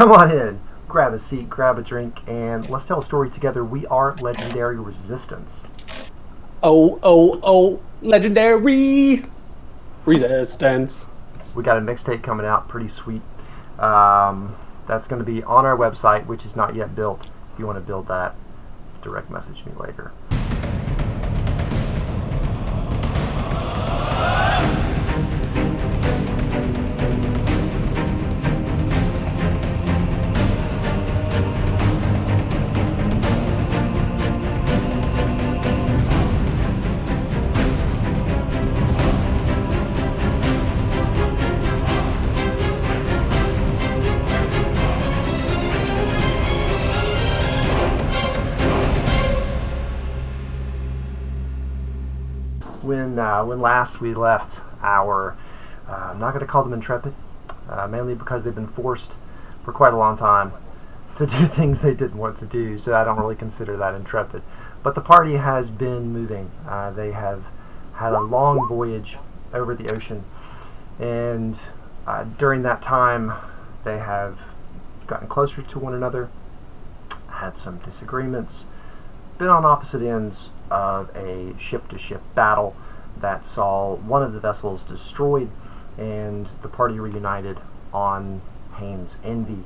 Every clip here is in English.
come on in, grab a seat, grab a drink, and let's tell a story together. We are Legendary Resistance. Oh, legendary resistance. We got a mixtape coming out, pretty sweet. That's going to be on our website, which is not yet built. If you want to build that, direct message me later. When last we left our, I'm not going to call them intrepid, mainly because they've been forced for quite a long time to do things they didn't want to do, so I don't really consider that intrepid. But the party has been moving. They have had a long voyage over the ocean, and during that time they have gotten closer to one another, had some disagreements, been on opposite ends of a ship-to-ship battle that saw one of the vessels destroyed and the party reunited on Haynes Envy.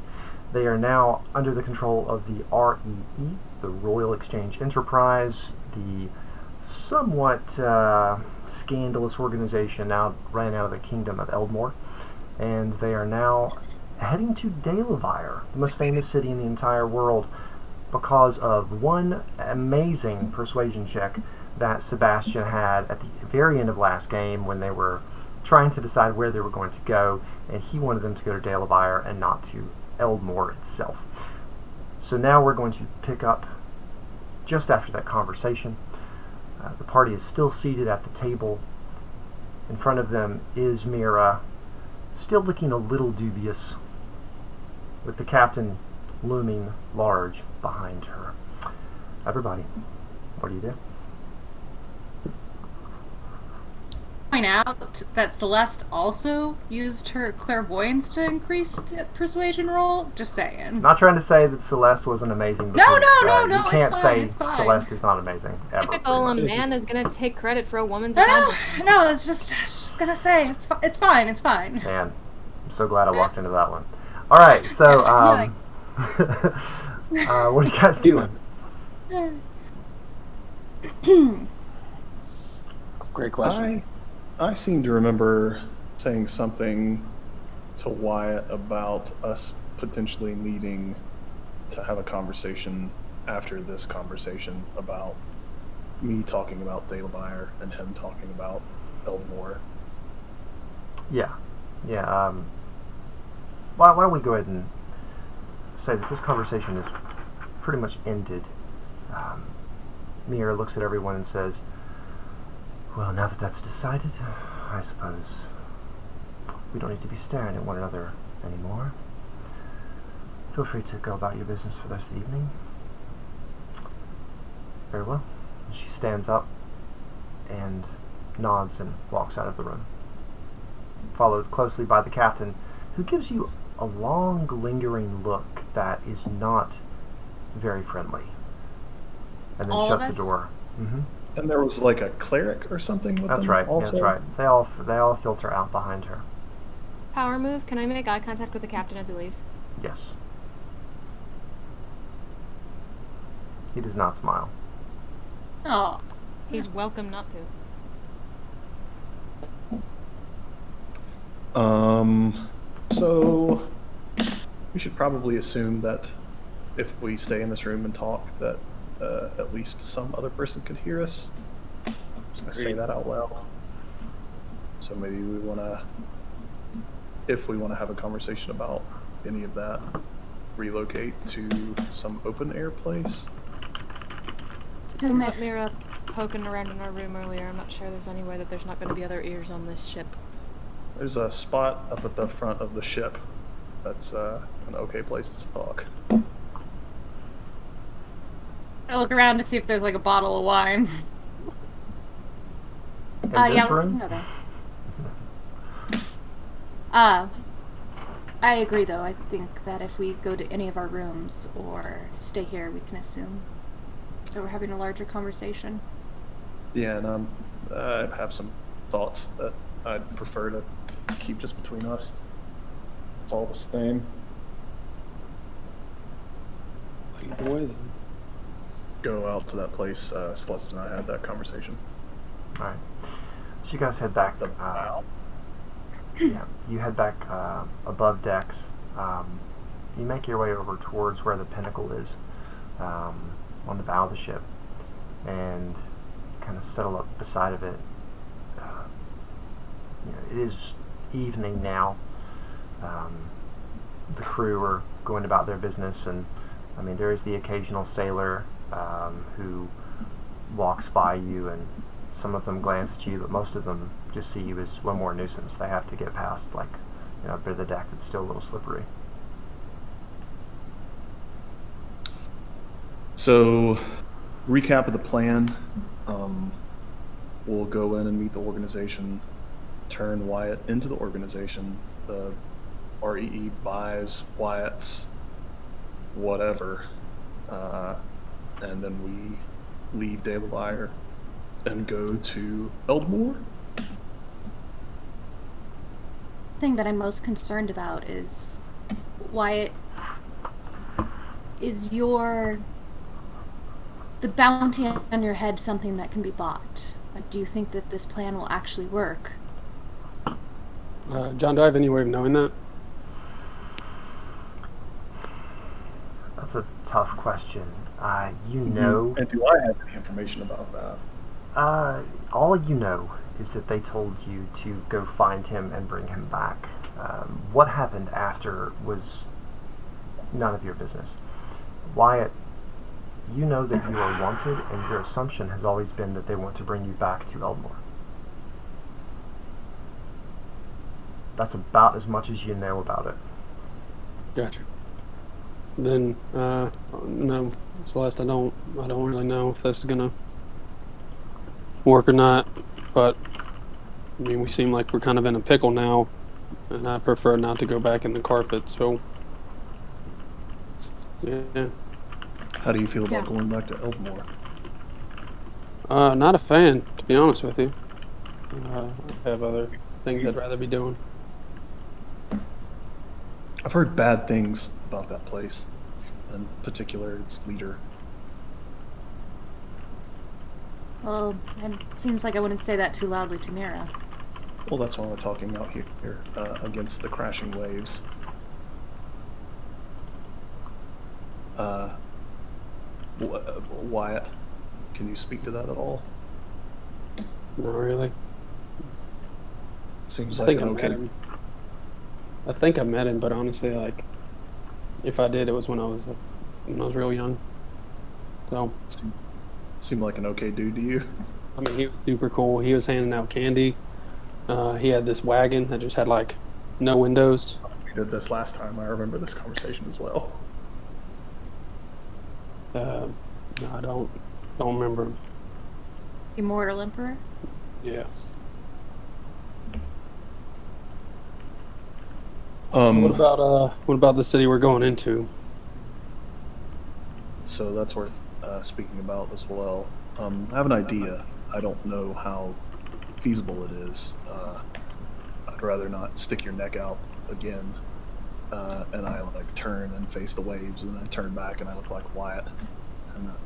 They are now under the control of the REE, the Royal Exchange Enterprise, the somewhat scandalous organization now ran out of the kingdom of Eldmore, and they are now heading to Dalevire, the most famous city in the entire world, because of one amazing persuasion check that Sebastian had at the very end of last game when they were trying to decide where they were going to go, and he wanted them to go to Dalevire and not to Eldmore itself. So now we're going to pick up just after that conversation. The party is still seated at the table. In front of them is Mira, still looking a little dubious, with the captain looming large behind her. Everybody, what do you do? Point out that Celeste also used her clairvoyance to increase the persuasion roll. Just saying. Not trying to say that Celeste wasn't amazing. No. You can't it's fine. say Celeste is not amazing. Ever, Typical, a man is gonna take credit for a woman's No, accomplishment. it's just gonna say it's fine. Man, I'm so glad I walked into that one. All right, so what are you guys doing? Great question. I seem to remember saying something to Wyatt about us potentially needing to have a conversation after this conversation about me talking about Dalevire and him talking about Eldmore. Yeah. Why don't we go ahead and say that this conversation is pretty much ended. Mira looks at everyone and says, well, now that that's decided, I suppose we don't need to be staring at one another anymore. Feel free to go about your business for the rest of the evening. Very well. She stands up and nods and walks out of the room, followed closely by the captain, who gives you a long, lingering look that is not very friendly, and then All shuts of the us? door. Mm-hmm. And there was like a cleric or something with That's them right. also? That's right. They all filter out behind her. Power move. Can I make eye contact with the captain as he leaves? Yes. He does not smile. Oh, He's welcome not to. So we should probably assume that if we stay in this room and talk, that at least some other person could hear us. I'm just gonna say that out loud. So maybe we want to, if we want to have a conversation about any of that, relocate to some open air place. so Met Mira poking around in our room earlier. I'm not sure there's any way that there's not going to be other ears on this ship. There's a spot up at the front of the ship that's an okay place to talk. I look around to see if there's like a bottle of wine. In this room? No, I agree, though. I think that if we go to any of our rooms or stay here, we can assume that we're having a larger conversation. Yeah, and I have some thoughts that I'd prefer to keep just between us. It's all the same. Either way, then. Go out to that place Celeste and I had that conversation. All right. So you guys head back. The bow. Yeah, you head back above decks. You make your way over towards where the pinnacle is on the bow of the ship, and kind of settle up beside of it. It is evening now. The crew are going about their business, and I mean there is the occasional sailor who walks by you, and some of them glance at you, but most of them just see you as one more nuisance they have to get past, like a bit of the deck that's still a little slippery. So, recap of the plan. We'll go in and meet the organization, turn Wyatt into the organization. The REE buys Wyatt's whatever, and then we leave De La Lyre and go to Eldmore. The thing that I'm most concerned about is Wyatt. Is the bounty on your head something that can be bought? Like, do you think that this plan will actually work? John, do I have any way of knowing that? That's a tough question. You know... And do I have any information about that? All you know is that they told you to go find him and bring him back. What happened after was none of your business. Wyatt, you know that you are wanted, and your assumption has always been that they want to bring you back to Eldmore. That's about as much as you know about it. Gotcha. Then, no, Celeste, I don't really know if this is gonna work or not, but, I mean, we seem like we're kind of in a pickle now, and I prefer not to go back in the carpet, so, yeah. How do you feel about going back to Eldmore? Not a fan, to be honest with you. I have other things I'd rather be doing. I've heard bad things about that place, in particular its leader. Well, it seems like I wouldn't say that too loudly to Mira. Well, that's why we're talking out here against the crashing waves. Wyatt, can you speak to that at all? Not really. Seems I like think an I met okay. him. I think I met him, but honestly, like, if I did, it was when I was real young. So, Seemed like an okay dude to you. I mean, he was super cool. He was handing out candy. He had this wagon that just had like no windows. We did this last time. I remember this conversation as well. No, I don't remember him. Immortal Emperor? Yeah. What about the city we're going into? So that's worth speaking about as well. I have an idea. I don't know how feasible it is. I'd rather not stick your neck out again. And I like turn and face the waves, and then I turn back and I look like Wyatt.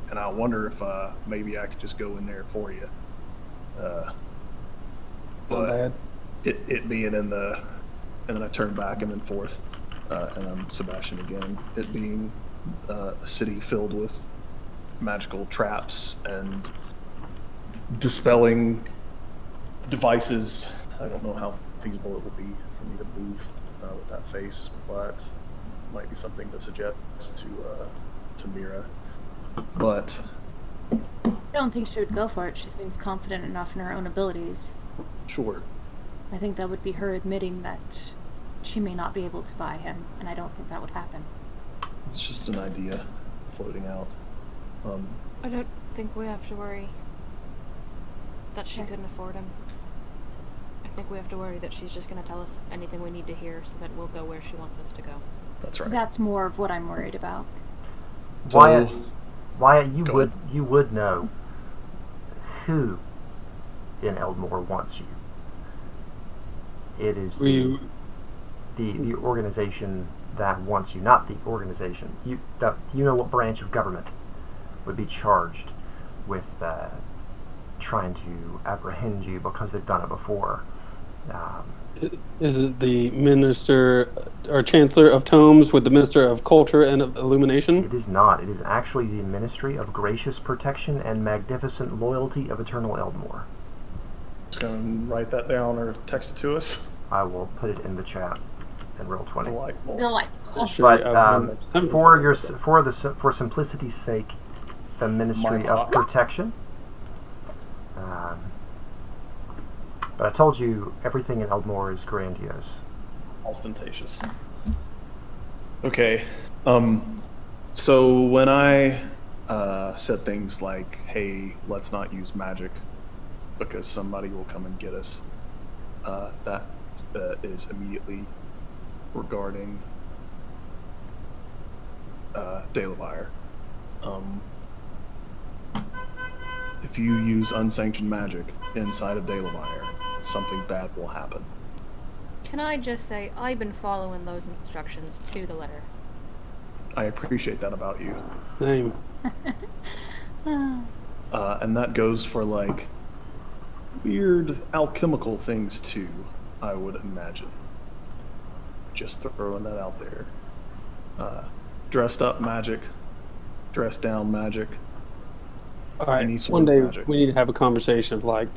And I wonder if maybe I could just go in there for you. Not But bad. it being in the, and then I turn back and then forth, and I'm Sebastian again. It being a city filled with magical traps and dispelling devices. I don't know how feasible it will be for me to move with that face, but it might be something to suggest to Mira. But I don't think she would go for it. She seems confident enough in her own abilities. sure, I think that would be her admitting that she may not be able to buy him, and I don't think that would happen. it's just an idea floating out. I don't think we have to worry that she Okay. couldn't afford him. I think we have to worry that she's just going to tell us anything we need to hear so that we'll go where she wants us to go. That's right. That's more of what I'm worried about. So- Wyatt, you Go would ahead. you would know who in Eldmore wants you. It is the organization that wants you, not the organization. Do you know what branch of government would be charged with trying to apprehend you because they've done it before? Is it the Minister or Chancellor of Tomes with the Minister of Culture and of Illumination? It is not. It is actually the Ministry of Gracious Protection and Magnificent Loyalty of Eternal Eldmore. Just gonna write that down or text it to us. I will put it in the chat in Roll20. Delightful. Delightful. Sure, But for simplicity's sake, the Ministry of God. Protection. But I told you everything in Eldmore is grandiose. Ostentatious. Okay. So when I said things like, "Hey, let's not use magic because somebody will come and get us," that is immediately regarding Dalevire. If you use unsanctioned magic inside of Dalevire, something bad will happen. Can I just say, I've been following those instructions to the letter. I appreciate that about you. Same. And that goes for like weird alchemical things too, I would imagine. Just throwing that out there. Dressed up magic, dressed down magic. All right. Any sort One of day magic. we need to have a conversation of like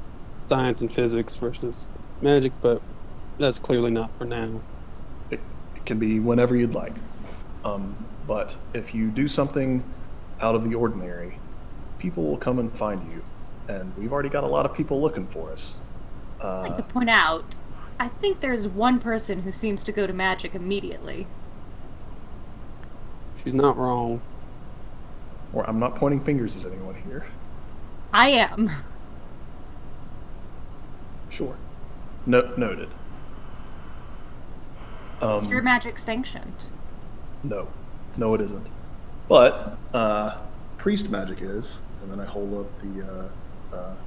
science and physics versus magic, but that's clearly not for now. It can be whenever you'd like. But if you do something out of the ordinary, people will come and find you. And we've already got a lot of people looking for us. I'd like to point out, I think there's one person who seems to go to magic immediately. She's not wrong. Or I'm not pointing fingers at anyone here. I am. Sure. Noted. Is your magic sanctioned? No. No, it isn't. But priest magic is, and then I hold up the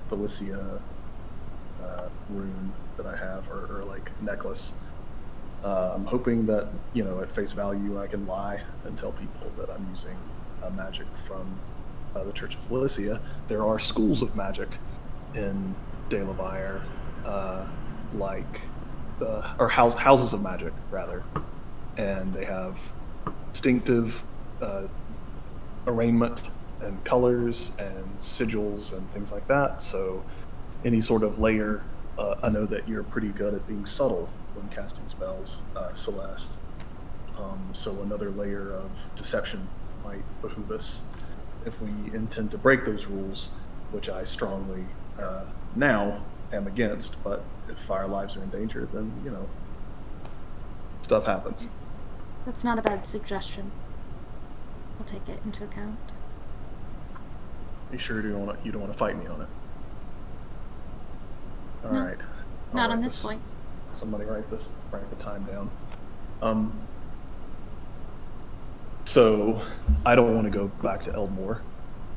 Felicia rune that I have, or like necklace. I'm hoping that, at face value, I can lie and tell people that I'm using magic from the Church of Felicia. There are schools of magic in Dalevire, or houses of magic, rather, and they have distinctive arraignment and colors and sigils and things like that. So any sort of layer, I know that you're pretty good at being subtle when casting spells, Celeste. So another layer of deception might behoove us if we intend to break those rules, which I strongly now am against. But if our lives are in danger, then stuff happens. That's not a bad suggestion. I'll take it into account. You sure you don't want to fight me on it? All No. right. Not I'll on write this point. Somebody write the time down. So I don't want to go back to Eldmore,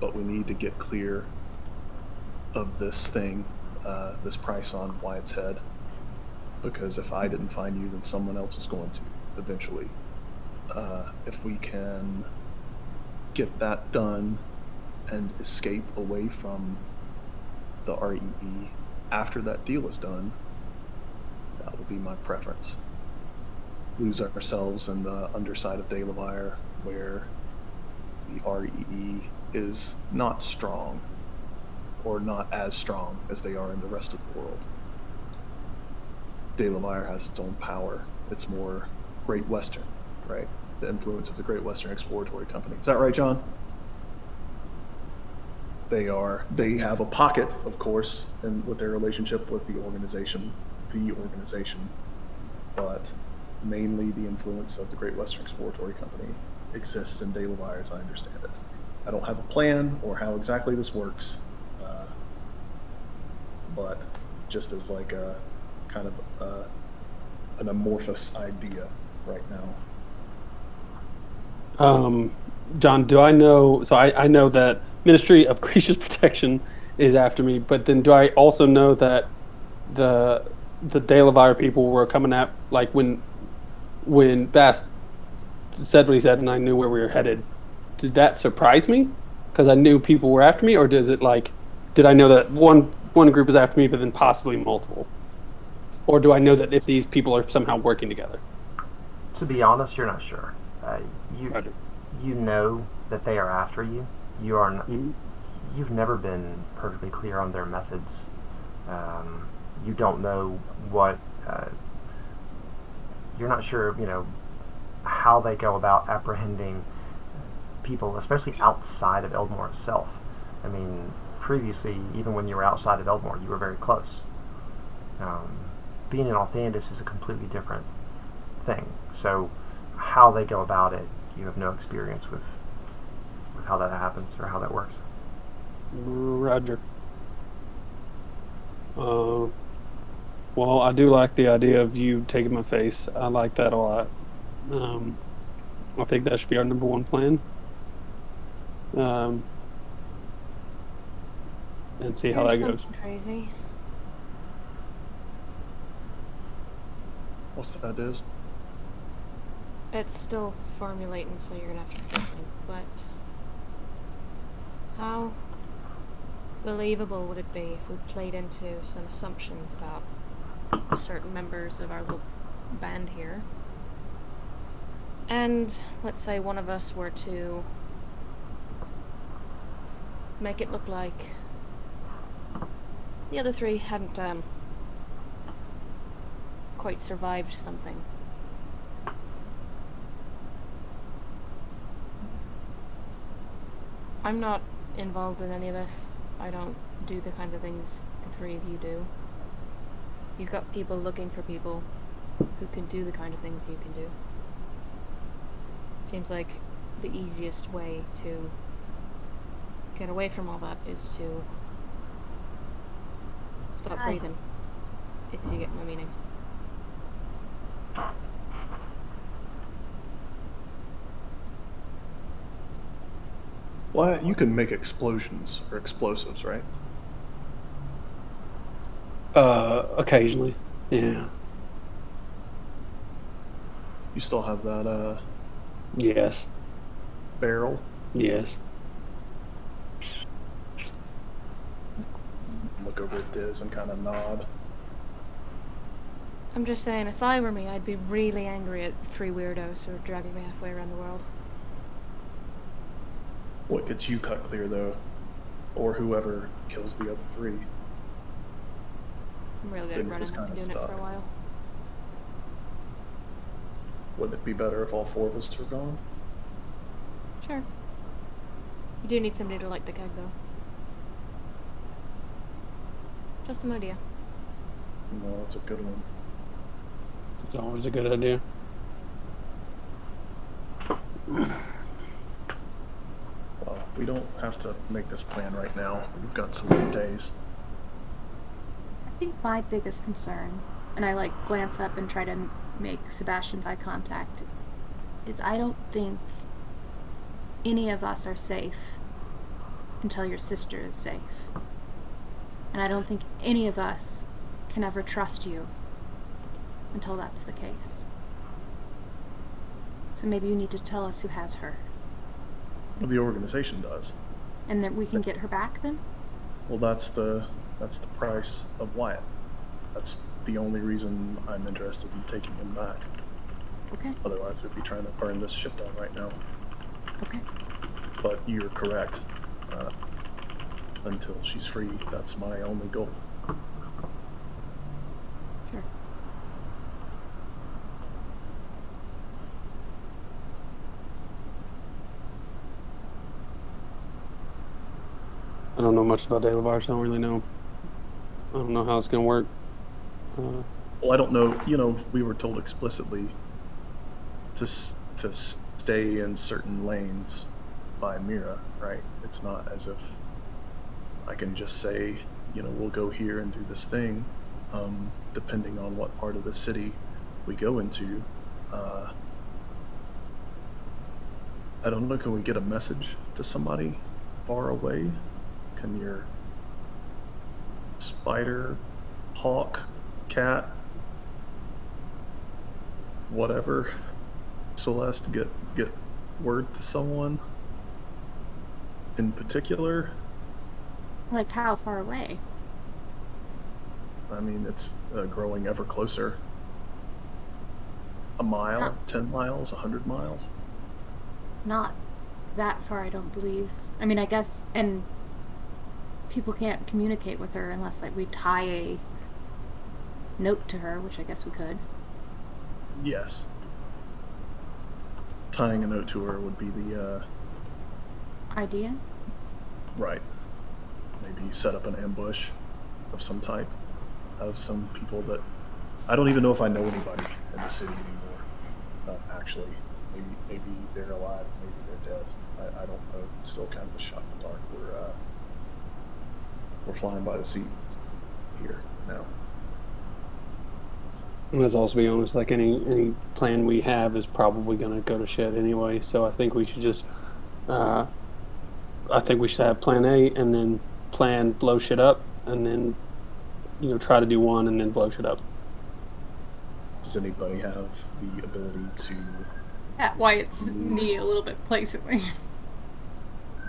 but we need to get clear of this thing, this price on Wyatt's head, because if I didn't find you, then someone else is going to eventually. If we can get that done and escape away from the REE after that deal is done, that would be my preference. Lose ourselves in the underside of Dalevire, where the REE is not strong, or not as strong as they are in the rest of the world. Dalevire has its own power. It's more Great Western, right? The influence of the Great Western Exploratory Company. Is that right, John? They have a pocket, of course, and with their relationship with the organization, but mainly the influence of the Great Western Exploratory Company exists in Dalevire, as I understand it. I don't have a plan or how exactly this works, but just as like a kind of an amorphous idea right now. John, do I know? So I know that Ministry of Gracious Protection is after me, but then do I also know that the Dalevar people were coming at, like, when Bast said what he said and I knew where we were headed? Did that surprise me because I knew people were after me, or does it, like, did I know that one group is after me, but then possibly multiple, or do I know that if these people are somehow working together? To be honest, you're not sure. Roger. You know that they are after you. You are. Mhm. You've never been perfectly clear on their methods. You don't know what. You're not sure. How they go about apprehending people, especially outside of Eldmore itself. I mean, previously, even when you were outside of Eldmore, you were very close. Being in Althandis is a completely different thing. So, how they go about it, you have no experience with how that happens or how that works. Roger. Well, I do like the idea of you taking my face. I like that a lot. I think that should be our number one plan. And see how that Here's goes. something crazy. What's that is? It's still formulating, so you're gonna have to forgive me, but how believable would it be if we played into some assumptions about certain members of our little band here? And let's say one of us were to make it look like the other three hadn't quite survived something. I'm not involved in any of this. I don't do the kinds of things the three of you do. You've got people looking for people who can do the kind of things you can do. Seems like the easiest way to get away from all that is to stop breathing, if you get my meaning. Well, you can make explosions or explosives, right? Occasionally. Yeah. You still have that Yes. barrel. Yes. Look over at Diz and kind of nod. I'm just saying, if I were me, I'd be really angry at three weirdos who are dragging me halfway around the world. What gets you cut clear, though? Or whoever kills the other three. I'm real good Then at you're running. just I've been kinda doing it for stuck. a while. Wouldn't it be better if all four of us are gone? Sure. You do need somebody to light the keg, though. Just an idea. No, that's a good one. It's always a good idea. Well, we don't have to make this plan right now. We've got some more days. I think my biggest concern, and I glance up and try to make Sebastian's eye contact, is I don't think any of us are safe until your sister is safe. And I don't think any of us can ever trust you until that's the case. So maybe you need to tell us who has her. Well, the organization does. And that we can get her back then? Well, that's the price of Wyatt. That's the only reason I'm interested in taking him back. Okay. Otherwise, we'd be trying to burn this ship down right now. Okay. But you're correct. Until she's free, that's my only goal. Sure. I don't know much about Dalevar, so I don't really know. I don't know how it's gonna work. Well, I don't know. We were told explicitly to stay in certain lanes by Mira, right? It's not as if I can just say, we'll go here and do this thing. depending on what part of the city we go into, I don't know, can we get a message to somebody far away? Can your spider, hawk, cat, whatever, Celeste, get word to someone in particular? Like how far away? I mean, it's growing ever closer. A mile, Huh. 10 miles, 100 miles. Not that far, I don't believe. I mean, I guess, and people can't communicate with her unless, like, we tie a note to her, which I guess we could. Yes. Tying a note to her would be the, Idea? right. Maybe set up an ambush of some type. Of some people that... I don't even know if I know anybody in the city anymore, actually. Maybe they're alive, maybe they're dead. I don't know. It's still kind of a shot in the dark. We're flying by the seat here now. And let's also be honest, like any plan we have is probably going to go to shit anyway. So I think we should just, I think we should have plan A and then plan blow shit up, and then, try to do one and then blow shit up. Does anybody have the ability to At Wyatt's knee a little bit placidly.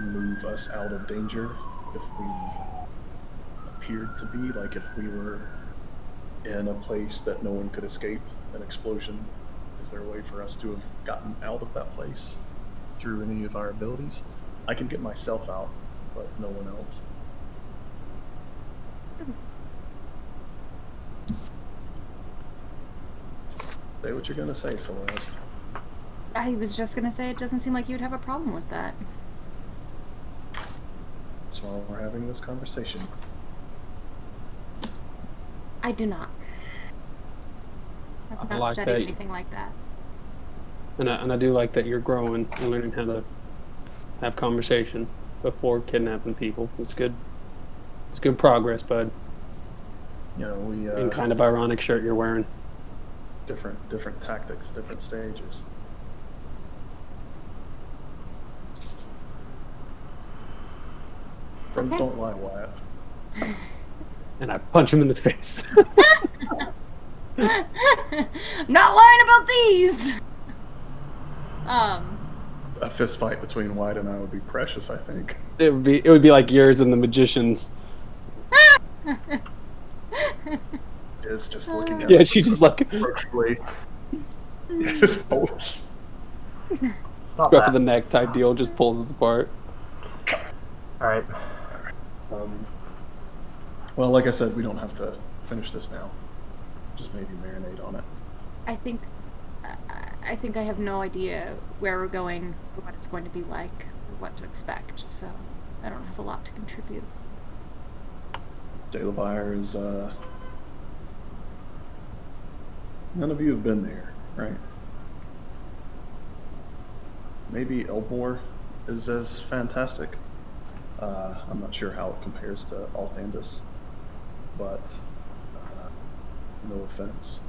move us out of danger if we appeared to be? Like if we were in a place that no one could escape an explosion, is there a way for us to have gotten out of that place through any of our abilities? I can get myself out, but no one else. Say what you're gonna say, Celeste. I was just gonna say, it doesn't seem like you'd have a problem with that. That's why we're having this conversation. I do not. I've I not like studied that. anything like that. And I do like that you're growing and learning how to have conversation before kidnapping people. It's good. It's good progress, bud. You know, we And kind of ironic shirt you're wearing. different tactics, different stages. Friends Okay. don't lie, Wyatt. And I punch him in the face. Not lying about these. A fist fight between Wyatt and I would be precious, I think. It would be like yours and the magicians. Is just looking at Yeah, it she just like approachfully. Yes. Stop scruff of that. the neck type deal, just pulls us apart. All right. Well, like I said, we don't have to finish this now. Just maybe marinate on it. I think I have no idea where we're going, or what it's going to be like, or what to expect. So I don't have a lot to contribute. De La Vire is, none of you have been there, right? Maybe Elmore is as fantastic. I'm not sure how it compares to Althandis, but no offense.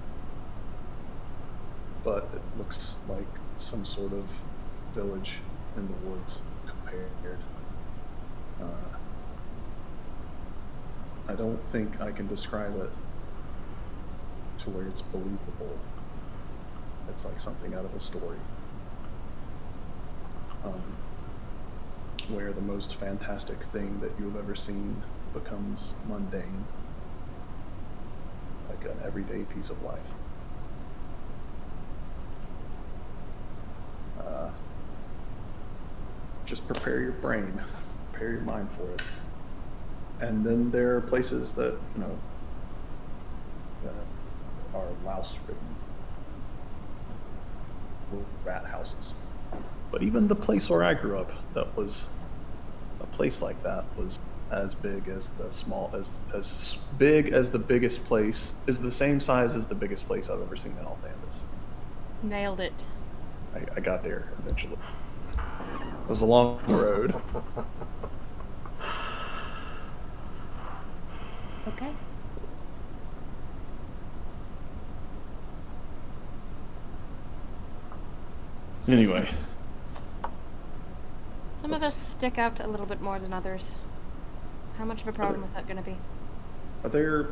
But it looks like some sort of village in the woods compared. I don't think I can describe it to where it's believable. It's like something out of a story. Where the most fantastic thing that you have ever seen becomes mundane, like an everyday piece of life. Just prepare your brain, prepare your mind for it. And then there are places that, that are louse-ridden, rat houses. But even the place where I grew up, that was a place like that, was as big as as big as the biggest place, is the same size as the biggest place I've ever seen in Althandis. Nailed it. I got there eventually. It was a long road. Okay. Anyway, Some of us stick out a little bit more than others. How much of a problem is that going to be? are there?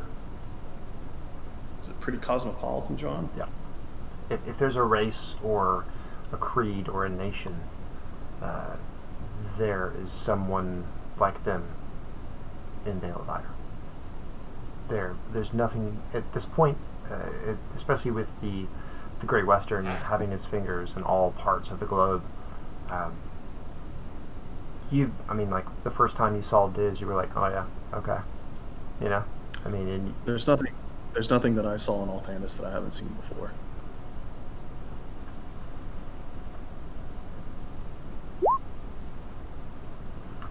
Is it pretty cosmopolitan, John? Yeah. If there's a race or a creed or a nation, there is someone like them in Dale There's nothing at this point, especially with the Great Western having its fingers in all parts of the globe. Like the first time you saw Diz, you were like, oh yeah, okay, you know. I mean, and There's nothing that I saw in Althanis that I haven't seen before.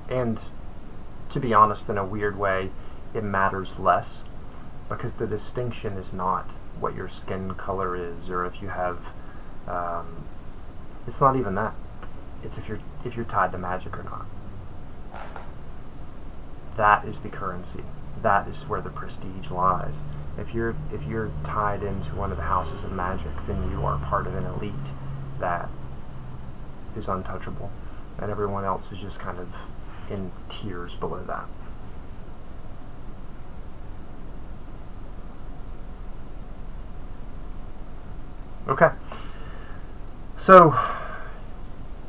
And to be honest, in a weird way, it matters less because the distinction is not what your skin color is, or if you have. It's not even that. It's if you're tied to magic or not. That is the currency. That is where the prestige lies. If you're tied into one of the houses of magic, then you are part of an elite that is untouchable, and everyone else is just kind of in tiers below that. Okay. So,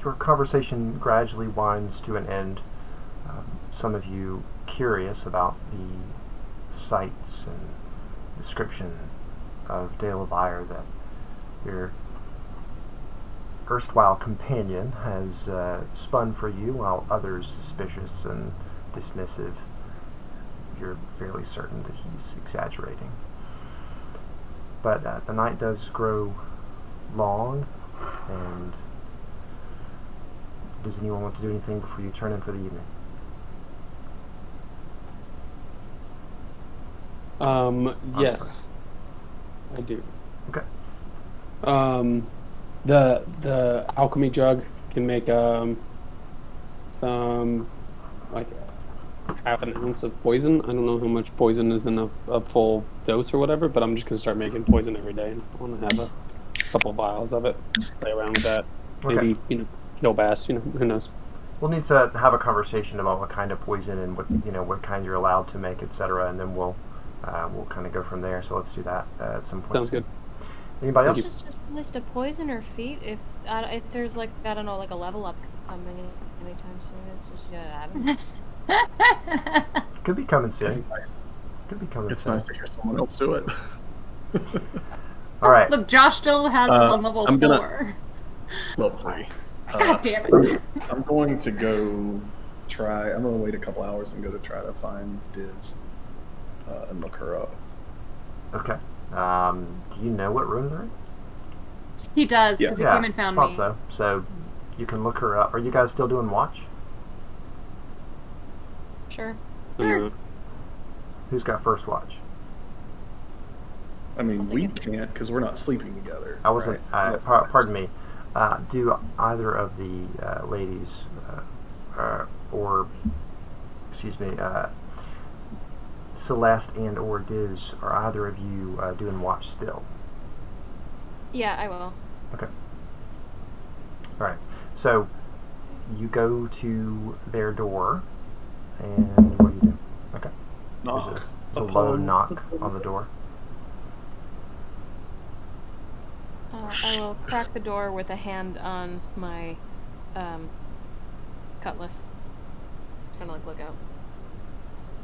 your conversation gradually winds to an end. Some of you curious about the sights and description of Dale Lyre that your erstwhile companion has spun for you, while others, suspicious and dismissive, you're fairly certain that he's exaggerating. But the night does grow long, and does anyone want to do anything before you turn in for the evening? Yes, I do. Okay. The alchemy jug can make some like half an ounce of poison. I don't know how much poison is in a full dose or whatever, but I'm just gonna start making poison every day. I want to have a couple vials of it. Play around with that. Okay. Maybe kill bass. Who knows? We'll need to have a conversation about what kind of poison and what kind you're allowed to make, etc., and then we'll kind of go from there. So let's do that at some point. Sounds good. Anybody else? Just a list of poison or feat if there's like I don't know like a level up coming anytime soon. It's just Could be coming soon. It's nice. Could be coming It's soon. nice to hear someone else do it. All right. Look, Josh still has us on level 4. Level 3. God damn it. I'm going to go try. I'm going to wait a couple hours and go to try to find Diz and look her up. Okay. Do you know what room they're in? He does, because he came and found me. Also, so you can look her up. Are you guys still doing watch? Sure. Who's got first watch? I mean, we can't because we're not sleeping together. I wasn't. right? Pardon me. Do either of the ladies, or excuse me, Celeste and or Diz, are either of you doing watch still? Yeah, I will. Okay. All right. So you go to their door, and what do you do? Okay. Knock. There's a low knock on the door. I will crack the door with a hand on my cutlass. Kind of like look out.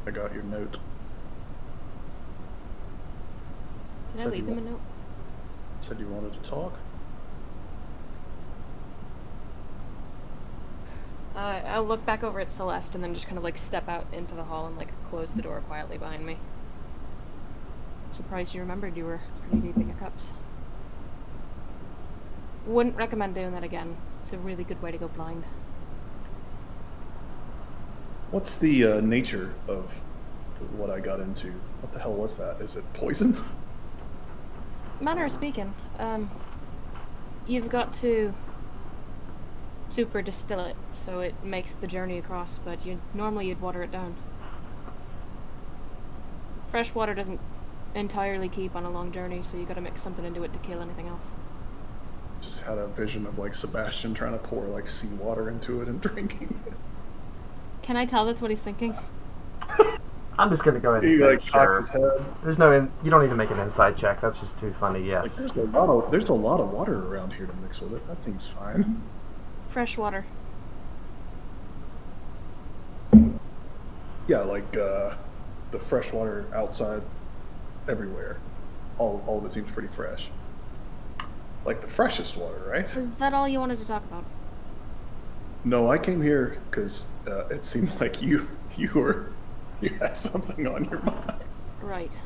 I got your note. Did I Said leave you him a note? Said you wanted to talk. I'll look back over at Celeste and then just kind of like step out into the hall and like close the door quietly behind me. Surprised you remembered you were pretty deep in your cups. Wouldn't recommend doing that again. It's a really good way to go blind. What's the nature of what I got into? What the hell was that? Is it poison? Manner of speaking, you've got to super distill it so it makes the journey across, but normally you'd water it down. Fresh water doesn't entirely keep on a long journey, so you gotta mix something into it to kill anything else. Just had a vision of like Sebastian trying to pour like seawater into it and drinking it. Can I tell that's what he's thinking? I'm just gonna go ahead and He say like cocks sure. his head. There's no. You don't need to make an insight check. That's just too funny. Like, Yes. there's a lot of water around here to mix with it. That seems fine. Fresh water. Yeah, like the fresh water outside, everywhere. All of it seems pretty fresh. Like the freshest water, right? Is that all you wanted to talk about? No, I came here because it seemed like you had something on your mind. Right.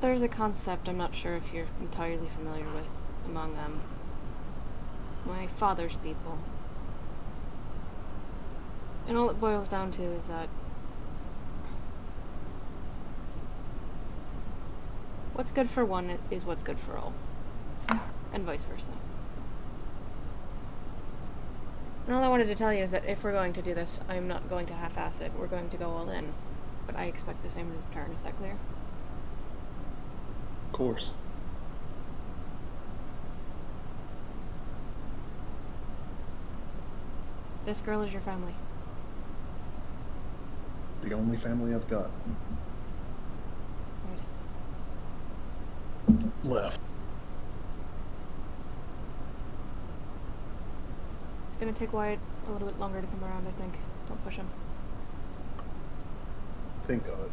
There's a concept I'm not sure if you're entirely familiar with among my father's people. And all it boils down to is that what's good for one is what's good for all. And vice versa. And all I wanted to tell you is that if we're going to do this, I'm not going to half-ass it. We're going to go all in. But I expect the same in return. Is that clear? Of course. This girl is your family. The only family I've got Right. left. It's gonna take Wyatt a little bit longer to come around, I think. Don't push him. Think of it.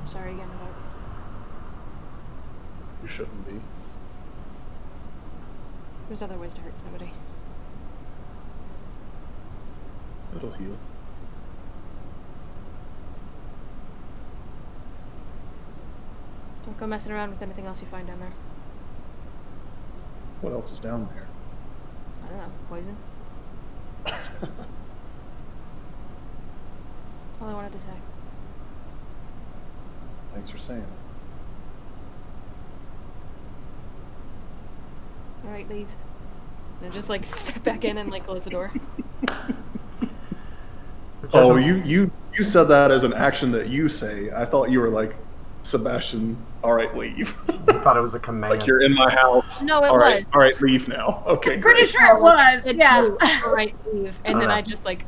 I'm sorry again about You shouldn't be. There's other ways to hurt somebody. It'll heal. Don't go messing around with anything else you find down there. What else is down there? I don't know. Poison? That's all I wanted to say. Thanks for saying it. Alright, leave. And just like step back in and like close the door. Oh, you said that as an action that you say. I thought you were like, Sebastian, all right, leave. You thought it was a command. Like you're in my house. No, it All right, was. all right, leave now. Okay, I'm pretty great. sure it was. Yeah. Alright, leave. And then know. I just like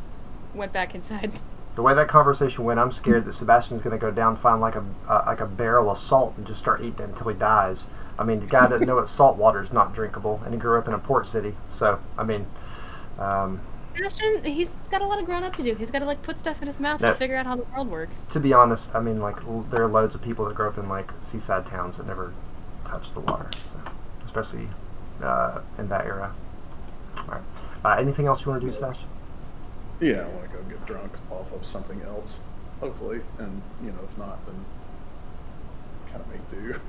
went back inside. The way that conversation went, I'm scared that Sebastian's going to go down, find like a barrel of salt, and just start eating it until he dies. I mean, the guy doesn't know that salt water is not drinkable, and he grew up in a port city. So, I mean, Ashton, he's got a lot of growing up to do. He's got to like put stuff in his mouth Yeah. to figure out how the world works. to be honest, I mean, like there are loads of people that grow up in like seaside towns that never touch the water, so especially in that era. All right. Anything else you want to do, Sebastian? Yeah, I want to go get drunk off of something else, hopefully, and if not, then kind of make do.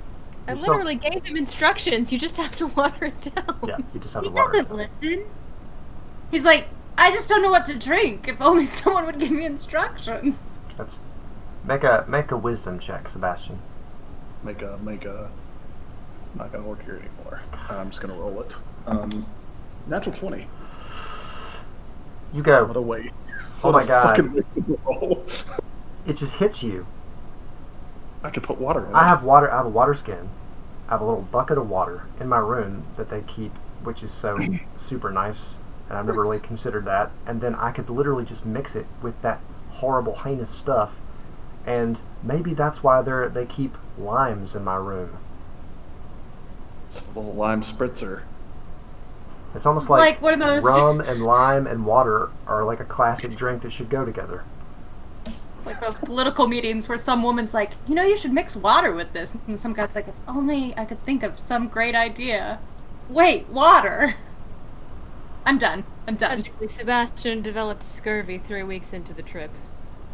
I You're so- literally gave him instructions. You just have to water it down. Yeah, you just have He to water. doesn't listen. He's like, I just don't know what to drink. If only someone would give me instructions. That's make a wisdom check, Sebastian. Make a. Not gonna work here anymore. I'm just gonna roll it. Natural 20. You go. What a waste. Oh What my a God. fucking waste of a roll. It just hits you. I could put water in it. I have water. I have a water skin. I have a little bucket of water in my room that they keep, which is so super nice, and I've never really considered that. And then I could literally just mix it with that horrible, heinous stuff, and maybe that's why they keep limes in my room. It's a little lime spritzer. It's almost like Like one of those- rum and lime and water are like a classic drink that should go together. Like those political meetings where some woman's like, you should mix water with this. And some guy's like, if only I could think of some great idea. Wait, water. I'm done. Tragically, Sebastian developed scurvy 3 weeks into the trip.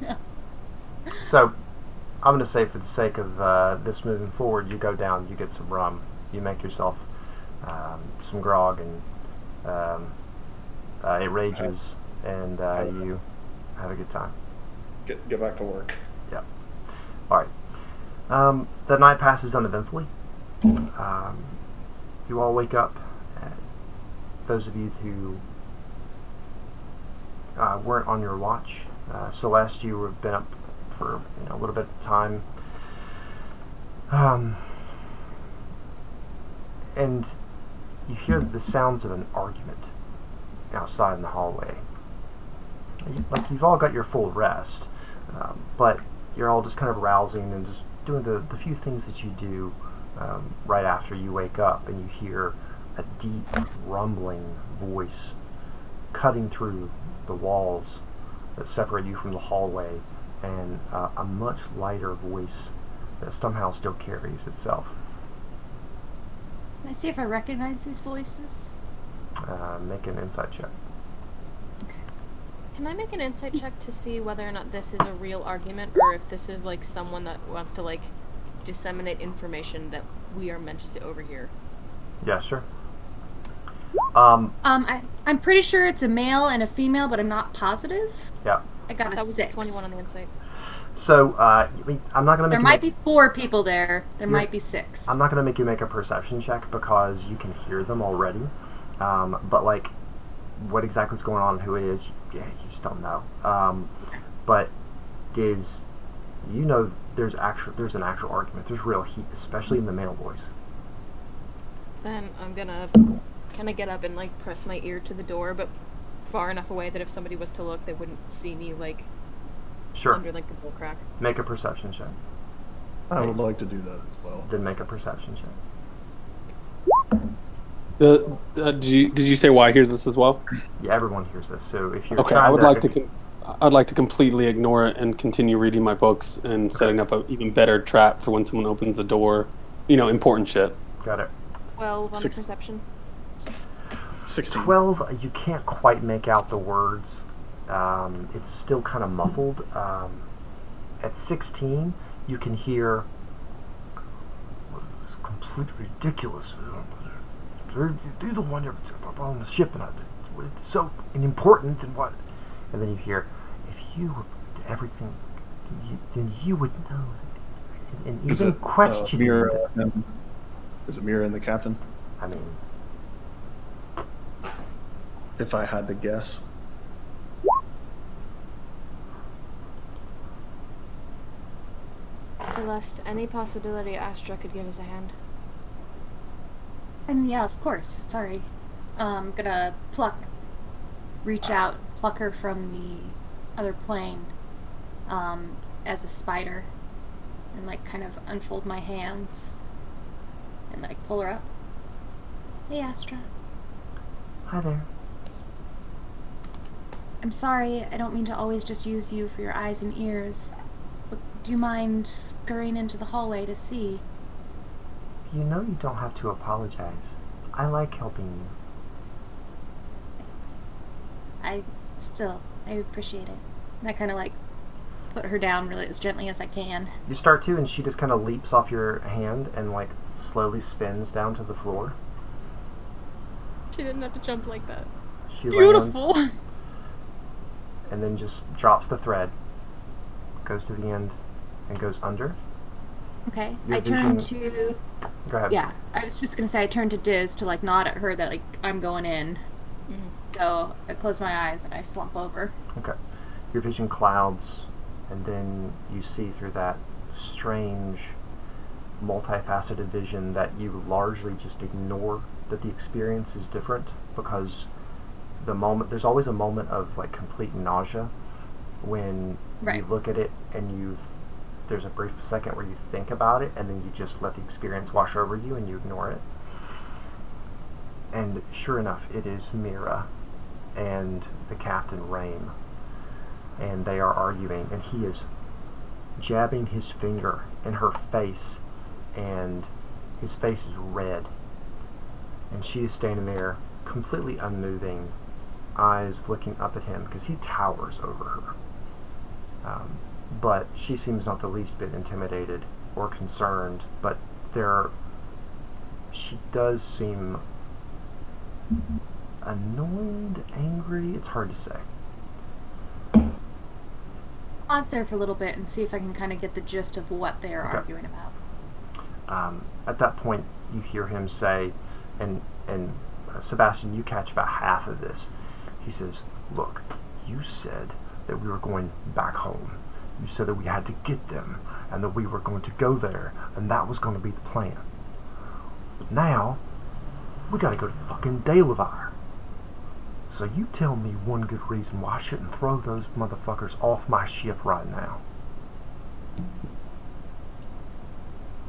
Yeah. So, I'm going to say for the sake of this moving forward, you go down, you get some rum, you make yourself some grog, and it rages, and you have a good time. Get back to work. Yeah. All right. The night passes uneventfully. You all wake up. Those of you who weren't on your watch Celeste, you have been up for a little bit of time. And you hear the sounds of an argument outside in the hallway. Like, you've all got your full rest, but you're all just kind of rousing and just doing the few things that you do right after you wake up, and you hear a deep rumbling voice cutting through the walls that separate you from the hallway, and a much lighter voice that somehow still carries itself. Can I see if I recognize these voices? Make an insight check. Can I make an insight check to see whether or not this is a real argument, or if this is like someone that wants to like disseminate information that we are meant to overhear? Yeah, sure. I'm pretty sure it's a male and a female, but I'm not positive. Yeah. I got That a was 6. 21 on the insight. So, I'm not going to make There might be 4 people there. There might be 6. I'm not going to make you make a perception check because you can hear them already. But, like, what exactly is going on and who it is, yeah, you just don't know. But there's an actual argument. There's real heat, especially in the male voice. Then I'm gonna kind of get up and like press my ear to the door, but far enough away that if somebody was to look, they wouldn't see me like under like the door crack. Make a perception check. I would like to do that as well. Then make a perception check. Did you say why hears this as well? Yeah, everyone hears this. So if you're Okay, trying I'd like to completely ignore it and continue reading my books and setting up an even better trap for when someone opens the door. Important shit. Got it. 12 on the perception. 16. 12, you can't quite make out the words. It's still kind of muffled. At 16, you can hear, it's completely ridiculous. You're the one on the ship, and it's so important, and what? And then you hear, if you were to everything, then you would know. And even questioning. Is it Mira and the captain? I mean, if I had to guess. Celeste, any possibility Astra could give us a hand? And yeah, of course. Sorry. I'm gonna reach out, pluck her from the other plane, as a spider, and like kind of unfold my hands, and like pull her up. Hey, Astra. hi there. I'm sorry, I don't mean to always just use you for your eyes and ears, but do you mind scurrying into the hallway to see? You know you don't have to apologize. I like helping you. I appreciate it. And I kind of like put her down really as gently as I can. You start to, and she just kind of leaps off your hand and like slowly spins down to the floor. She didn't have to jump like that. She Beautiful. lands, and then just drops the thread, goes to the end, and goes under. Okay. Your I turn vision- to... Go ahead. Yeah, I was just gonna say I turned to Diz to like nod at her that like I'm going in. So I close my eyes and I slump over. Okay. Your vision clouds, and then you see through that strange, multifaceted vision that you largely just ignore that the experience is different, because there's always a moment of like complete nausea when you look at it and there's a brief second where you think about it, and then you just let the experience wash over you and you ignore it. And sure enough, it is Mira and the Captain Rame, and they are arguing, and he is jabbing his finger in her face, and his face is red, and she is standing there completely unmoving, eyes looking up at him because he towers over her. But she seems not the least bit intimidated or concerned, but she does seem annoyed, angry, it's hard to say. Pause there for a little bit and see if I can kind of get the gist of what they are arguing about. At that point, you hear him say, and Sebastian, you catch about half of this. He says, "Look, you said that we were going back home. You said that we had to get them, and that we were going to go there, and that was going to be the plan. But now, we gotta go to fucking Delavar. So you tell me one good reason why I shouldn't throw those motherfuckers off my ship right now.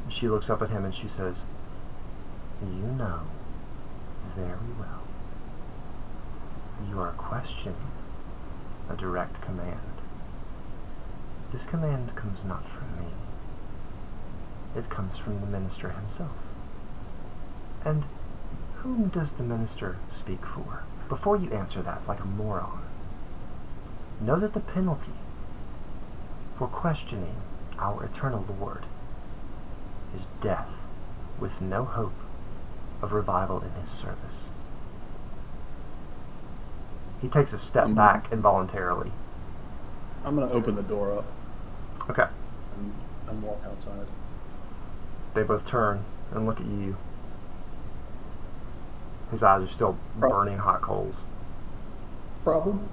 She looks up at him and she says, you know very well. You are questioning a direct command. This command comes not from me. It comes from the minister himself. And whom does the minister speak for? Before you answer that like a moron, know that the penalty for questioning our eternal Lord is death with no hope of revival in his service. He takes a step back involuntarily. I'm going to open the door up Okay. and walk outside. They both turn and look at you. His eyes are still burning hot coals. Problem?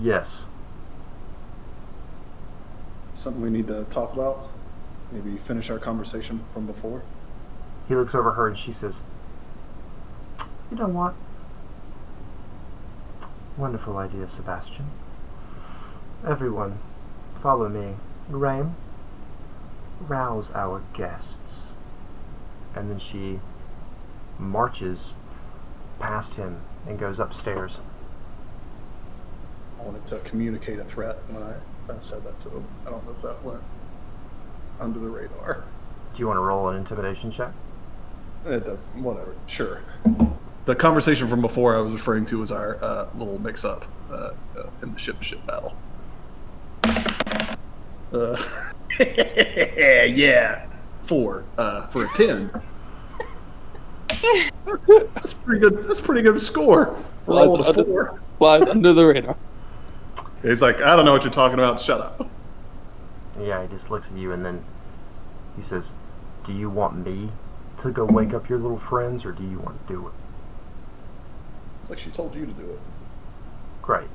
Yes. Something we need to talk about? Maybe finish our conversation from before? He looks over her and she says, you know what? Wonderful idea, Sebastian. Everyone, follow me. Rain, rouse our guests. And then she marches past him and goes upstairs. I wanted to communicate a threat when I said that to him. I don't know if that went under the radar. Do you want to roll an intimidation check? It doesn't. Whatever. Sure. The conversation from before I was referring to was our little mix-up in the ship-to-ship battle. Yeah. 4 for a 10. That's pretty good. That's a pretty good score for rolling a 4. Flies under the radar. He's like, I don't know what you're talking about. Shut up. Yeah, he just looks at you and then he says, do you want me to go wake up your little friends or do you want to do it? It's like she told you to do it. Great.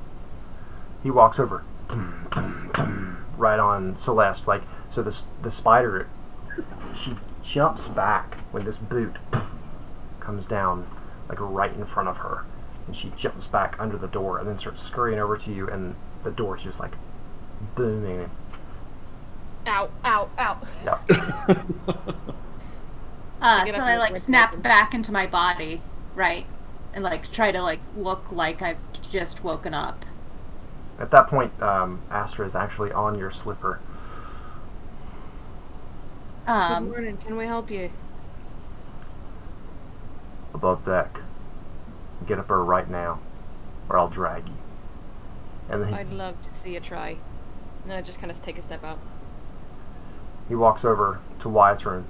He walks over right on Celeste. Like, so the spider, she jumps back when this boot comes down, like right in front of her. And she jumps back under the door and then starts scurrying over to you, and the door's just like booming. Ow, ow, ow. Yep. So I like snap back into my body, right? And like try to like look like I've just woken up. At that point, Astra is actually on your slipper. Good morning. Can we help you? Above deck. Get up her right now, or I'll drag you. And then I'd love to see you try. And then I just kind of take a step out. he walks over to Wyatt's room.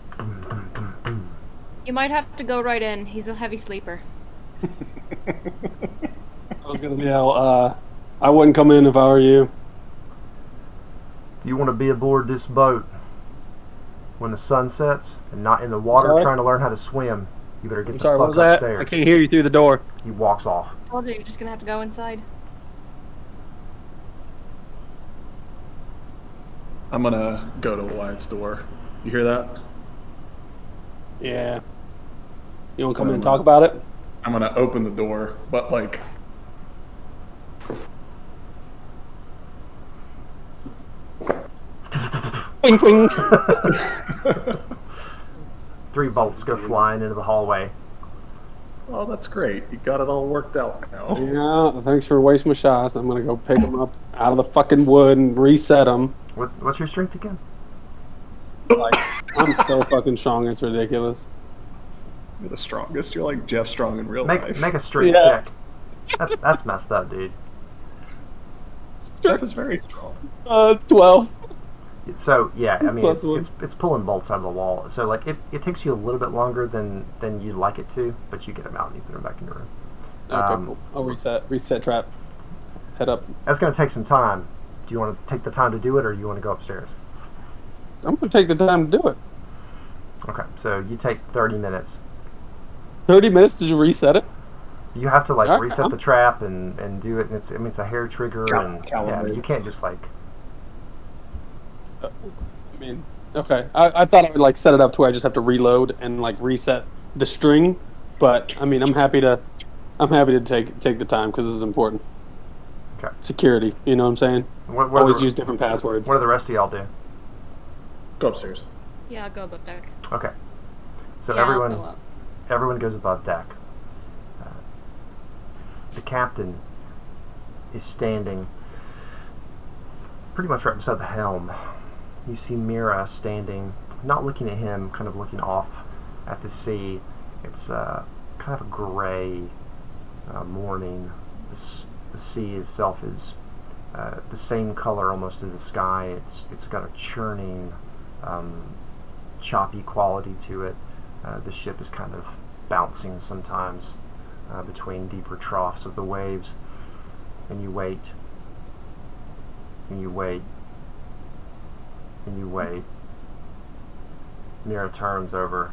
You might have to go right in. He's a heavy sleeper. I was gonna yell, I wouldn't come in if I were you. You want to be aboard this boat when the sun sets and not in the water trying to learn how to swim, you better get the Sorry, what fuck was that? upstairs. I can't hear you through the door. He walks off. I told you you're just gonna have to go inside. I'm gonna go to Wyatt's door. You hear that? Yeah. You want to come in and talk about it? I'm gonna open the door, but like, Wing, wing. 3 bolts go flying into the hallway. oh, that's great. You got it all worked out now. Yeah, thanks for wasting my shots. I'm gonna go pick them up out of the fucking wood and reset them. What's your strength again? Like, I'm so fucking strong, it's ridiculous. You're the strongest. You're like Jeff Strong in real Make life. a strength Yeah. check. That's messed up, dude. Jeff is very strong. 12. So yeah, I mean That's one. it's pulling bolts out of the wall. So like it takes you a little bit longer than you'd like it to, but you get them out and you put them back in your room. Okay, cool. I'll reset trap. Head up. That's going to take some time. Do you want to take the time to do it, or you want to go upstairs? I'm gonna take the time to do it. Okay, so you take 30 minutes. 30 minutes to reset it? You have to like Alright, reset the trap and do it. And it's a hair trigger, and Calibrate. you can't just like. I mean, okay. I thought I would like set it up to where I just have to reload and like reset the string, but I mean, I'm happy to take the time because this is important. Okay. Security, you know what I'm saying? What Always do use different passwords. What do the rest of y'all do? Go upstairs. Yeah, I'll go above deck. Okay. So Yeah, I'll go up. everyone goes above deck. The captain is standing pretty much right beside the helm. You see Mira standing, not looking at him, kind of looking off at the sea. It's kind of a gray morning. The sea itself is the same color almost as the sky. It's got a churning, choppy quality to it. The ship is kind of bouncing sometimes between deeper troughs of the waves, and you wait, and you wait, and you wait. Mira turns over.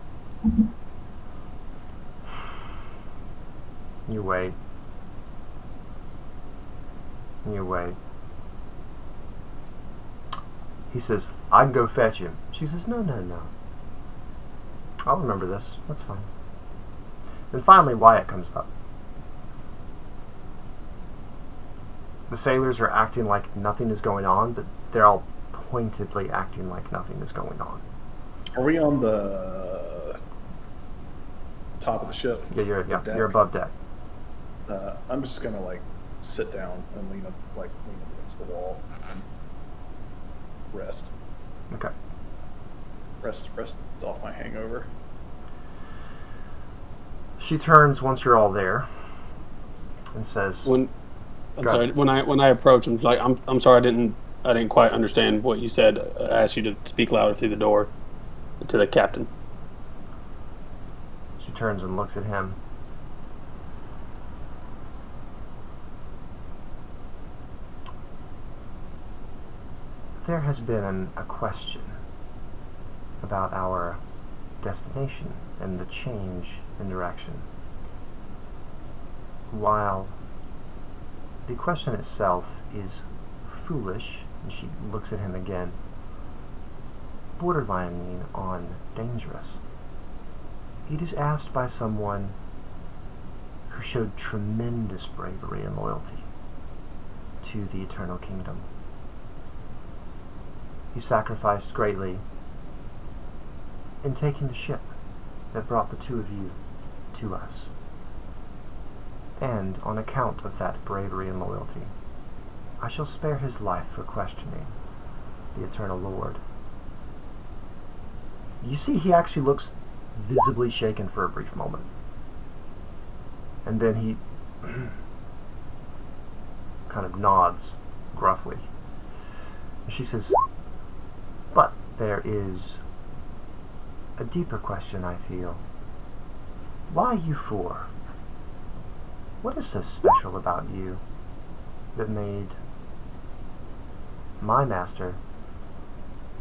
You wait. And you wait. He says, I can go fetch him. She says, no, no, no. I'll remember this. That's fine. And finally, Wyatt comes up. The sailors are acting like nothing is going on, but they're all pointedly acting like nothing is going on. Are we on the top of the ship? Yeah, you're above deck. I'm just gonna like sit down and lean against the wall and rest. Okay. Rest off my hangover. She turns once you're all there and says, When I approach, I'm like, I'm sorry, I didn't quite understand what you said. I asked you to speak louder through the door to the captain. She turns and looks at him. There has been a question about our destination and the change in direction. While the question itself is foolish, and she looks at him again, borderlining on dangerous, it is asked by someone who showed tremendous bravery and loyalty to the Eternal Kingdom. He sacrificed greatly in taking the ship that brought the two of you to us. And on account of that bravery and loyalty, I shall spare his life for questioning the Eternal Lord. You see, he actually looks visibly shaken for a brief moment. And then he kind of nods gruffly. And she says, but there is a deeper question, I feel. Why you four? What is so special about you that made my master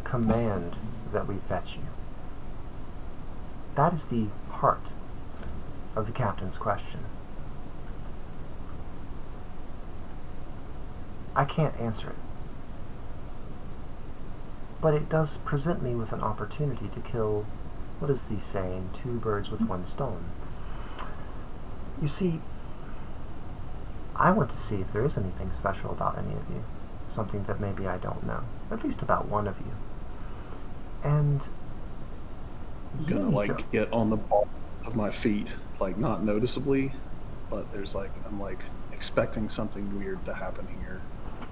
command that we fetch you? That is the heart of the captain's question. I can't answer it, but it does present me with an opportunity to kill, what is the saying, two birds with one stone. You see, I want to see if there is anything special about any of you, something that maybe I don't know, at least about one of you. And I'm gonna get on the ball of my feet, like not noticeably, but there's I'm expecting something weird to happen here.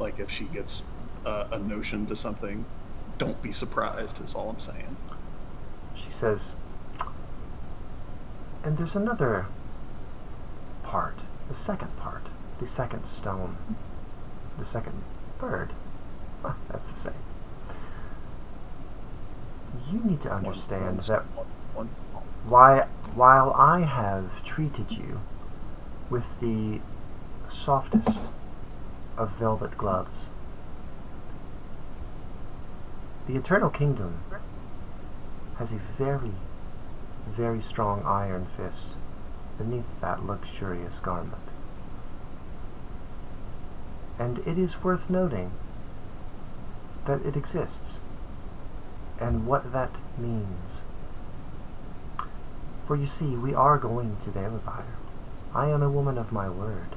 Like if she gets a notion to something, don't be surprised is all I'm saying. She says, and there's another part, the second part, the second stone, the second bird. That's the same. You need to understand that while I have treated you with the softest of velvet gloves, the Eternal Kingdom has a very, very strong iron fist beneath that luxurious garment. And it is worth noting that it exists, and what that means. For you see, we are going to vampire. I am a woman of my word.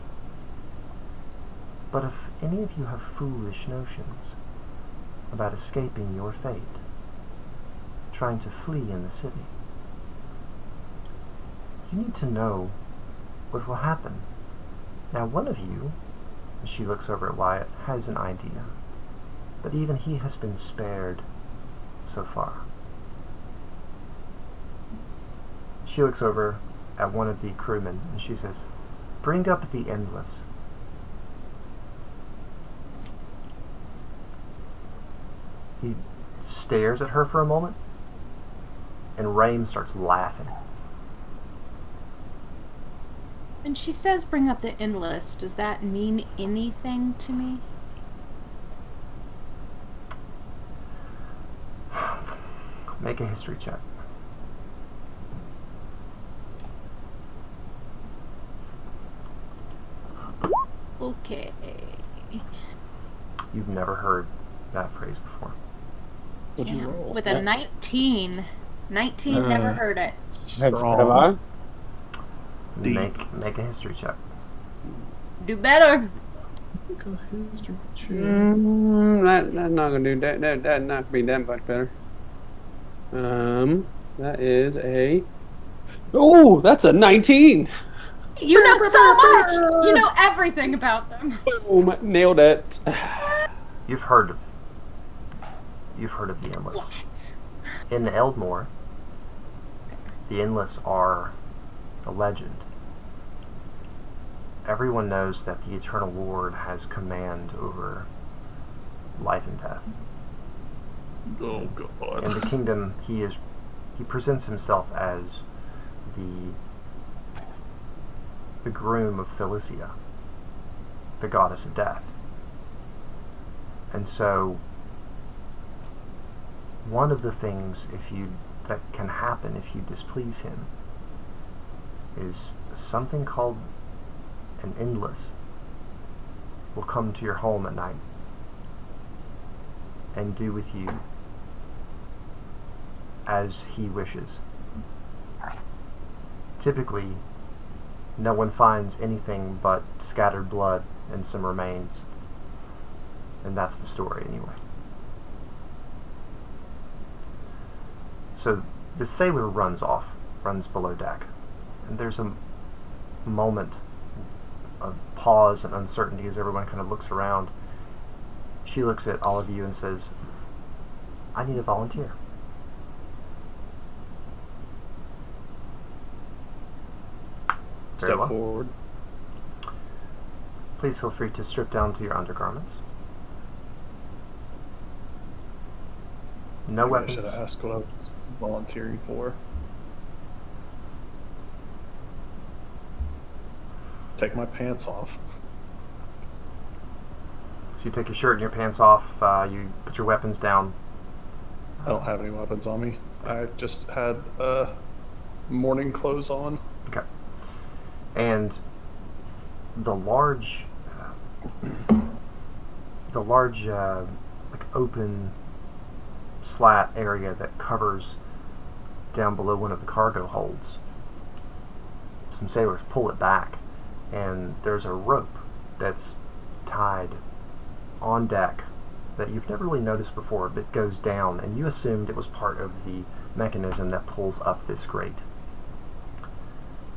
But if any of you have foolish notions about escaping your fate, trying to flee in the city, you need to know what will happen. Now, one of you, and she looks over at Wyatt, has an idea, but even he has been spared so far. She looks over at one of the crewmen and she says, "Bring up the endless." He stares at her for a moment, and Raim starts laughing. When she says bring up the endless, does that mean anything to me? Make a history check. Okay. You've never heard that phrase before. What'd you Damn. roll? With a 19. 19, never heard it. Have Strong. I? Deep. Make a history check. Do better. Make a history check. That's not gonna do that. That not gonna be that much better. That is a. Oh, that's a 19. You know so much. You know everything about them. Boom, nailed it. You've heard of the endless. What? In Eldmore, the endless are a legend. Everyone knows that the Eternal Lord has command over life and death. Oh god. In the kingdom, he presents himself as the groom of Thalicia, the goddess of death. And so, one of the things that can happen if you displease him is something called an endless will come to your home at night and do with you as he wishes. Typically, no one finds anything but scattered blood and some remains. And that's the story anyway. So the sailor runs below deck. And there's a moment of pause and uncertainty as everyone kind of looks around. She looks at all of you and says, "I need a volunteer." Very Step well. forward. Please feel free to strip down to your undergarments. No Maybe weapons. I should have asked what I was volunteering for. Take my pants off. So you take your shirt and your pants off, you put your weapons down. I don't have any weapons on me. I just had morning clothes on. Okay. And the large like open slat area that covers down below one of the cargo holds, some sailors pull it back, and there's a rope that's tied on deck that you've never really noticed before, but goes down, and you assumed it was part of the mechanism that pulls up this grate.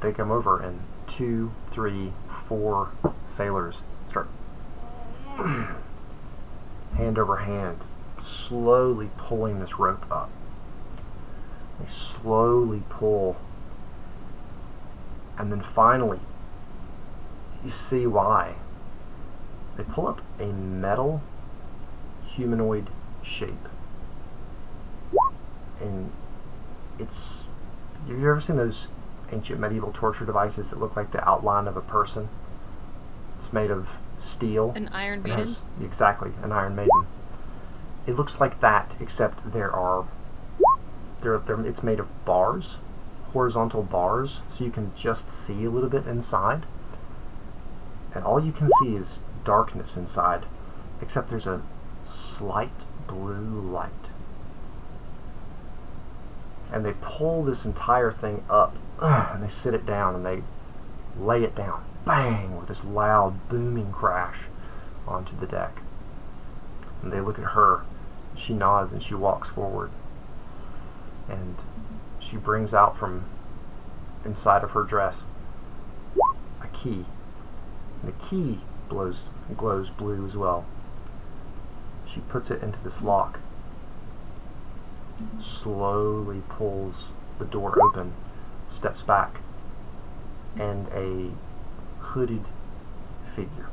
They come over, and 2, 3, 4 sailors start hand over hand slowly pulling this rope up. They slowly pull, and then finally you see why. They pull up a metal humanoid shape, and it's, you've ever seen those ancient medieval torture devices that look like the outline of a person? It's made of steel. An Iron It Maiden? has, exactly, an Iron Maiden. It looks like that, except it's made of bars horizontal bars, so you can just see a little bit inside. And all you can see is darkness inside, except there's a slight blue light. And they pull this entire thing up, and they sit it down, and they lay it down, bang, with this loud booming crash onto the deck. And they look at her. She nods and she walks forward. And she brings out from inside of her dress a key. And the key glows blue as well. She puts it into this lock, slowly pulls the door open, steps back, and a hooded figure.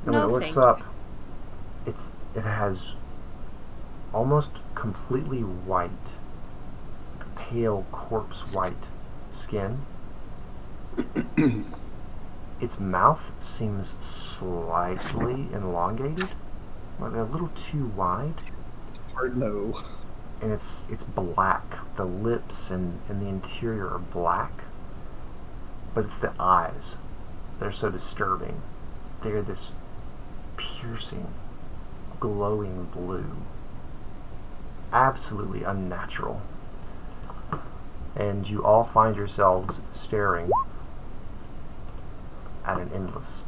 And when No, it looks thank up, it has almost completely white, pale corpse white skin. Its mouth seems slightly elongated, like a little too wide. Hard no. And it's black. The lips and the interior are black, but it's the eyes. They're so disturbing. They're this piercing, glowing blue. Absolutely unnatural. And you all find yourselves staring at an endless.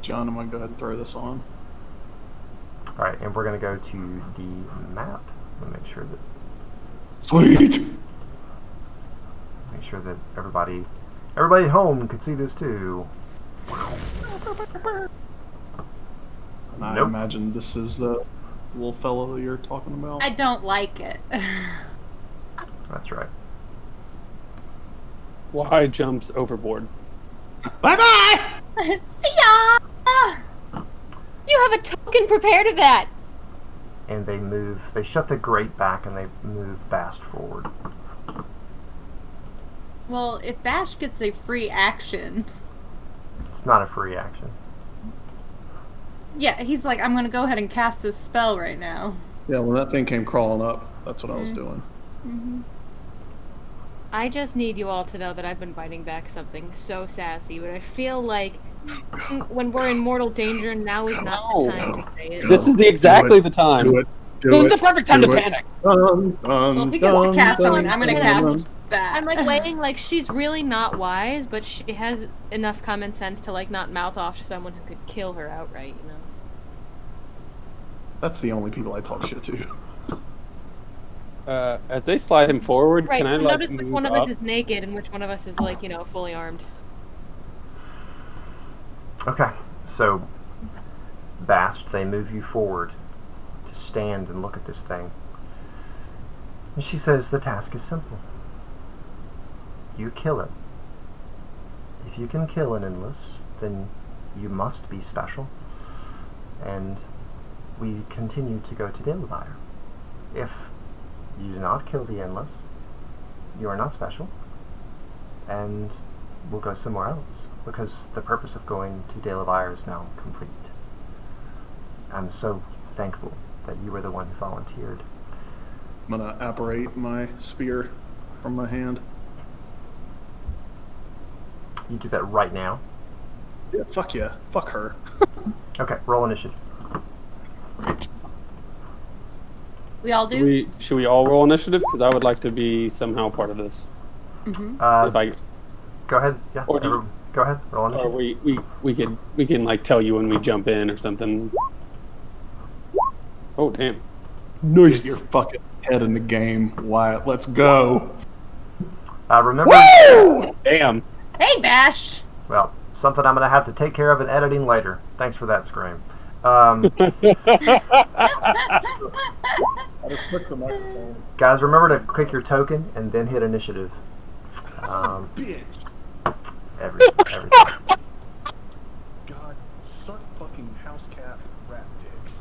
John, I'm gonna go ahead and throw this on. Alright, and we're going to go to the map. Let me make sure that everybody at home could see this too. And I Nope. imagine this is the little fellow you're talking about. I don't like it. That's right. Why jumps overboard? Bye bye! See ya! Do you have a token prepared of that? And they shut the grate back and they move Bast forward. Well, if Bash gets a free action, It's not a free action. yeah, he's like, I'm gonna go ahead and cast this spell right now. Yeah, when that thing came crawling up, that's what I was doing. Mm-hmm. I just need you all to know that I've been biting back something so sassy, but I feel like when we're in mortal danger, now is not the time to say it. This is exactly the time. Do it. This is the perfect time to panic. Well, if he gets to cast something, I'm gonna cast that. I'm like weighing, like, she's really not wise, but she has enough common sense to, like, not mouth off to someone who could kill her outright, you know? That's the only people I talk shit to. As they slide him forward, Right, can I so like notice which move one of up? us is naked and which one of us is, like, you know, fully armed. Okay, so Bast, they move you forward to stand and look at this thing. And she says the task is simple. You kill it. If you can kill an endless, then you must be special. And we continue to go to Dailybire. If you do not kill the endless, you are not special. And we'll go somewhere else, because the purpose of going to Dailybire is now complete. I'm so thankful that you were the one who volunteered. I'm gonna apparate my spear from my hand. You do that right now. Yeah, fuck yeah. Fuck her. Okay, roll initiative. We all do? Should we all roll initiative? Because I would like to be somehow part of this. Mm-hmm. If I, Go ahead. Yeah. Or do you- everyone- go ahead. Roll or initiative. we can like tell you when we jump in or something. Oh damn! Get your fucking head in the game, Wyatt. Let's go. Remember. Woo! Damn! Hey, Bash! Well, something I'm going to have to take care of in editing later. Thanks for that, Scream. Guys, remember to click your token and then hit initiative. Bitch. Every time. God, suck fucking house cat rat dicks.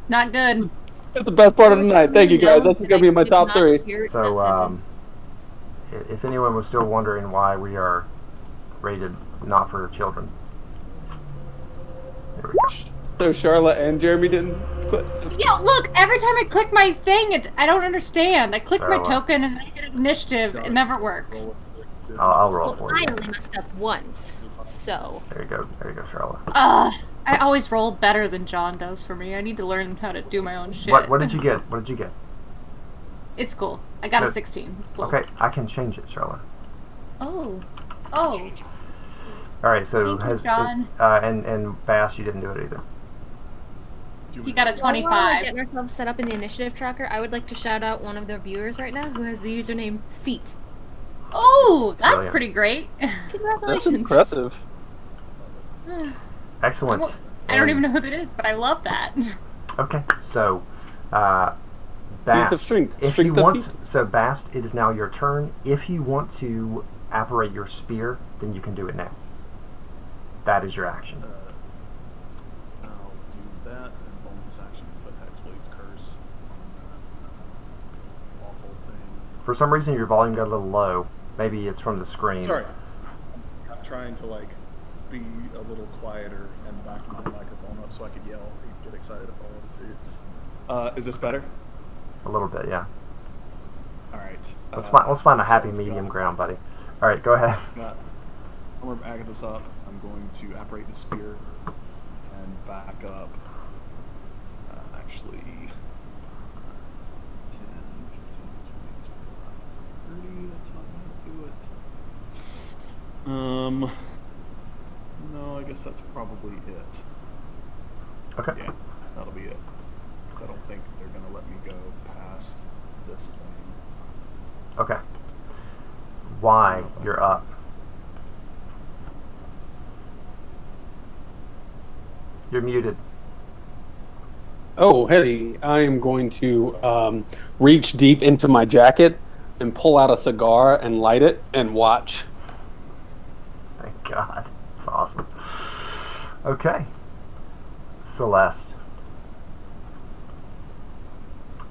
Not good. That's the best part of the night. Thank you guys. That's gonna be my top three. So, if anyone was still wondering why we are rated not for children. There we go. So Charlotte and Jeremy didn't quit. Yeah, look, every time I click my thing, I don't understand. I click my Sarla. token and I get initiative. It never works. I'll roll Well, for I you. only messed up once, so There you go, Charlotte. I always roll better than John does for me. I need to learn how to do my own shit. What did you get? What did you get? It's cool. I got a Good. 16. It's cool. Okay, I can change it, Charlotte. Oh. All right, so Thank you, John. and Bass, you didn't do it either. He got a while we're 25. getting ourselves set up in the initiative tracker, I would like to shout out one of their viewers right now who has the username Feet. Oh, that's Brilliant. pretty great. Congratulations. That's impressive. Excellent. I don't even know who that is, but I love that. Okay, so Strength Bast, of strength. if Strength you of want, feet. so Bast, it is now your turn. If you want to apparate your spear, then you can do it now. That is your action. I'll do that and bonus action put Hexblade's Curse on that awful thing. For some reason, your volume got a little low. Maybe it's from the screen. Sorry. I'm trying to be a little quieter and back my microphone up so I could yell and get excited if I wanted to. Is this better? A little bit, yeah. All right. Let's find a happy so I've medium got- ground, buddy. All right, go ahead. Got, I'm going to back this up. I'm going to apparate the spear and back up. Actually, 10, 15, 20, 30. That's not going to do it. No, I guess that's probably it. Okay. Yeah, that'll be it. 'Cause I don't think they're going to let me go past this thing. Okay. Why? You're up. You're muted. Oh, hey, I am going to reach deep into my jacket and pull out a cigar and light it and watch. Thank God. That's awesome. Okay. Celeste.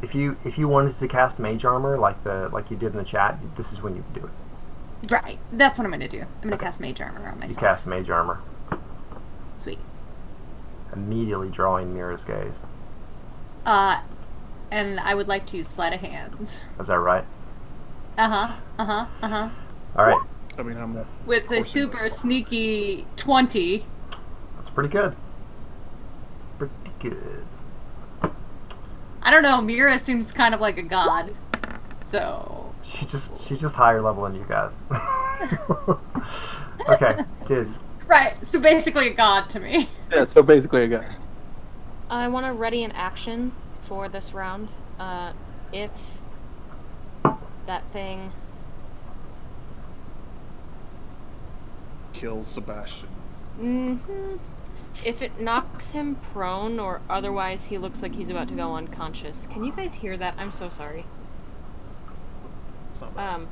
If you wanted to cast Mage Armor like you did in the chat, this is when you would do it. Right. That's what I'm going to do. I'm going to cast Mage Armor on You myself. cast Mage Armor, Sweet. immediately drawing Mira's gaze. And I would like to sleight of hand. Is that right? Uh-huh. All right. I mean, I'm With the course it super was. sneaky 20. That's pretty good. Pretty good. I don't know, Mira seems kind of like a god. So... She's just higher level than you guys. Okay, Diz. Right, so basically a god to me. Yeah, so basically I got. I want to ready an action for this round. If that thing kill Sebastian. If it knocks him prone or otherwise he looks like he's about to go unconscious. Can you guys hear that? I'm so sorry. It's not bad.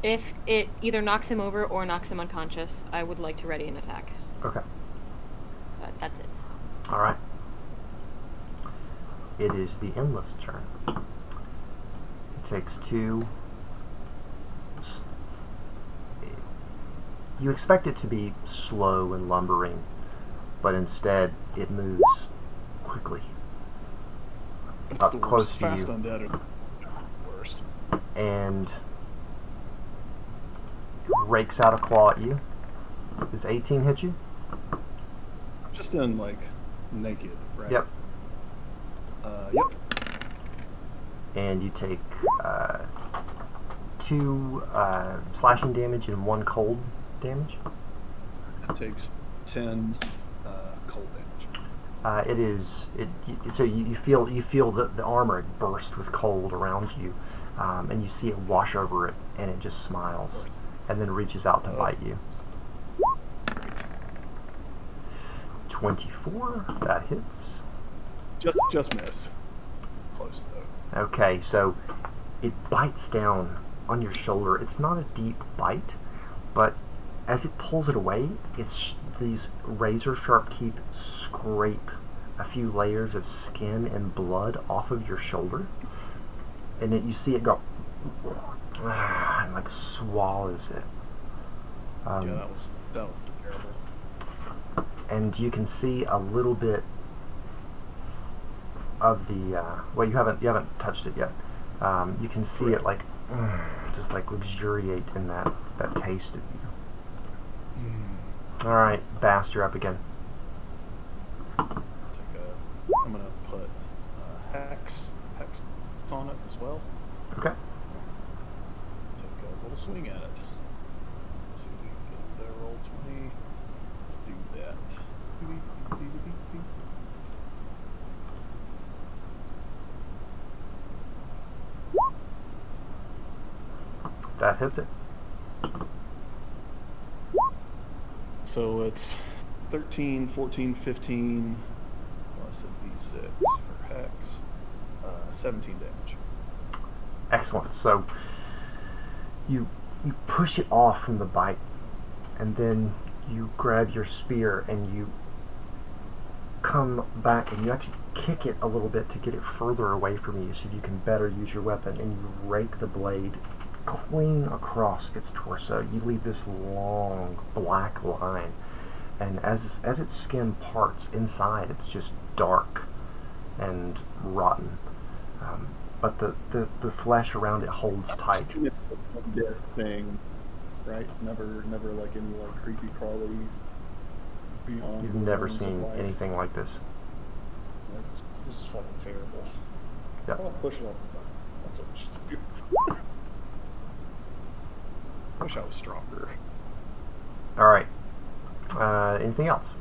If it either knocks him over or knocks him unconscious, I would like to ready an attack. Okay. But that's it. All right. It is the Endless turn. It takes two. You expect it to be slow and lumbering, but instead it moves quickly It's up the close worst. to Fast you. undead are the worst. And rakes out a claw at you. Does 18 hit you? Just in naked, right? Yep. Yep. And you take 2 slashing damage and 1 cold damage. It takes 10 cold damage. It is so you feel the armor burst with cold around you, and you see it wash over it, and it just smiles, and then reaches out to bite you. 24, that hits. Just miss. Close though. Okay, so it bites down on your shoulder. It's not a deep bite, but as it pulls it away, these razor sharp teeth scrape a few layers of skin and blood off of your shoulder, and then you see it go and like swallows it. Yeah, that was terrible. And you can see a little bit of the well, you haven't touched it yet. You can see it like just like luxuriate in that taste of you. All right, Bast, you're up again. I'm gonna put hex on it as well. Okay. Take a little swing at it. Let's see if we can get a roll 20. Let's do that. That hits it. So it's 13, 14, 15, plus a d6 for hex, 17 damage. Excellent. So you push it off from the bite, and then you grab your spear and you come back and you actually kick it a little bit to get it further away from you so you can better use your weapon, and you rake the blade clean across its torso. You leave this long black line, and as its skin parts inside, it's just dark and rotten, but the flesh around it holds tight. Thing, right? Never like any like creepy crawly beyond. You've never seen anything like this. This is fucking terrible. Yep. I'll push it off the button. That's what we should do. I wish I was stronger. All right. Anything else?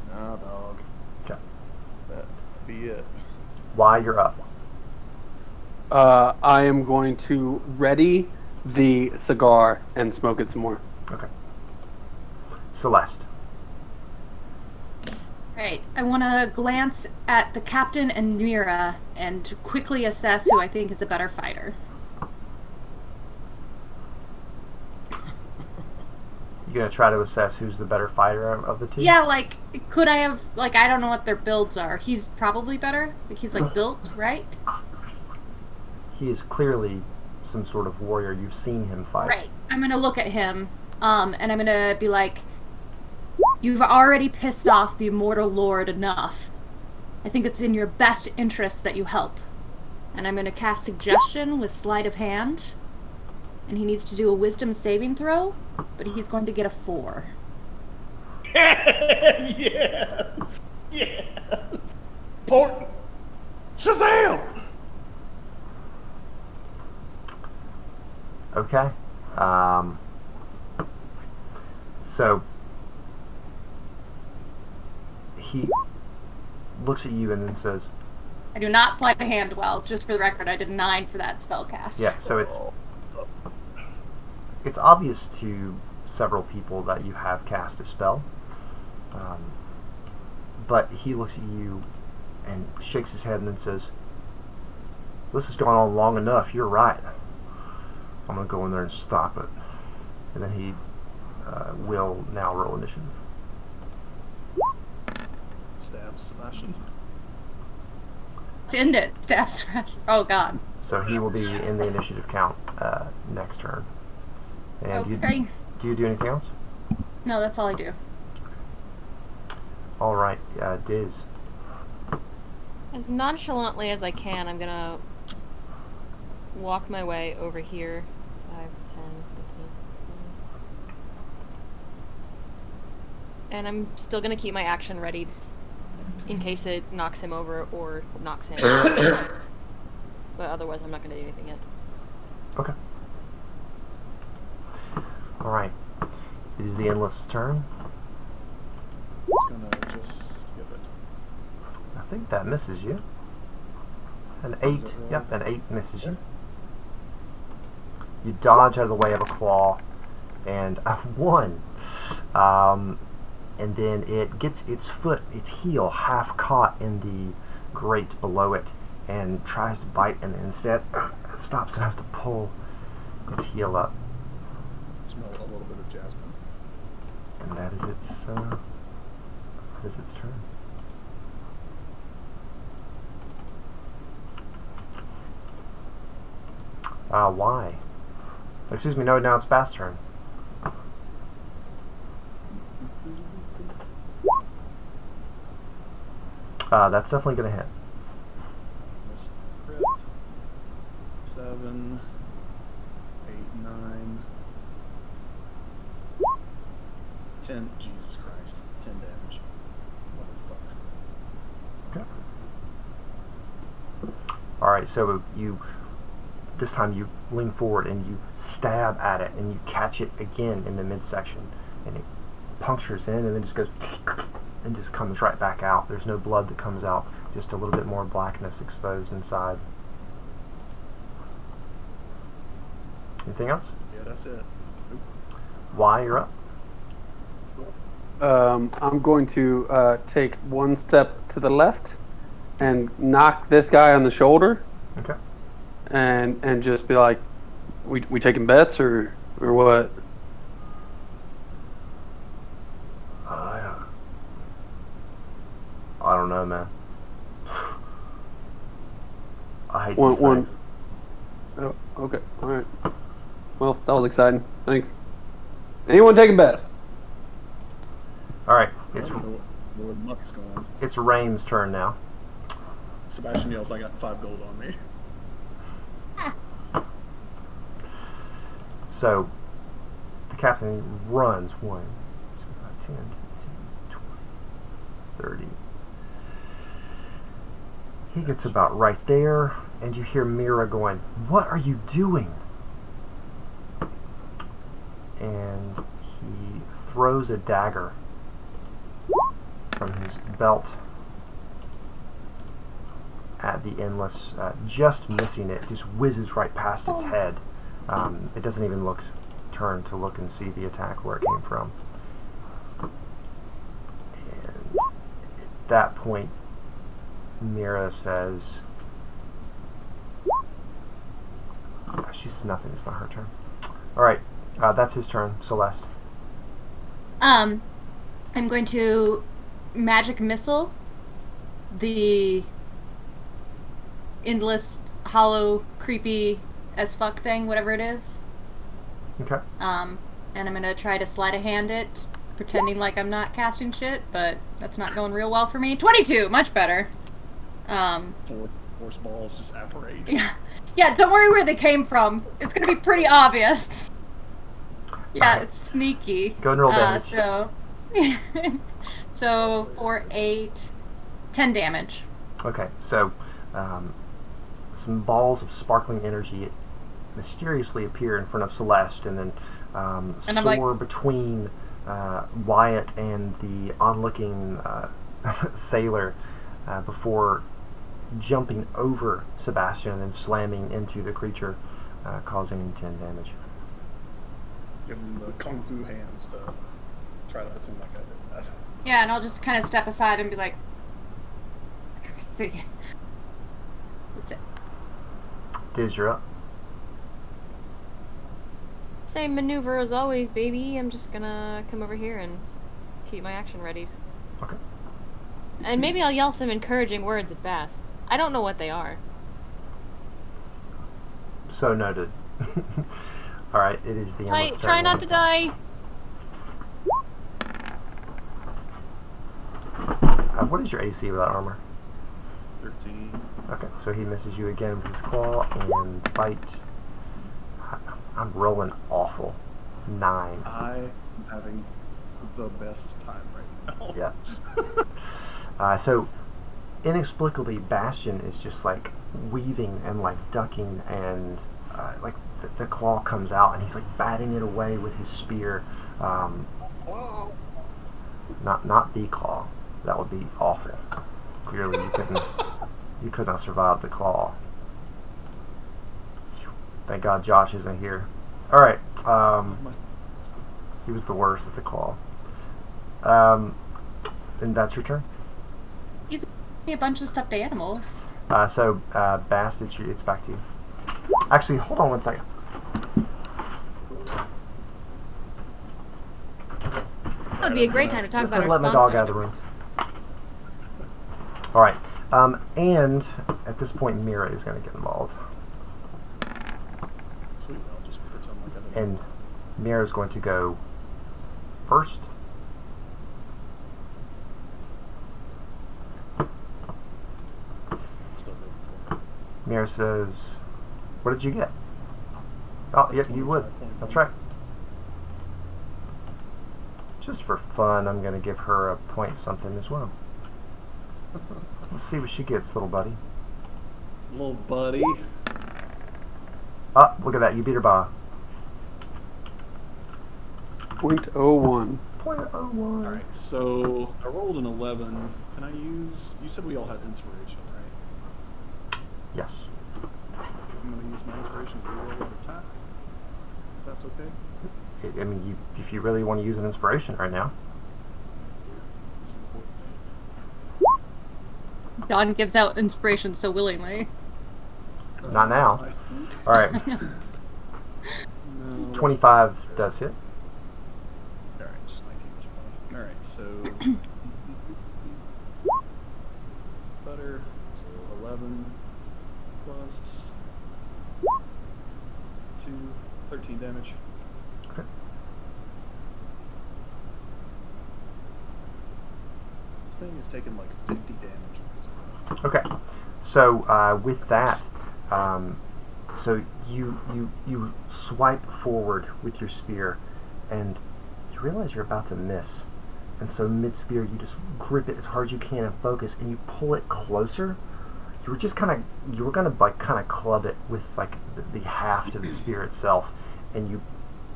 Nah, dog. Okay. That'd be it. Why you're up? I am going to ready the cigar and smoke it some more. Okay. Celeste. Alright, I want to glance at the captain and Mira and quickly assess who I think is a better fighter. You gonna try to assess who's the better fighter of the two? Yeah, like, could I have, like, I don't know what their builds are. He's probably better. Like, he's, like, built, right? He is clearly some sort of warrior. You've seen him fight. Right. I'm gonna look at him, and I'm gonna be like, you've already pissed off the immortal lord enough. I think it's in your best interest that you help. And I'm gonna cast suggestion with sleight of hand. And he needs to do a wisdom saving throw, but he's going to get a 4. Yes! Yes! Important! Shazam! Okay. So he looks at you and then says, I do not sleight of hand well. Just for the record, I did 9 for that spell cast. yeah, so it's obvious to several people that you have cast a spell. But he looks at you and shakes his head and then says, this has gone on long enough, you're right. I'm going to go in there and stop it. And then he will now roll initiative. Stab Sebastian. Let's end it. Staff scratch. Oh, God. So he will be in the initiative count next turn. And Okay. do you do anything else? No, that's all I do. All right, Diz. As nonchalantly as I can, I'm gonna walk my way over here. 5, 10, 15. And I'm still gonna keep my action readied in case it knocks him over or knocks him. But otherwise, I'm not gonna do anything yet. Okay. All right. It is the endless turn. It's gonna just skip it. I think that misses you. An 8. Yep, an 8 misses you. You dodge out of the way of a claw, and a 1. And then it gets its heel half caught in the grate below it, and tries to bite, and instead it stops and has to pull its heel up. Smell a little bit of jasmine. And that is its turn. Why? Excuse me, no, now it's Bass' turn. That's definitely going to hit. Missed crit. 7, 8, 9, 10. Jesus Christ. 10 damage. What the fuck? Okay. Alright, so this time you lean forward and you stab at it and you catch it again in the midsection and it punctures in and then just goes and just comes right back out. There's no blood that comes out, just a little bit more blackness exposed inside. Anything else? Yeah, that's it. Oop. Why, you're up. I'm going to take one step to the left and knock this guy on the shoulder, Okay. and just be like, "We taking bets or what?" I don't know, man. I hate One- these one- things. Oh, okay, all right. Well, that was exciting. Thanks. Anyone taking bets? All right, I don't know where the muck's going. it's Rain's turn now. Sebastian yells, I got 5 gold on me. So the captain runs 1, 2, 5, 10, 15, 20, 30. He gets about right there, and you hear Mira going, "What are you doing?" And he throws a dagger from his belt at the endless, just missing it, just whizzes right past its head. It doesn't even turn to look and see the attack where it came from. And at that point, Mira says, she says nothing, it's not her turn. Alright, that's his turn. Celeste. I'm going to magic missile the endless, hollow, creepy as fuck thing, whatever it is. Okay. And I'm gonna try to sleight of hand it, pretending like I'm not casting shit, but that's not going real well for me. 22, much better. Force balls just apparate. Yeah, don't worry where they came from. It's gonna be pretty obvious. Yeah, it's sneaky. Go and roll damage. So 4, 8, 10 damage. Okay, so some balls of sparkling energy mysteriously appear in front of Celeste and then soar like, between Wyatt and the onlooking sailor before jumping over Sebastian and then slamming into the creature, causing him 10 damage. Give him the kung fu hands to try to pretend like I did that. Yeah, and I'll just kind of step aside and be like, see. That's it. Diz, you're up. Same maneuver as always, baby. I'm just gonna come over here and keep my action ready. Okay. And maybe I'll yell some encouraging words at Bass. I don't know what they are. So noted. Alright, it is the endless turn. Try not to die! What is your AC without armor? 13. Okay, so he misses you again with his claw and bite. I'm rolling awful. 9. I am having the best time right now. Yeah. So inexplicably, Bastion is just like weaving and like ducking, and like the claw comes out, and he's like batting it away with his spear. Not the claw. That would be awful. Clearly, you could not survive the claw. Thank God Josh isn't here. All right. He was the worst at the claw. And that's your turn. He's a bunch of stuffed animals. So Bast, it's back to you. Actually, hold on one second. That would be a great time to talk Just about our let my dog sponsor. out of the room. All right. And at this point, Mira is going to get involved. Sweet. I'll just pretend like I didn't. And Mira's going to go first. Still moving forward. Mira says, "What did you get?" Oh, yep, you would. That's right. Just for fun, I'm going to give her a point something as well. Let's see what she gets, little buddy. Little buddy. Oh, look at that. You beat her by .01. 0.01. Alright, so I rolled an 11. Can I use... You said we all had inspiration, right? Yes. I'm going to use my inspiration to roll an attack. If that's okay. I mean, if you really want to use an inspiration right now. It's important. John gives out inspiration so willingly. Not now. All right. No. 25 does hit. Alright, just 19 was funny. Alright, so... Butter, so 11 plus 2, 13 damage. Okay. This thing is taking like 50 damage at this point. Okay. So with that, so you swipe forward with your spear, and you realize you're about to miss. And so mid-spear, you just grip it as hard as you can and focus, and you pull it closer. You were just kind of like club it with like the haft of the spear itself, and you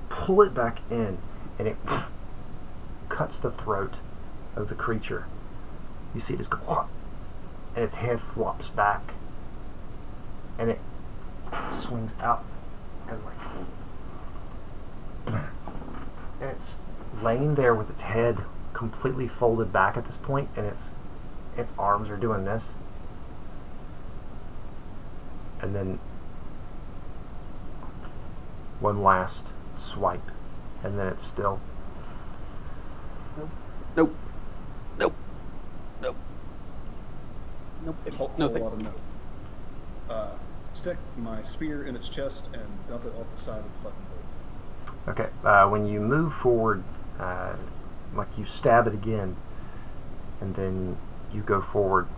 pull it back in, and it cuts the throat of the creature. You see it just go, and its head flops back, and it swings out, and it's laying there with its head completely folded back at this point, and its arms are doing this, and then one last swipe, and then it's still. Nope. Nope. Nope. Nope. It holds No, a lot thanks. of note. Stick my spear in its chest and dump it off the side of the fucking boat. Okay, when you move forward, like you stab it again, and then you go forward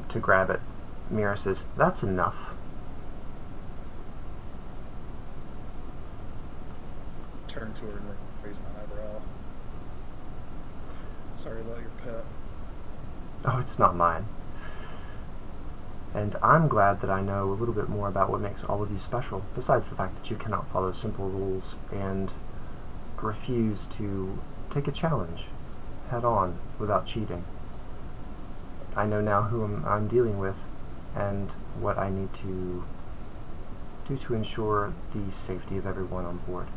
to grab it, Mira says, "That's enough." Turn to her and raise my eyebrow. Sorry about your pet. Oh, it's not mine. And I'm glad that I know a little bit more about what makes all of you special, besides the fact that you cannot follow simple rules and refuse to take a challenge head on without cheating. I know now who I'm dealing with and what I need to do to ensure the safety of everyone on board.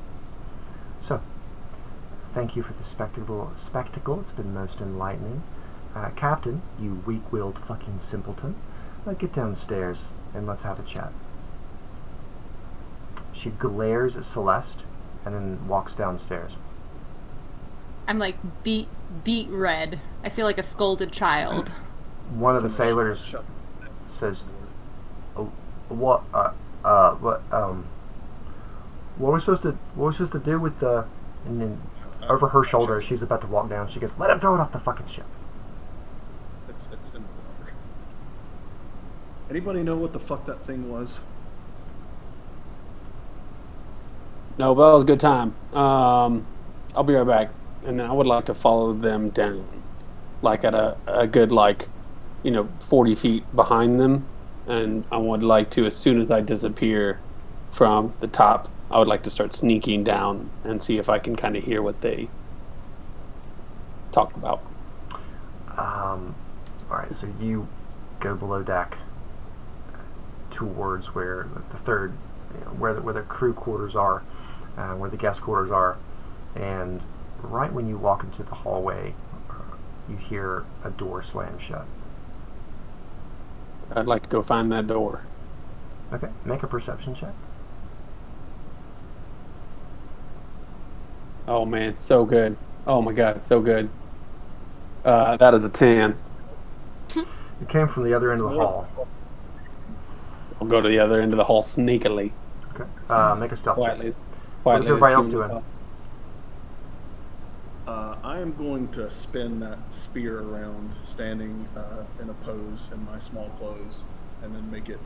So, thank you for the spectacle. It's been most enlightening. Captain, you weak-willed fucking simpleton. Get downstairs and let's have a chat. She glares at Celeste and then walks downstairs. I'm like beat red. I feel like a scolded child. One of the sailors says, "Oh, what are we supposed to do with the?" And then over her shoulder, she's about to walk down. She goes, "Let him throw it off the fucking ship." It's in the water. Anybody know what the fuck that thing was? No, but that was a good time. I'll be right back. And then I would like to follow them down, like at a good, 40 feet behind them. And I would like to, as soon as I disappear from the top, I would like to start sneaking down and see if I can kind of hear what they talk about. Alright, so you go below deck towards where the third, where the crew quarters are, where the guest quarters are, and right when you walk into the hallway, you hear a door slam shut. I'd like to go find that door. Okay, make a perception check. Oh man, it's so good. Oh my god, it's so good. That is a 10. It came from the other end of the hall. I'll go to the other end of the hall sneakily. Okay. Make a stealth check. Quietly. What is everybody else assuming- doing? I am going to spin that spear around, standing in a pose in my small clothes, and then make it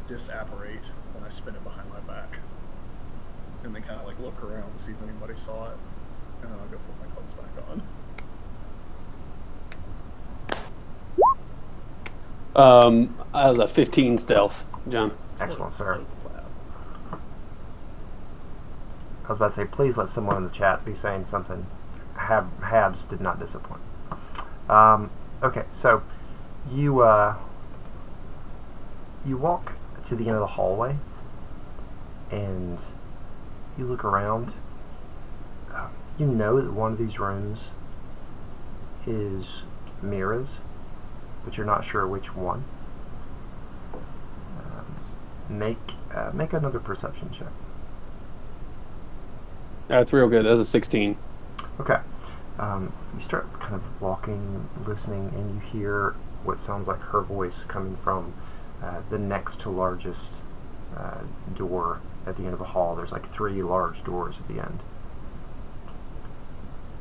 disapparate when I spin it behind my back. And then kind of like look around and see if anybody saw it, and then I'll go put my clothes back on. I was a 15 stealth, John. Excellent, sir. I was about to say, please let someone in the chat be saying something. Habs did not disappoint. Okay, so you walk to the end of the hallway, and you look around. You know that one of these rooms is Mira's, but you're not sure which one. Make another perception check. That's real good. That's a 16. Okay. You start kind of walking, listening, and you hear what sounds like her voice coming from the next to largest door at the end of the hall. There's like 3 large doors at the end.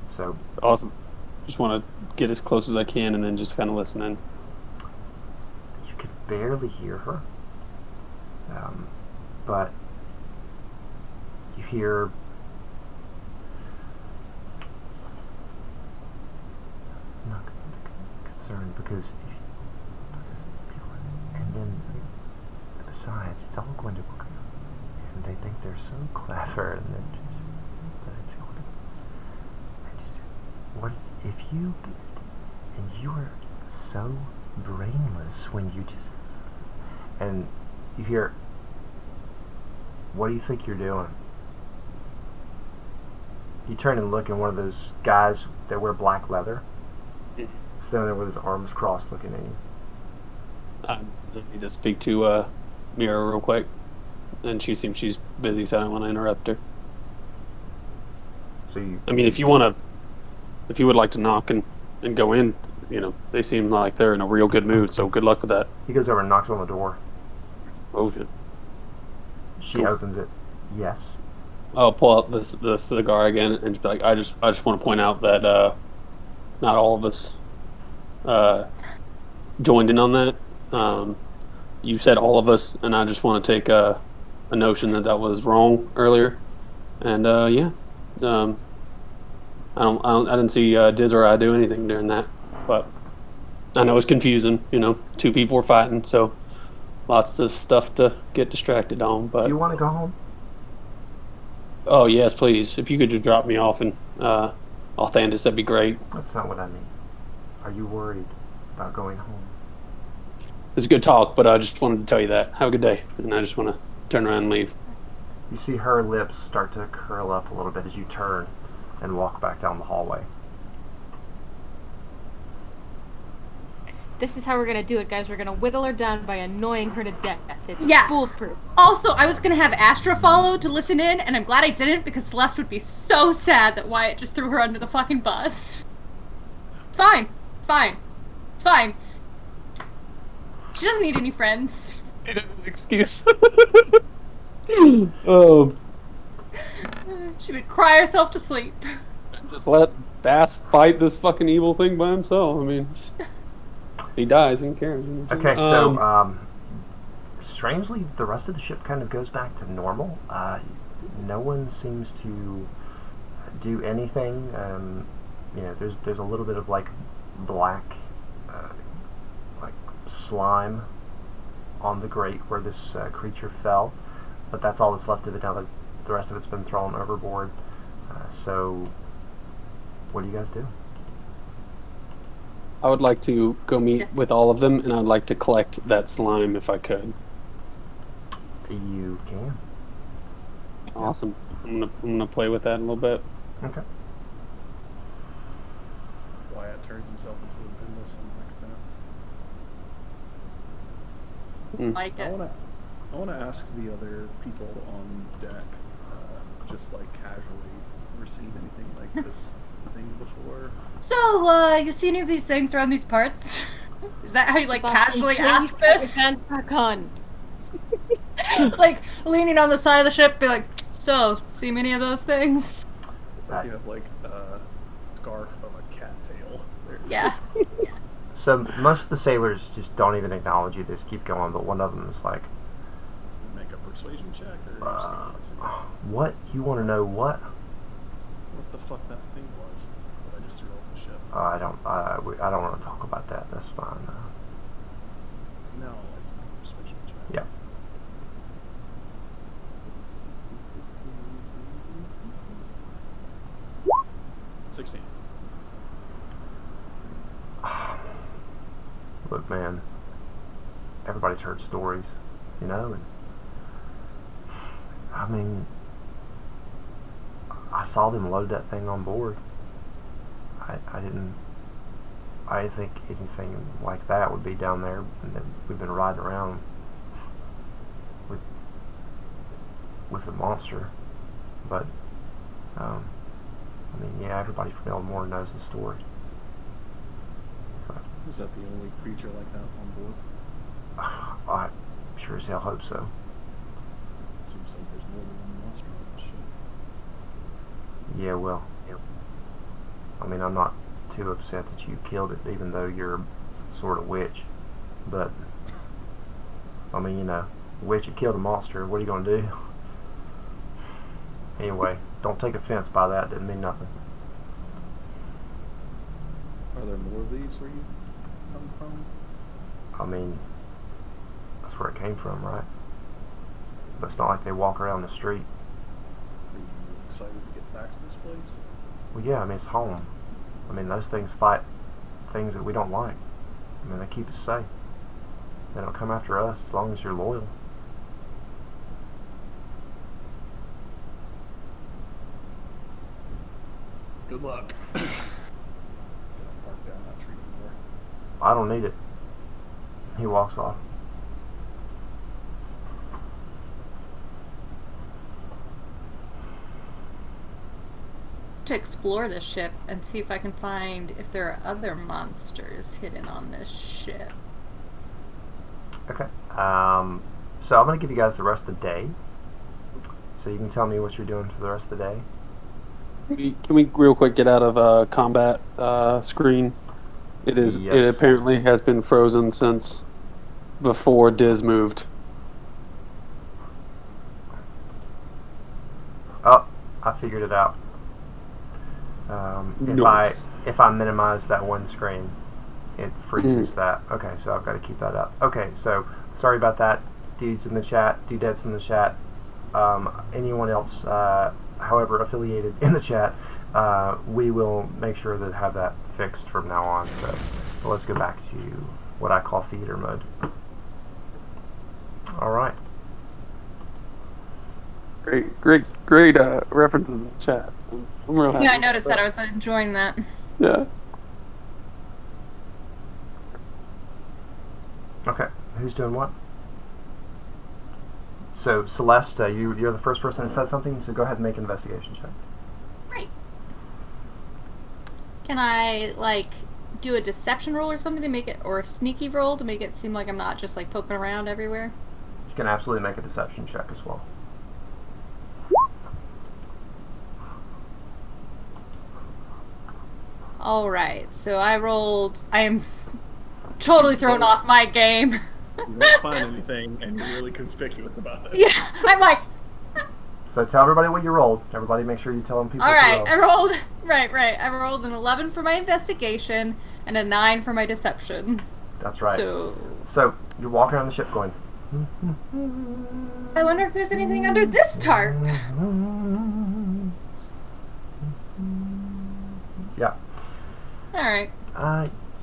So Awesome. Just want to get as close as I can and then just kind of listen in. you could barely hear her, but you hear I'm not concerned because and then besides it's all going to work out, and they think they're so clever, and then just but it's going to what if you and you are so brainless when you just and you hear what do you think you're doing? You turn and look, and one of those guys that wear black leather standing there with his arms crossed looking at you. I need to speak to Mira real quick. And she seems she's busy, so I don't want to interrupt her. So you I mean, if you would like to knock and go in, you know, they seem like they're in a real good mood, so good luck with that. he goes over and knocks on the door. Oh, shit. She Cool. opens it. Yes. I'll pull out the cigar again and just be like, I just want to point out that not all of us joined in on that. You said all of us, and I just want to take a notion that was wrong earlier. And yeah, I didn't see Diz or I do anything during that, but I know it's confusing. You know, 2 people were fighting, so lots of stuff to get distracted on. But Do you want to go home? oh yes, please. If you could just drop me off in Authentis, that'd be great. That's not what I mean. Are you worried about going home? It's a good talk, but I just wanted to tell you that. Have a good day, and I just want to turn around and leave. You see her lips start to curl up a little bit as you turn and walk back down the hallway. This is how we're gonna do it, guys. We're gonna whittle her down by annoying her to death. It's Yeah. foolproof. Also, I was gonna have Astra follow to listen in, and I'm glad I didn't because Celeste would be so sad that Wyatt just threw her under the fucking bus. It's fine. It's fine. It's fine. She doesn't need any friends. Need an excuse. Oh, She would cry herself to sleep. just let Bass fight this fucking evil thing by himself. I mean, he dies. Who cares? Okay, so strangely, the rest of the ship kind of goes back to normal. No one seems to do anything. You know, there's a little bit of like black, like slime on the grate where this creature fell, but that's all that's left of it now that the rest of it's been thrown overboard. So, what do you guys do? I would like to go meet with all of them, and I'd like to collect that slime if I could. You can. Awesome. I'm gonna play with that a little bit. Okay. Wyatt turns himself into a goodness and next now. Like I it. want to ask the other people on deck, just like casually, ever seen anything like this thing before? So, you see any of these things around these parts? Is that how you like Sebastian, casually please ask put your this? pants back on. like leaning on the side of the ship, be like, "So, see many of those things?" Like you have like a scarf of a cattail. There's Yeah. just- So most of the sailors just don't even acknowledge you. They just keep going. But one of them is like, Make a persuasion check, or you just gonna continue? "What? You want to know what?" What the fuck that thing was that I just threw off the ship? I don't. I don't want to talk about that. That's fine. No, like persuasion check. Yeah. $16. Look, man. Everybody's heard stories, you know. And I mean, I saw them load that thing on board. I didn't think anything like that would be down there. And then we've been riding around with the monster, but I mean, yeah, everybody from Elmore knows the story. So Was that the only creature like that on board? I sure as hell hope so. Seems like there's more than one monster on this ship. Yeah, well, I mean, I'm not too upset that you killed it, even though you're some sort of witch. But I mean, you know, witch that killed a monster. What are you gonna do? Anyway, don't take offense by that. Didn't mean nothing. Are there more of these where you come from? I mean, that's where it came from, right? But it's not like they walk around the street. Are you excited to get back to this place? Well, yeah, I mean, it's home. I mean, those things fight things that we don't like. I mean, they keep us safe. They don't come after us as long as you're loyal. Good luck. Gonna park down that tree anymore. I don't need it. He walks off. To explore this ship and see if I can find if there are other monsters hidden on this ship. Okay. So I'm going to give you guys the rest of the day. So you can tell me what you're doing for the rest of the day. Can we real quick get out of combat screen? It is. Yes. It apparently has been frozen since before Diz moved. Oh, I figured it out. Nice. If I minimize that one screen, it freezes that. Okay, so I've got to keep that up. Okay, so sorry about that, dudes in the chat, dudettes in the chat, anyone else, however affiliated in the chat. We will make sure to have that fixed from now on. So let's go back to what I call theater mode. All right. Great references in the chat. I'm real happy. Yeah, I noticed that. I was enjoying that. Yeah. Okay, who's doing what? So Celeste, you're the first person that said something. So go ahead and make an investigation check. Right. Can I, like, do a deception roll or something to make it, or a sneaky roll to make it seem like I'm not just, like, poking around everywhere? You can absolutely make a deception check as well. Alright, so I am totally thrown off my game. You won't find anything, and you're really conspicuous about it. Yeah, I'm like, So tell everybody what you rolled. Everybody make sure you tell them people alright, what I you rolled. rolled, right, I rolled an 11 for my investigation, and a 9 for my deception. That's right. So, So you're walking around the ship going, I wonder if there's anything under this tarp. yeah. Alright.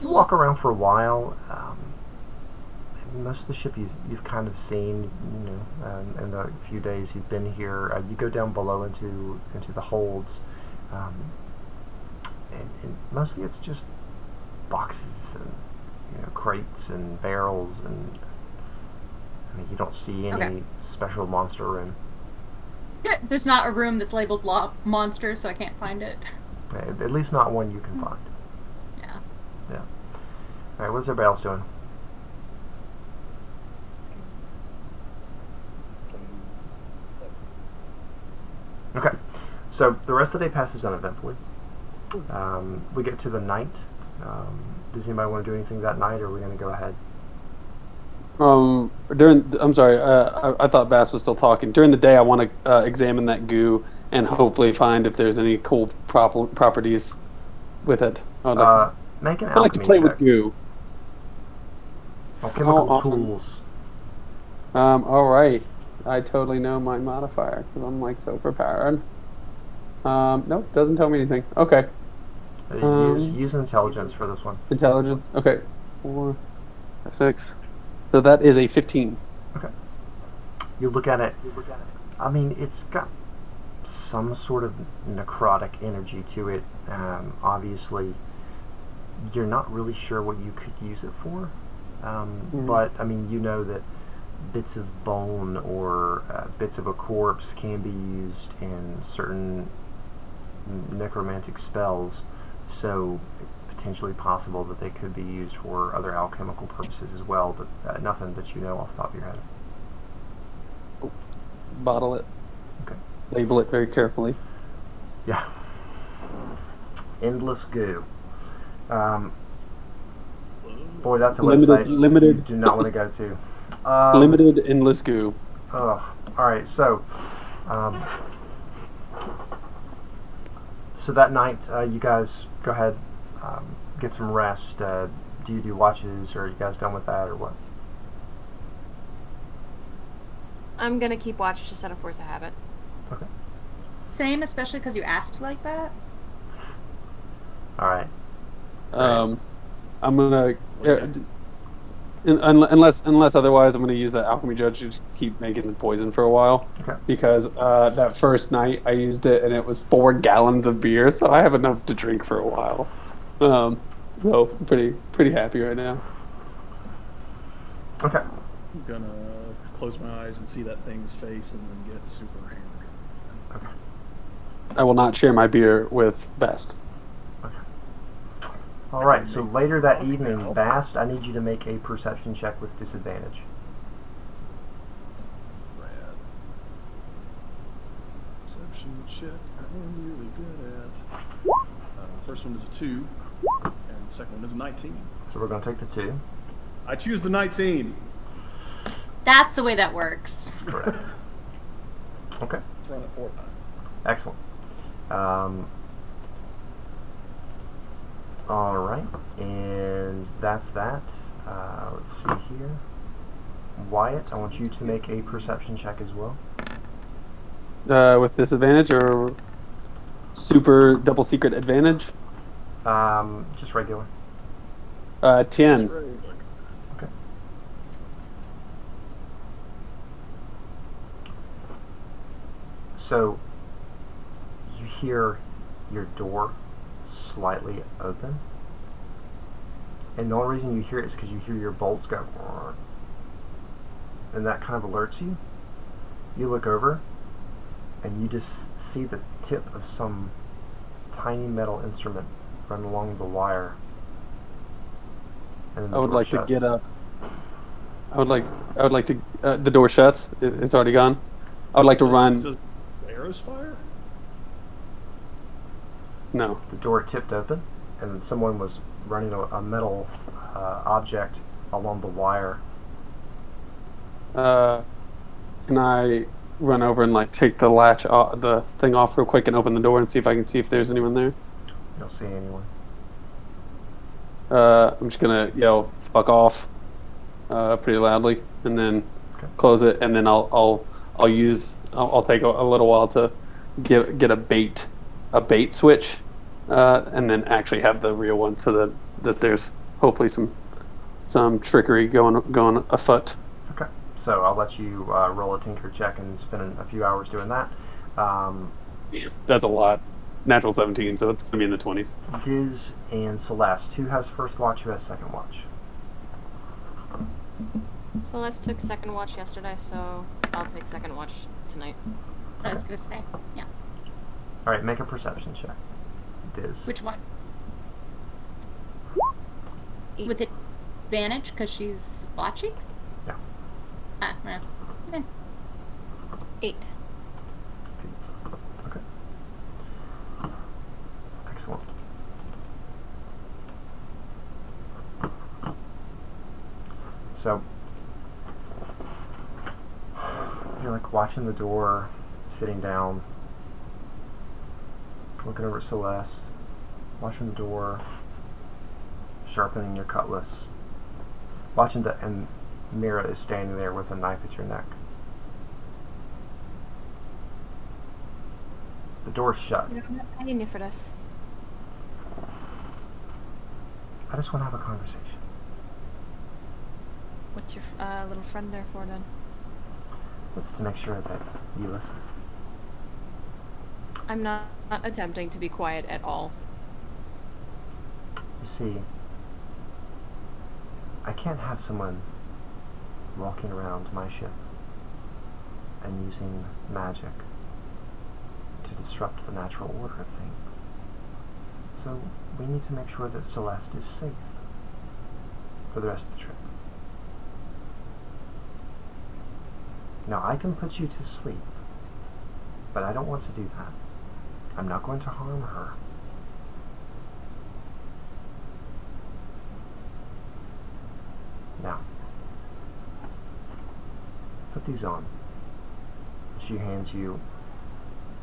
You walk around for a while. Most of the ship you've kind of seen, you know, in the few days you've been here. You go down below into the holds, and mostly it's just boxes and, you know, crates and barrels, and I mean, you don't see any special monster room. Yeah, there's not a room that's labeled monster, so I can't find it. At least not one you can find. Yeah. Yeah. All right, what's everybody else doing? So the rest of the day passes uneventfully. We get to the night. Does anybody want to do anything that night, or are we going to go ahead? I'm sorry. I thought Bass was still talking. During the day, I want to examine that goo and hopefully find if there's any cool properties with it. Make an I'd like to alchemy play check. with goo. Or chemical awesome. tools. All right. I totally know my modifier because I'm like so prepared. Nope, doesn't tell me anything. Okay. Use intelligence for this one. Intelligence. Okay. 4, 6. So that is a 15. Okay. You look at it. I mean, it's got some sort of necrotic energy to it. Obviously, you're not really sure what you could use it for. But, I mean, you know that bits of bone or bits of a corpse can be used in certain necromantic spells. So, potentially possible that they could be used for other alchemical purposes as well, but nothing that you know off the top of your head. Bottle it. Okay. Label it very carefully. Yeah. Endless goo. Boy, that's a website limited. you do not want to go to. Limited endless goo. Alright, so so that night, you guys go ahead, get some rest. Do you do watches, or are you guys done with that, or what? I'm gonna keep watch just out of force of habit. Okay. Same, especially because you asked like that. Alright. I'm gonna unless otherwise, I'm gonna use that alchemy judge to keep making the poison for a while. Okay. Because that first night I used it and it was 4 gallons of beer, so I have enough to drink for a while. So pretty happy right now. Okay. I'm gonna close my eyes and see that thing's face and then get super hammered. Okay. I will not share my beer with Best. Alright, so later that evening, Bast, I need you to make a perception check with disadvantage. Rad. Perception check. I'm really good at. First one is a 2, and the second one is a 19. So we're going to take the 2. I choose the 19. That's the way that works. That's correct. Okay. Let's run it 4 times. Excellent. Alright, and that's that. Let's see here. Wyatt, I want you to make a perception check as well. With disadvantage or super double secret advantage? Just regular. 10. Okay. So, you hear your door slightly open, and the only reason you hear it is because you hear your bolts go, and that kind of alerts you. You look over, and you just see the tip of some tiny metal instrument run along the wire. And then the I would door like shuts. to get up. I would like to. The door shuts. It's already gone. I would like to run. Does arrows fire? No. The door tipped open, and someone was running a metal object along the wire. Can I run over and like take the latch, the thing off real quick, and open the door and see if I can see if there's anyone there? You don't see anyone. I'm just gonna yell "fuck off" pretty loudly, and then close it, and then I'll take a little while to get a bait switch, and then actually have the real one, so that there's hopefully some trickery going afoot. Okay, so I'll let you roll a tinker check and spend a few hours doing that. Yeah, that's a lot. Natural 17, so it's gonna be in the 20s. Diz and Celeste, who has first watch, who has second watch? Celeste took second watch yesterday, so I'll take second watch tonight. I was gonna say, yeah. All right, make a perception check. Diz. Which one? 8. With advantage because she's watching? Yeah. Well. 8. Okay. So you're like watching the door, sitting down, looking over at Celeste, watching the door, sharpening your cutlass, and Mira is standing there with a knife at your neck. The door's shut. I'm not paying you for this. I just want to have a conversation. What's your little friend there for then? It's to make sure that you listen. I'm not attempting to be quiet at all. You see, I can't have someone walking around my ship and using magic to disrupt the natural order of things. So we need to make sure that Celeste is safe for the rest of the trip. Now, I can put you to sleep, but I don't want to do that. I'm not going to harm her. Now, put these on. She hands you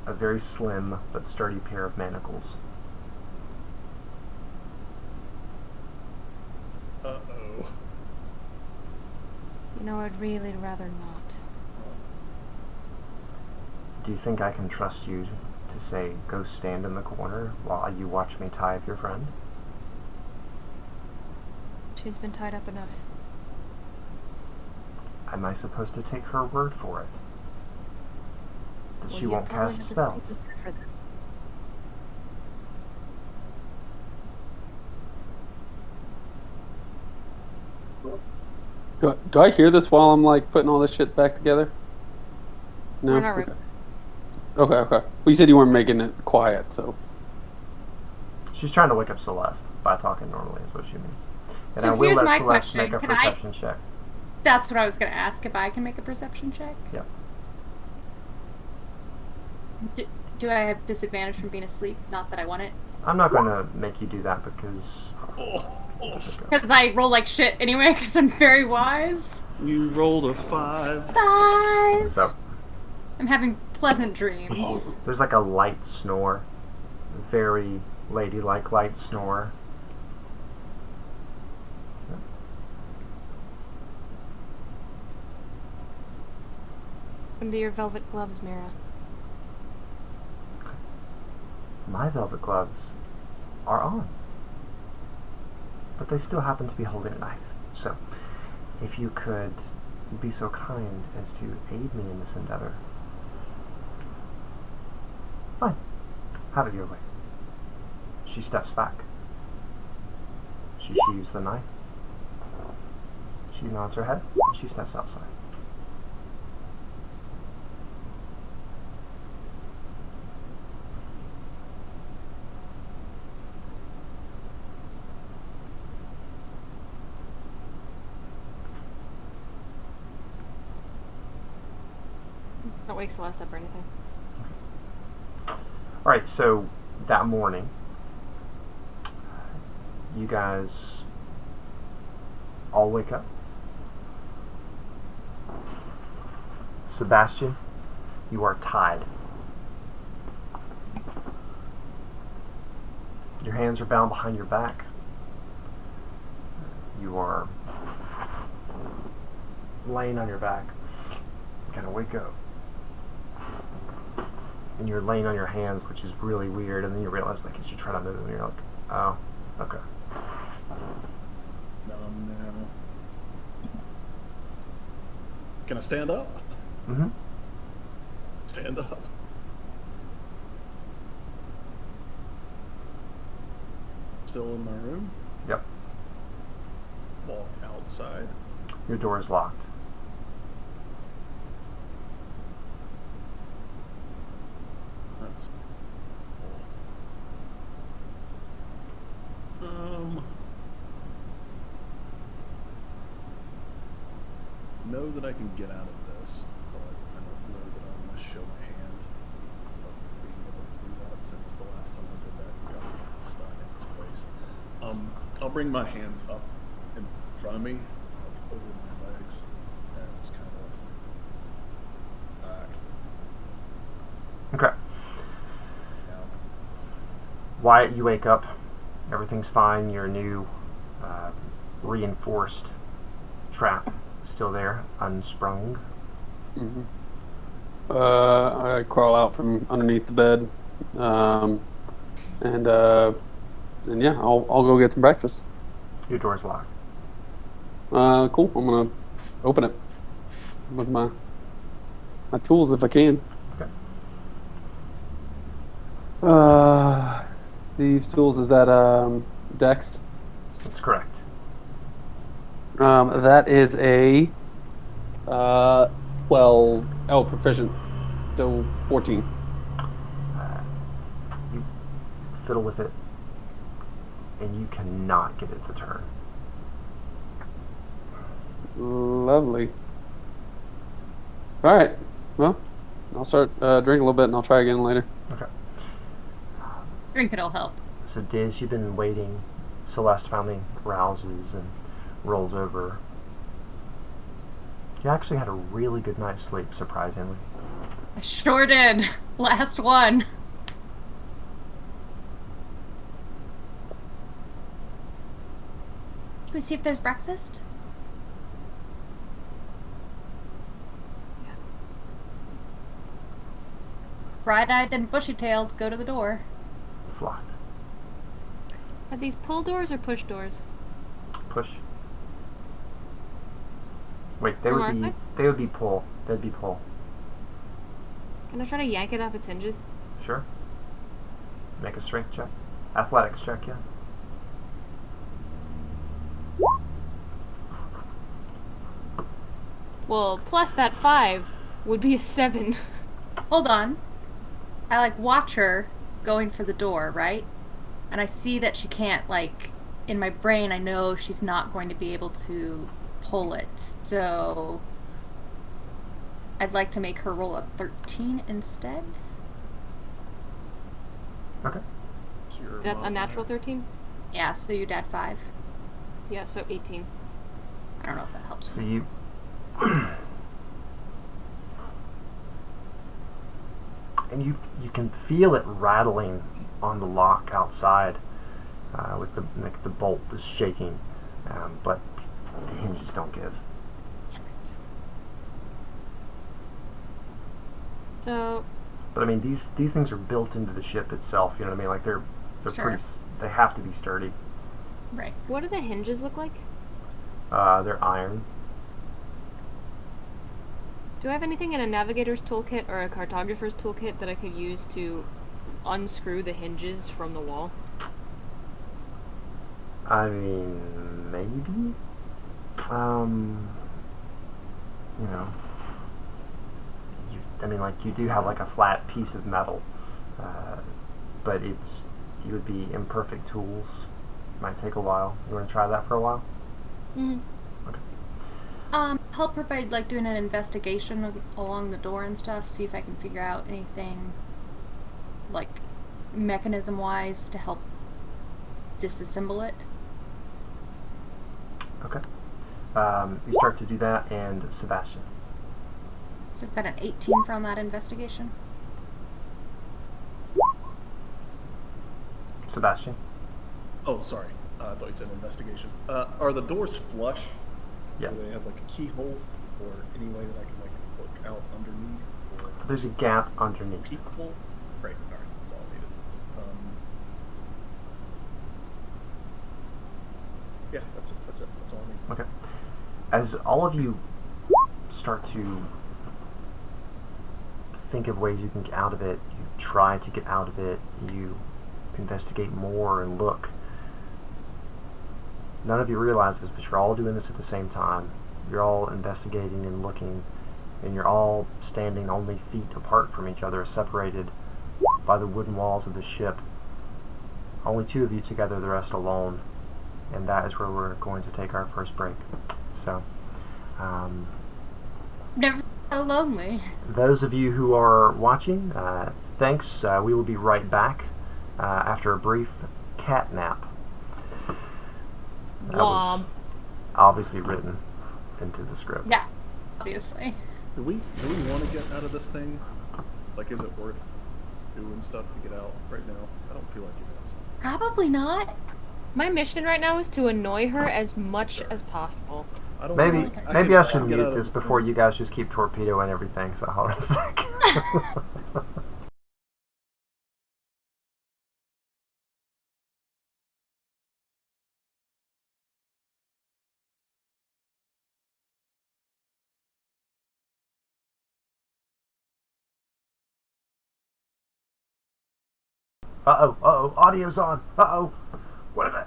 a very slim but sturdy pair of manacles. Uh-oh. You know, I'd really rather not. Do you think I can trust you to say, go stand in the corner while you watch me tie up your friend? She's been tied up enough. Am I supposed to take her word for it? That Well, she you won't probably cast have to spells? speak with her then. Do I hear this while I'm like putting all this shit back together? No. We're not really- Okay. Well, you said you weren't making it quiet, so. She's trying to wake up Celeste by talking normally, is what she means. And So I will here's let my Celeste question. make a Can I- perception check. That's what I was going to ask, if I can make a perception check. Yep. Do I have disadvantage from being asleep? Not that I want it. I'm not going to make you do that because... Because I roll like shit anyway, because I'm very wise. You rolled a 5. 5! So, I'm having pleasant dreams. there's like a light snore. Very ladylike light snore. Under your velvet gloves, Mira. My velvet gloves are on. But they still happen to be holding a knife. So, if you could be so kind as to aid me in this endeavor. Fine. Have it your way. She steps back. She sheathes the knife. She nods her head, and she steps outside. Don't wake Celeste up or anything. Alright, so that morning, you guys all wake up. Sebastian, you are tied. Your hands are bound behind your back. You are laying on your back. You gotta wake up. And you're laying on your hands, which is really weird, and then you realize like you should try to move, and you're like, oh, okay. Numb now. Can I stand up? Mm-hmm. Stand up. Still in my room? Yep. Walk outside. Your door is locked. That's know that I can get out of this, but I don't know that I'm going to show my hand of being able to do that since the last time I did that got me stuck in this place. I'll bring my hands up in front of me, like over my Wyatt, you wake up. Everything's fine. Your new reinforced trap is still there, unsprung. Mm-hmm. I crawl out from underneath the bed, and yeah, I'll go get some breakfast. Your door's locked. Cool. I'm gonna open it with my tools if I can. Okay. These tools, is that Dex? That's correct. That is a 12. Oh, proficient. So 14. You fiddle with it, and you cannot get it to turn. Lovely. All right. Well, I'll start drinking a little bit, and I'll try again later. Okay. Drink it'll help. So Diz, you've been waiting. Celeste finally rouses and rolls over. You actually had a really good night's sleep, surprisingly. I sure did. Last one. Can we see if there's breakfast? Bright-eyed and bushy-tailed, go to the door. It's locked. Are these pull doors or push doors? Push. Wait, they From would our be side? they would be pull. They'd be pull. Can I try to yank it off its hinges? Sure. Make a strength check. Athletics check, yeah. Well, plus that 5 would be a 7. Hold on. I watch her going for the door, right? And I see that she can't, in my brain I know she's not going to be able to pull it. So I'd like to make her roll a 13 instead. Okay. That's a natural 13? Yeah, so you'd add 5. Yeah, so 18. I don't know if that helps. So you and you can feel it rattling on the lock outside, with the bolt is shaking, but the hinges don't give. So, But I mean, these things are built into the ship itself. You know what I mean? They're Sure. pretty. They have to be sturdy. Right. what do the hinges look like? They're iron. Do I have anything in a navigator's toolkit or a cartographer's toolkit that I could use to unscrew the hinges from the wall? I mean, maybe. You know, you do have a flat piece of metal, but you would be imperfect tools. Might take a while. You want to try that for a while? Mm-hmm. Help her by doing an investigation along the door and stuff, see if I can figure out anything mechanism wise to help disassemble it. Okay. You start to do that, and Sebastian. So I've got an 18 from that investigation. Sebastian. Oh, sorry. I thought you said investigation. Are the doors flush? Yeah. Do they have a keyhole or any way that I can look out underneath? Or There's a gap underneath. peephole? Great. All right. That's all I needed. Yeah, that's it. That's all I need. Okay. As all of you start to think of ways you can get out of it, you try to get out of it, you investigate more and look. None of you realize this, but you're all doing this at the same time. You're all investigating and looking, and you're all standing only feet apart from each other, separated by the wooden walls of the ship. Only 2 of you together, the rest alone. And that is where we're going to take our first break. So, Never so lonely. those of you who are watching, thanks. We will be right back after a brief cat nap. That was Wob. obviously written into the script. Yeah, obviously. Do we want to get out of this thing? Is it worth doing stuff to get out right now. I don't feel like it is. Probably not. My mission right now is to annoy her as much as possible. I don't Maybe know. maybe I should get mute out of this the before room. you guys just keep torpedoing everything. So hold on a sec. Uh-oh, audio's on. Uh-oh, what is it?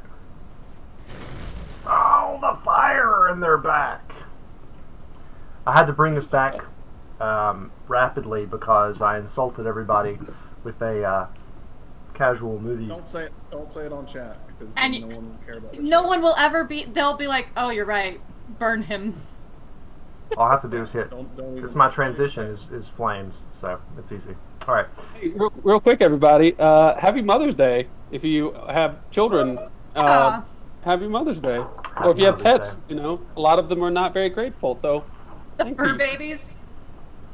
Oh, the fire, and they're back. I had to bring this back rapidly because I insulted everybody with a casual movie. Don't say it on chat because And no one will care about it. No one will ever be. They'll be like, "Oh, you're right. Burn him." All I have to do is hit. Don't It's even- my transition is flames, so it's easy. All right. Hey, real quick, everybody. Happy Mother's Day. If you have children, Aw. Happy Mother's Day. Happy Or if you have Mother's pets, Day. a lot of them are not very grateful. So, The thank fur you. babies.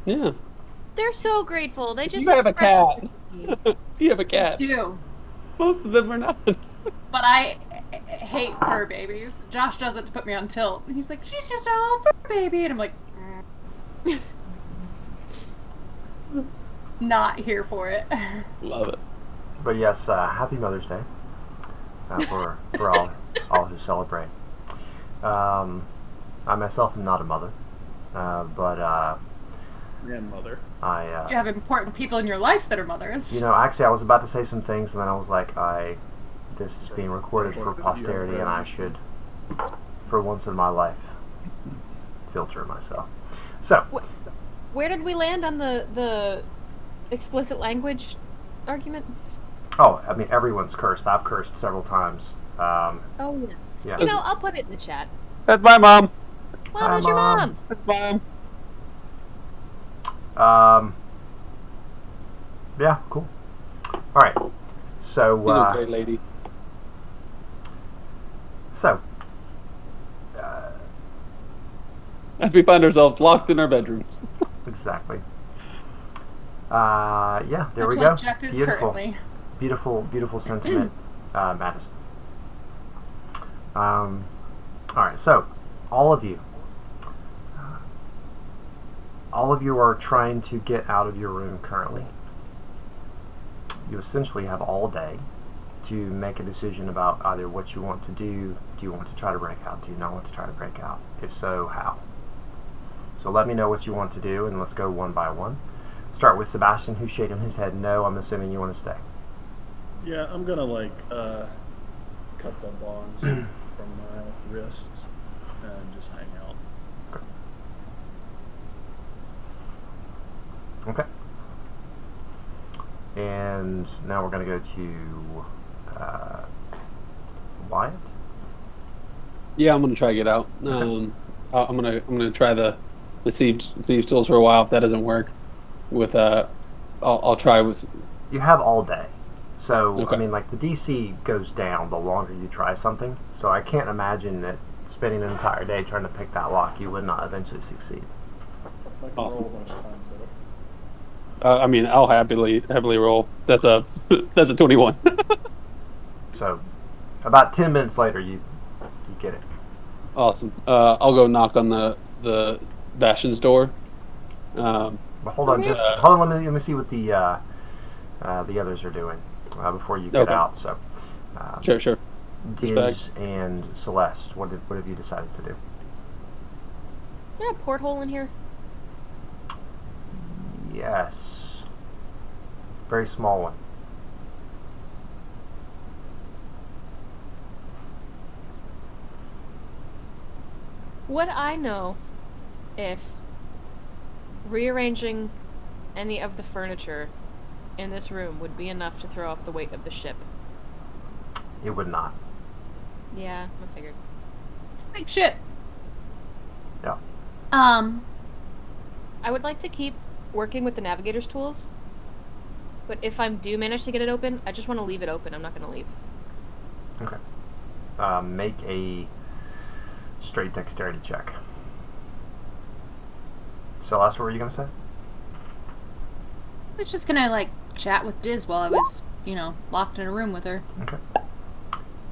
Yeah. They're so grateful. They just You have a express cat. empathy. You have a cat. Do. Most of them are not. But I hate fur babies. Josh does it to put me on tilt. He's like, "She's just a little fur baby," and I'm like, not here for it. Love it. But yes, happy Mother's Day for all who celebrate. I myself am not a mother, but grandmother. You have important people in your life that are mothers. Actually, I was about to say some things, and then I was like, this is being recorded for posterity, and I should, for once in my life, filter myself. So, Where did we land on the explicit language argument? I mean, everyone's cursed. I've cursed several times. Oh yeah. Yeah. You know, I'll put it in the chat. That's my mom. Well, Hi, that's your Mom. mom. That's mom. Yeah, cool. All right. So, She's a great lady. so, As we find ourselves locked in our bedrooms. exactly. Yeah, there That's we go. what Jeff is Beautiful. currently. Beautiful sentiment, Madison. All right, so all of you are trying to get out of your room currently. You essentially have all day to make a decision about either what you want to do. Do you want to try to break out? Do you not want to try to break out? If so, how? So let me know what you want to do, and let's go one by one. Start with Sebastian, who's shaking his head no. I'm assuming you want to stay. Yeah, I'm gonna cut the bonds from my wrists and just hang out. Okay. And now we're going to go to Wyatt. Yeah, I'm gonna try to get out. I'm gonna try the Thieves tools for a while. If that doesn't work, I'll try with. You have all day. So, Okay. I mean, like, the DC goes down the longer you try something. So I can't imagine that spending an entire day trying to pick that lock, you would not eventually succeed. I can Awesome. roll a bunch of times though. I mean, I'll happily roll. That's a 21. So, about 10 minutes later, you get it. Awesome. I'll go knock on the Bastion's door. But hold on, let me see what the others are doing before you get Okay. out. So, Sure. Diz and Celeste, what have you decided to do? Is there a porthole in here? Yes, very small one. Would I know if rearranging any of the furniture in this room would be enough to throw off the weight of the ship? It would not. Yeah, I figured. Big shit. Yeah. I would like to keep working with the navigator's tools, but if I do manage to get it open, I just want to leave it open. I'm not going to leave. Okay. Make a straight dexterity check. Celeste, what were you gonna say? I was just gonna chat with Diz while I was, locked in a room with her. Okay.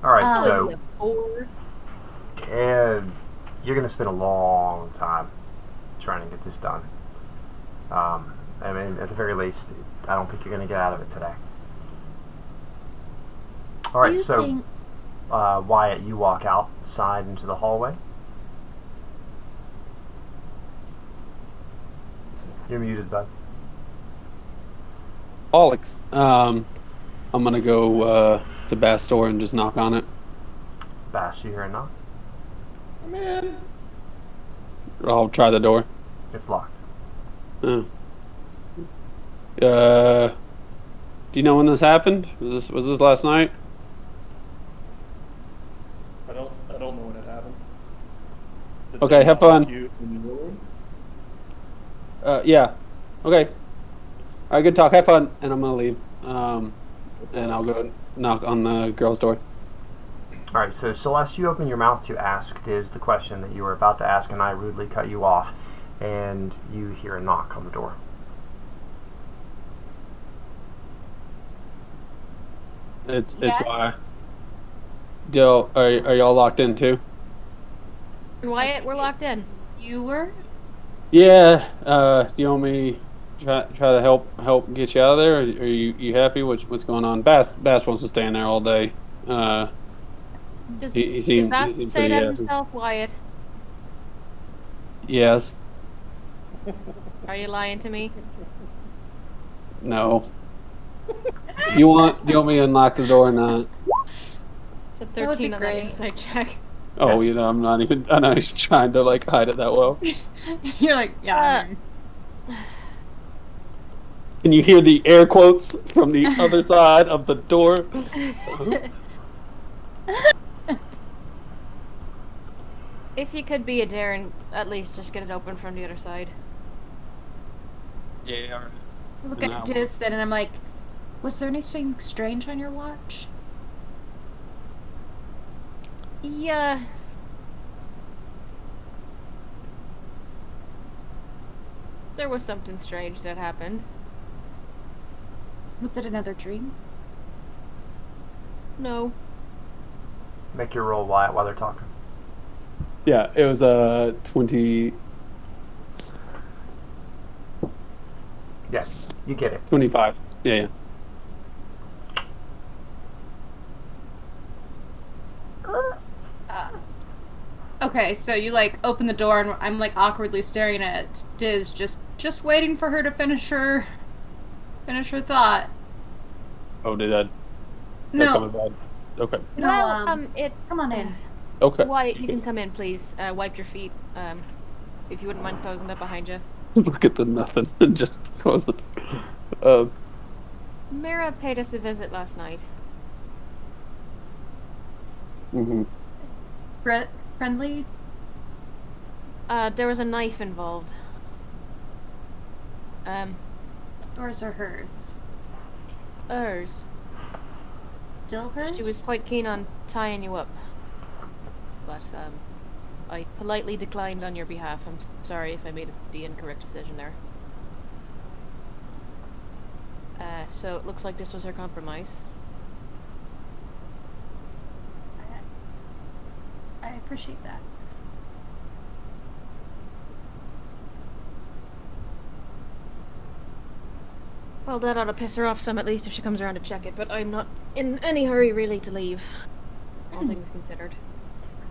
All right, Oh, so yeah. Or and you're going to spend a long time trying to get this done. I mean, at the very least, I don't think you're going to get out of it today. All right, Do you so think- Wyatt, you walk outside into the hallway. You're muted, bud. Alex, I'm gonna go to Bass door and just knock on it. Bash, you hear a knock? I'm in. I'll try the door. It's locked. Do you know when this happened? Was this last night? I don't know when it happened. Did Okay, they have not lock fun. You in your room? Yeah. Okay. All right, good talk. Have fun, and I'm gonna leave. And I'll go knock on the girl's door. All right, so Celeste, you open your mouth to ask Diz the question that you were about to ask, and I rudely cut you off, and you hear a knock on the door. It's Yes. why. Dill, are y'all locked in too? Wyatt, we're locked in. You were? Yeah. Do you want me try to help get you out of there? Are you happy? What's going on? Bass wants to stay in there all day. Does He did seemed Bass pretty say that happy. himself, Wyatt? Yes. Are you lying to me? No. Do you want me to unlock the door or not? It's a That would be 13 on that great. insight check. Oh, I'm not even trying to like hide it that well. You're like, yeah. Can you hear the air quotes from the other side of the door? If you could be a dare and at least just get it open from the other side. Yeah. All right. I look at Diz then and I'm like, was there anything strange on your watch? Yeah. There was something strange that happened. Was it another dream? No. Make your roll, Wyatt, while they're talking. Yeah, it was 20. Yes, you get it. 25. Yeah. Okay, so you open the door and I'm awkwardly staring at Diz, just waiting for her to finish her thought. Oh, did I? No, Okay. No, Well, come on in. Okay. Wyatt, you can come in, please. Wipe your feet. If you wouldn't mind closing it behind you. Look at the nothing and just close it. Mira paid us a visit last night. Mhm. Friendly? There was a knife involved. Yours or hers? Hers. Still hers? She was quite keen on tying you up. But, I politely declined on your behalf. I'm sorry if I made the incorrect decision there. So it looks like this was her compromise. I appreciate that. Well, that ought to piss her off some at least if she comes around to check it, but I'm not in any hurry really to leave. All things considered.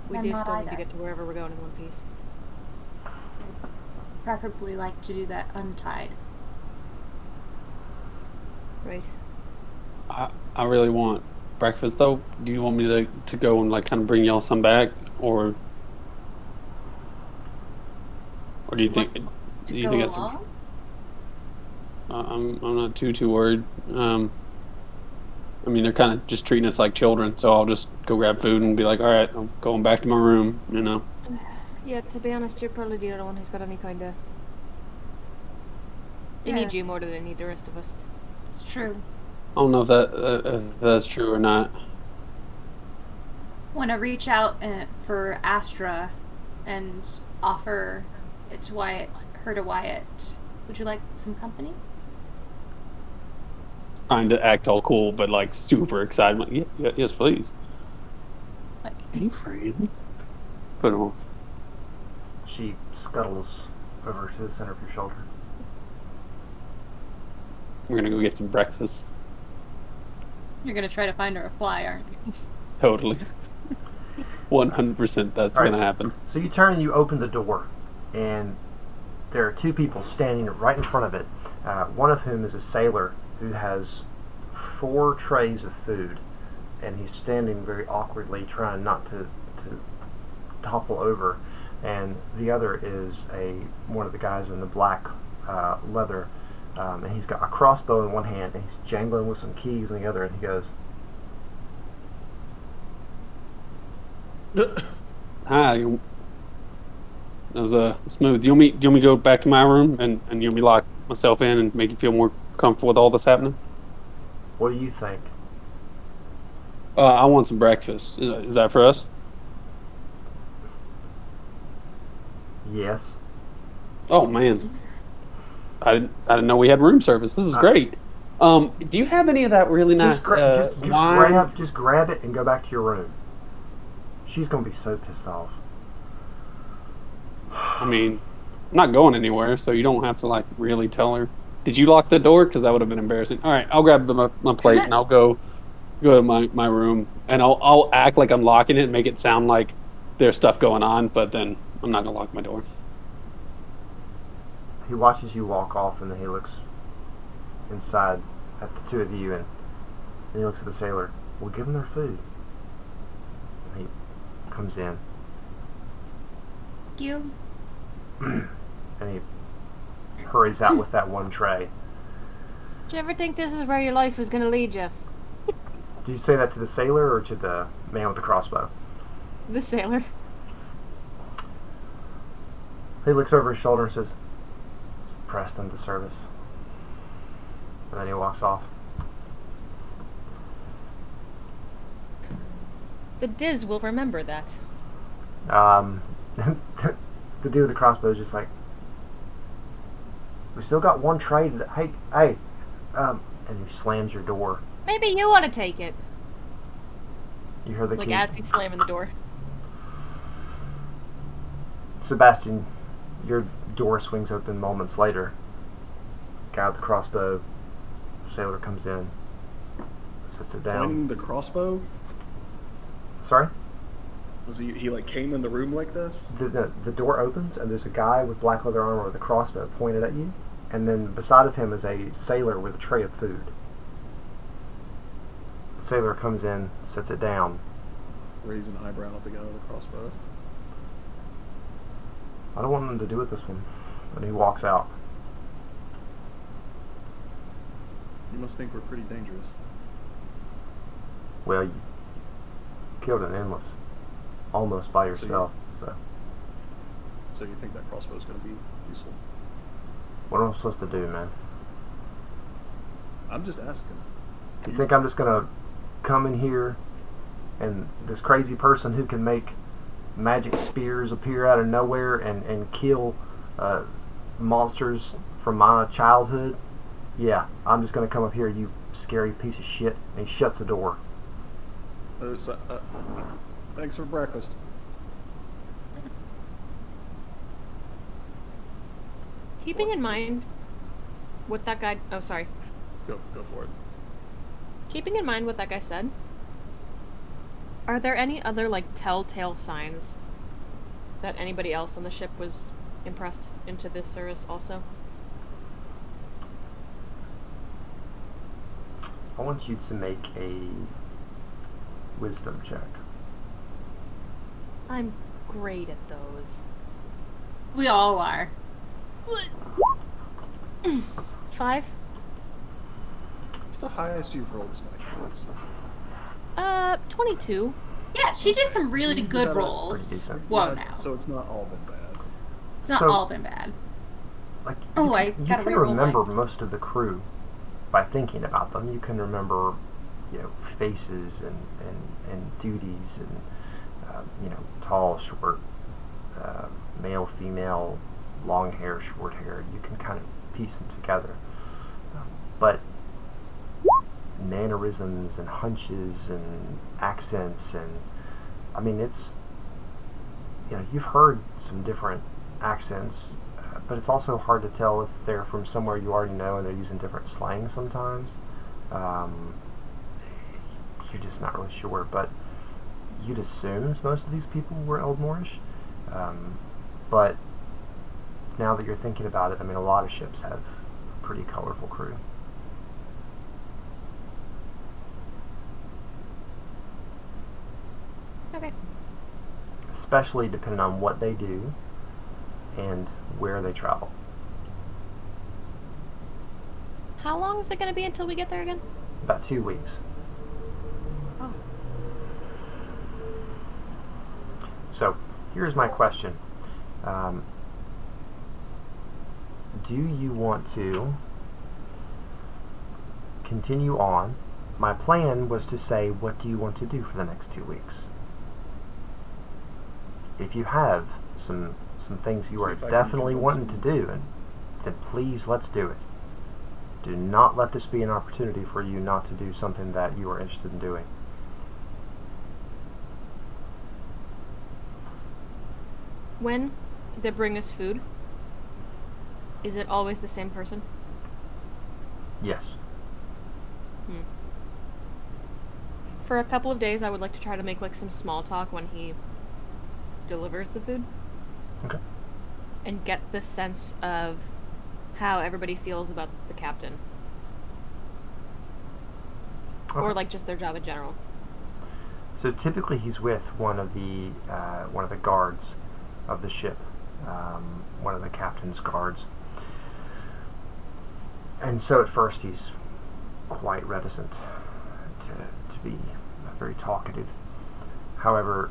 We I'm do not still need to either. get to wherever we're going in one piece. Preferably like to do that untied. Right. I really want breakfast though. Do you want me to go and kind of bring y'all some back, or do you think? Do you Go think it's? along? I'm not too worried. I mean, they're kind of just treating us like children, so I'll just go grab food and be like, all right, I'm going back to my room. Yeah, to be honest, you're probably the only one who's got any kind of... They Yeah. need you more than they need the rest of us. It's true. I don't know if that's true or not. Want to reach out for Astra and offer it to Wyatt, her to Wyatt. Would you like some company? trying to act all cool, but like super excited. I'm like, yes, please. Like, Hey, friend. But She scuttles over to the center of your shoulder. we're gonna go get some breakfast. you're gonna try to find her a fly, aren't you? Totally. 100% that's All right. gonna happen. So you turn and you open the door, and there are two people standing right in front of it. One of whom is a sailor who has 4 trays of food, and he's standing very awkwardly, trying not to topple over. And the other is one of the guys in the black leather, and he's got a crossbow in one hand, and he's jangling with some keys in the other, and he goes, Hi. That was smooth. Do you want me to go back to my room and you want me to lock myself in and make you feel more comfortable with all this happening? "What do you think?" I want some breakfast. Is that for us? "Yes." Oh man, I didn't know we had room service. This is great. Do you have any of that really nice wine? Just grab it and go back to your room. She's gonna be so pissed off. I mean, I'm not going anywhere, so you don't have to like really tell her. Did you lock the door? Because that would have been embarrassing. All right, I'll grab my plate and I'll go to my room and I'll act like I'm locking it and make it sound like there's stuff going on, but then I'm not gonna lock my door. He watches you walk off, and then he looks inside at the two of you, and then he looks at the sailor. "Well, give them their food." And he comes in, Thank you. and he hurries out with that one tray. Did you ever think this is where your life was going to lead you? Do you say that to the sailor or to the man with the crossbow? The sailor. He looks over his shoulder and says, "It's Preston to service." And then he walks off. The Diz will remember that. The dude with the crossbow is just like, "We still got one tray to hey, and he slams your door. Maybe you want to take it. You hear the Like key. as he's slamming the door. Sebastian, your door swings open moments later. Guy with the crossbow, sailor comes in, sets it down. Pointing the crossbow? Sorry? Was he like came in the room like this? The door opens and there's a guy with black leather armor with a crossbow pointed at you, and then beside of him is a sailor with a tray of food. The sailor comes in, sets it down. Raise an eyebrow at the guy with the crossbow. "I don't want nothing to do with this one." And he walks out. You must think we're pretty dangerous. "Well, you killed an endless, almost by yourself, so So you think that crossbow is going to be useful? what am I supposed to do, man? I'm just asking. You think I'm just gonna come in here and this crazy person who can make magic spears appear out of nowhere and kill monsters from my childhood? Yeah, I'm just gonna come up here, you scary piece of shit. And he shuts the door. Thanks for breakfast. Keeping in mind what that guy... Oh, sorry. Go for it. Keeping in mind what that guy said, are there any other, like, telltale signs that anybody else on the ship was impressed into this service also? I want you to make a wisdom check. I'm great at those. We all are. 5? What's the highest you've rolled tonight? 22. Yeah, she did some really You good got a- rolls. Pretty decent. Whoa, Yeah, now. So it's not all been bad. It's not So- all been bad. Like, Oh, I you gotta can reroll remember mine. most of the crew by thinking about them. You can remember, faces and duties and tall, short, male, female, long hair, short hair. You can kind of piece them together. But mannerisms and hunches and accents, and I mean, it's, you've heard some different accents, but it's also hard to tell if they're from somewhere you already know and they're using different slang sometimes. You're just not really sure, but you'd assume most of these people were Eldmorish. But now that you're thinking about it, I mean, a lot of ships have a pretty colorful crew. Okay. Especially depending on what they do and where they travel. How long is it going to be until we get there again? About 2 weeks. Oh. So, here's my question. Do you want to continue on? My plan was to say, what do you want to do for the next 2 weeks? If you have some things you are definitely wanting to do, then please, let's do it. Do not let this be an opportunity for you not to do something that you are interested in doing. When they bring us food, is it always the same person? Yes. For a couple of days, I would like to try to make like some small talk when he delivers the food. Okay. And get the sense of how everybody feels about the captain. Okay. Or like just their job in general. So typically he's with one of the guards of the ship, one of the captain's guards. And so at first he's quite reticent to be very talkative. However,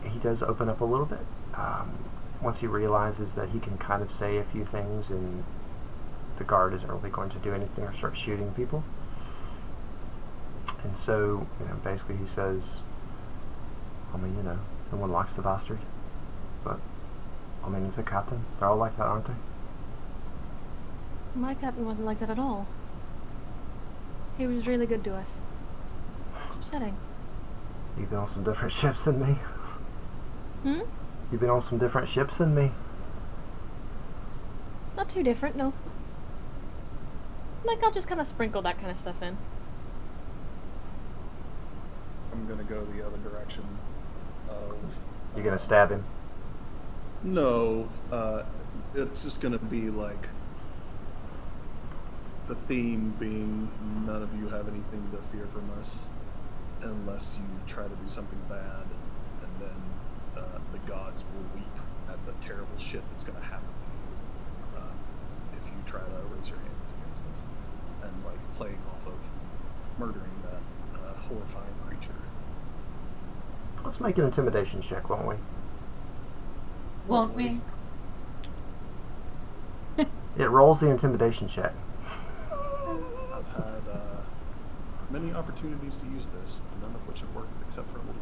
he does open up a little bit once he realizes that he can kind of say a few things and the guard isn't really going to do anything or start shooting people. And so, basically he says, I mean, no one likes the bastard, but I mean, he's a captain. They're all like that, aren't they? My captain wasn't like that at all. He was really good to us. It's upsetting. You've been on some different ships than me. You've been on some different ships than me. Not too different, no. Like, I'll just kind of sprinkle that kind of stuff in. I'm gonna go the other direction of... You're gonna stab him? No, it's just gonna be like the theme being none of you have anything to fear from us unless you try to do something bad, and then the gods will weep at the terrible shit that's gonna happen if you try to raise your hands against us, and like playing off of murdering that horrifying creature. Let's make an intimidation check, won't we? Won't we? It rolls the intimidation check. I've had many opportunities to use this, none of which have worked except for a little girl.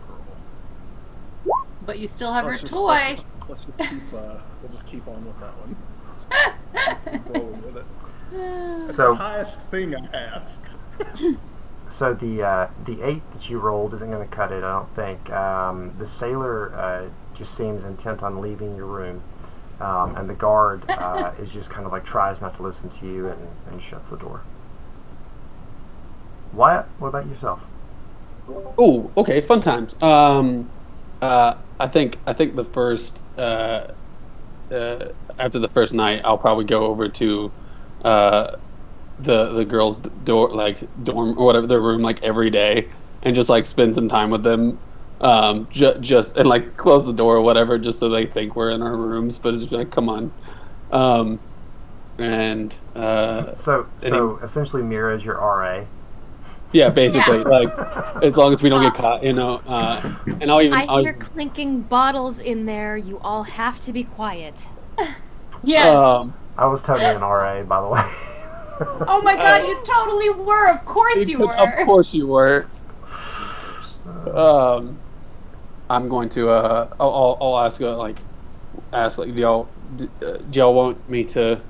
But you still have her Let's toy. Let's just keep. We'll just keep on with that one. Keep rolling with it. That's So- the highest thing I have. So the 8 that you rolled isn't going to cut it, I don't think. The sailor just seems intent on leaving your room, and the guard is just kind of like tries not to listen to you and shuts the door. Wyatt, what about yourself? Oh, okay, fun times. I think the first after the first night, I'll probably go over to the girls' dorm or whatever, their room, like every day, and just like spend some time with them, just and like close the door or whatever, just so they think we're in our rooms. But it's like, come on, So essentially Mira is your RA. yeah, basically, Yeah. like as long as we don't get caught, and I'll I hear clinking bottles in there. You all have to be quiet. Yes. I was totally an RA, by the way. Oh my god, you totally were. Of course you were. Of course you were. I'm going to. I'll ask do y'all want me to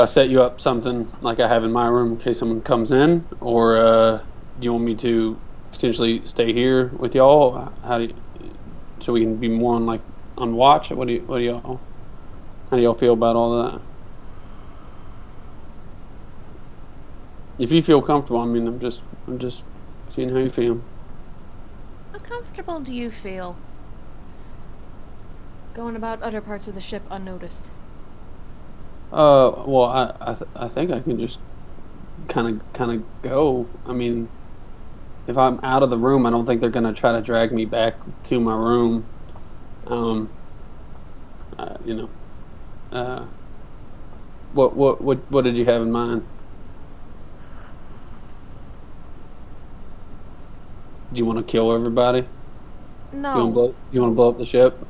set you up something like I have in my room in case someone comes in, or do you want me to potentially stay here with y'all? How do you, so we can be more on on watch? What do y'all how do y'all feel about all of that? If you feel comfortable, I mean, I'm just seeing how you feel. How comfortable do you feel going about other parts of the ship unnoticed? Well, I think I can just kind of go. I mean, if I'm out of the room, I don't think they're gonna try to drag me back to my room. Um, you know, uh, what did you have in mind? Do you want to kill everybody? No. You want to blow up the ship?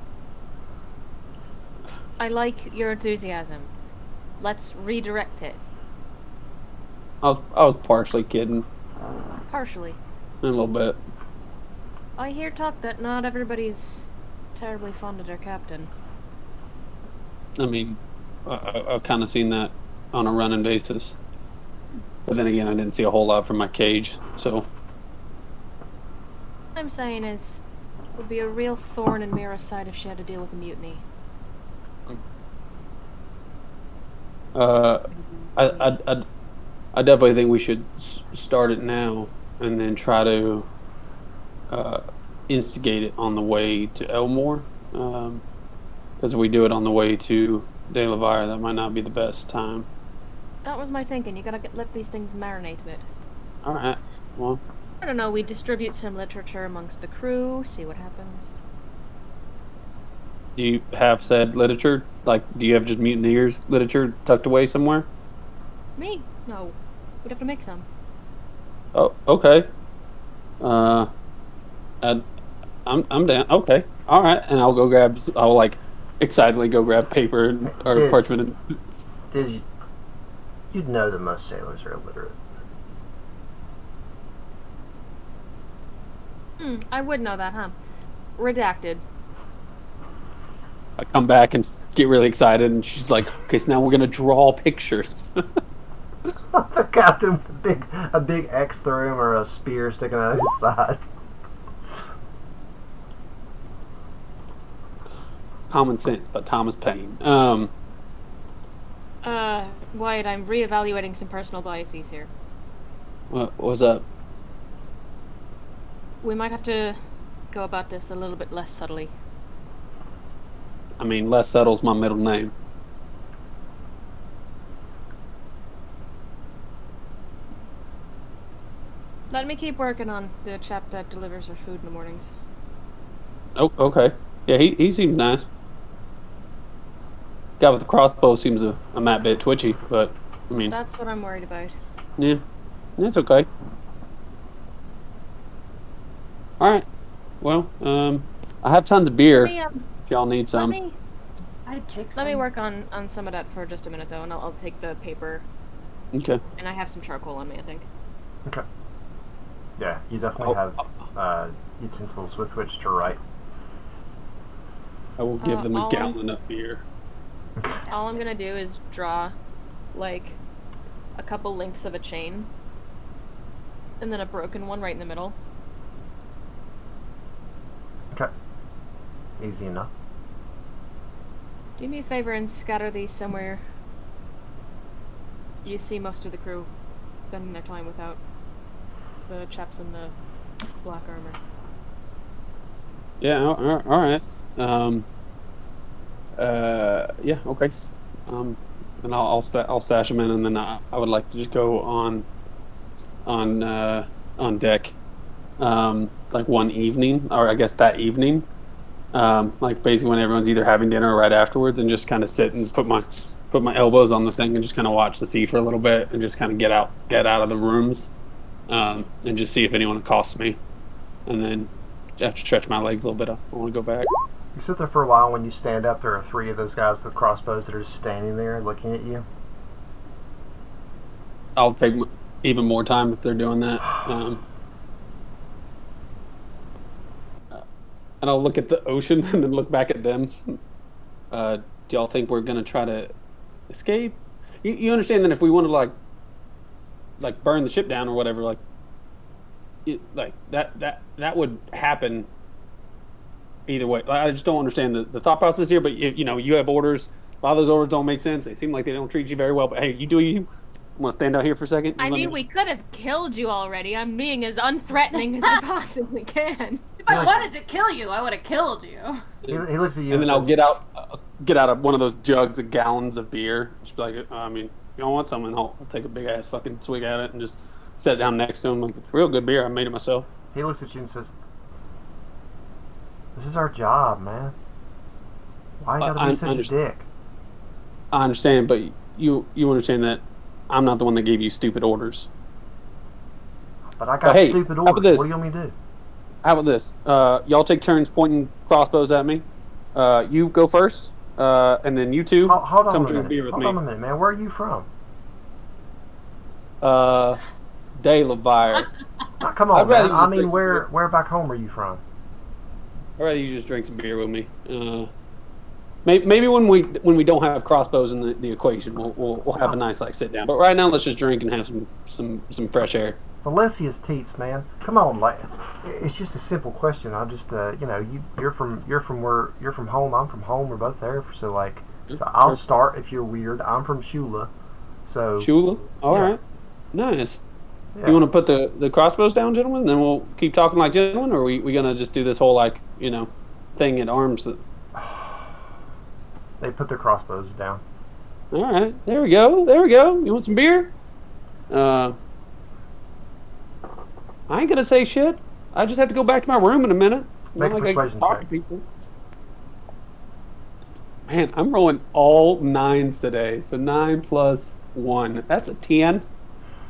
I like your enthusiasm. Let's redirect it. I was partially kidding Partially. a little bit. I hear talk that not everybody's terribly fond of their captain. I mean, I've kind of seen that on a running basis, but then again, I didn't see a whole lot from my cage. So, What I'm saying is, it would be a real thorn in Mira's side if she had to deal with a mutiny. uh, I definitely think we should start it now and then try to uh, instigate it on the way to Elmore. Because if we do it on the way to De La Vire, that might not be the best time. That was my thinking. You gotta let these things marinate a bit. All right. Well, I don't know, we distribute some literature amongst the crew, see what happens. do you have said literature? Like, do you have just mutineers literature tucked away somewhere? Me? No. We'd have to make some. Oh, okay. Uh, I, I'm down. Okay. All right. And I'll go grab. I'll excitedly go grab paper or Diz, parchment. Diz, you'd know that most sailors are illiterate. I would know that, huh? Redacted. I come back and get really excited, and she's like, "Okay, so now we're gonna draw pictures." The captain with a big X through him or a spear sticking out of his side. Common Sense by Thomas Paine. Wyatt, I'm reevaluating some personal biases here. What was up? We might have to go about this a little bit less subtly. I mean, Les Subtle's my middle name. Let me keep working on the chap that delivers our food in the mornings. Oh, okay. Yeah, he seems nice. Guy with the crossbow seems a mad bit twitchy, but I mean, That's what I'm worried about. yeah, that's okay. All right. Well, I have tons of beer. Let me, If y'all need let some. me I'd take some. let me work on some of that for just a minute though, and I'll take the paper. Okay. And I have some charcoal on me, I think. Okay. Yeah, you definitely Oh, have utensils with which to write. I will give them a all- gallon of beer. All I'm gonna do is draw, like, a couple links of a chain, and then a broken one right in the middle. Okay. Easy enough. Do me a favor and scatter these somewhere you see most of the crew spending their time without the chaps in the black armor. Yeah. All right. Yeah. Okay. And I'll stash them in, and then I would like to just go on deck, like one evening, or I guess that evening, like basically when everyone's either having dinner or right afterwards, and just kind of sit and put my elbows on the thing and just kind of watch the sea for a little bit, and just kind of get out of the rooms, and just see if anyone accosts me, and then after stretch my legs a little bit, I want to go back. You sit there for a while. When you stand up, there are three of those guys with crossbows that are just standing there looking at you. I'll take even more time if they're doing that. And I'll look at the ocean and then look back at them. Do y'all think we're gonna try to escape? you understand that if we wanted to like burn the ship down or whatever, like that would happen either way. Like, I just don't understand the thought process here. But you have orders. A lot of those orders don't make sense. They seem like they don't treat you very well. But hey, you do you. I'm gonna stand out here for a second. I mean, we could have killed you already. I'm being as unthreatening as I possibly can. If I wanted to kill you, I would have killed you. He looks at you and then says, I'll get out of one of those jugs of gallons of beer. Just be like, I mean, you don't want something? I'll take a big ass fucking swig at it and just set it down next to him. Like, it's real good beer. I made it myself. He looks at you and says, "This is our job, man. Why you gotta be such a dick?" I understand, but you understand that I'm not the one that gave you stupid orders. But I got hey, stupid how about orders. this? What do you want me to do? How about this? Y'all take turns pointing crossbows at me. You go first, and then you two Hold on come a drink minute. beer with Hold me. on a minute, man. Where are you from? De La Vire. Now, come on, I'd rather man. you I just mean, drink some where back home are you from? I'd rather you just drink some beer with me. Maybe when we don't have crossbows in the equation, we'll have a nice like sit down. But right now, let's just drink and have some fresh air. Valencia's teats, man. Come on, like it's just a simple question. I just you're from home. I'm from home. We're both there. So like, so I'll start if you're weird. I'm from Shula. So Shula? All yeah. right. Nice. Yeah. You want to put the crossbows down, gentlemen? And then we'll keep talking like gentlemen, or are we gonna just do this whole like thing at arms? They put their crossbows down. All right. There we go. You want some beer? I ain't gonna say shit. I just have to go back to my room in a minute. Make a I can persuasion talk check. to people. Man, I'm rolling all 9s today. So 9 plus 1. That's a 10.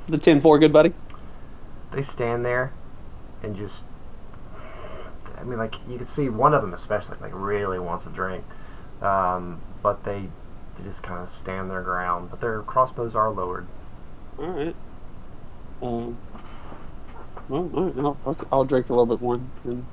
The 10-4, good buddy. They stand there and just, I mean, like you could see one of them especially like really wants a drink, but they just kind of stand their ground. But their crossbows are lowered. All right. Well, all right, I'll drink a little bit more. And,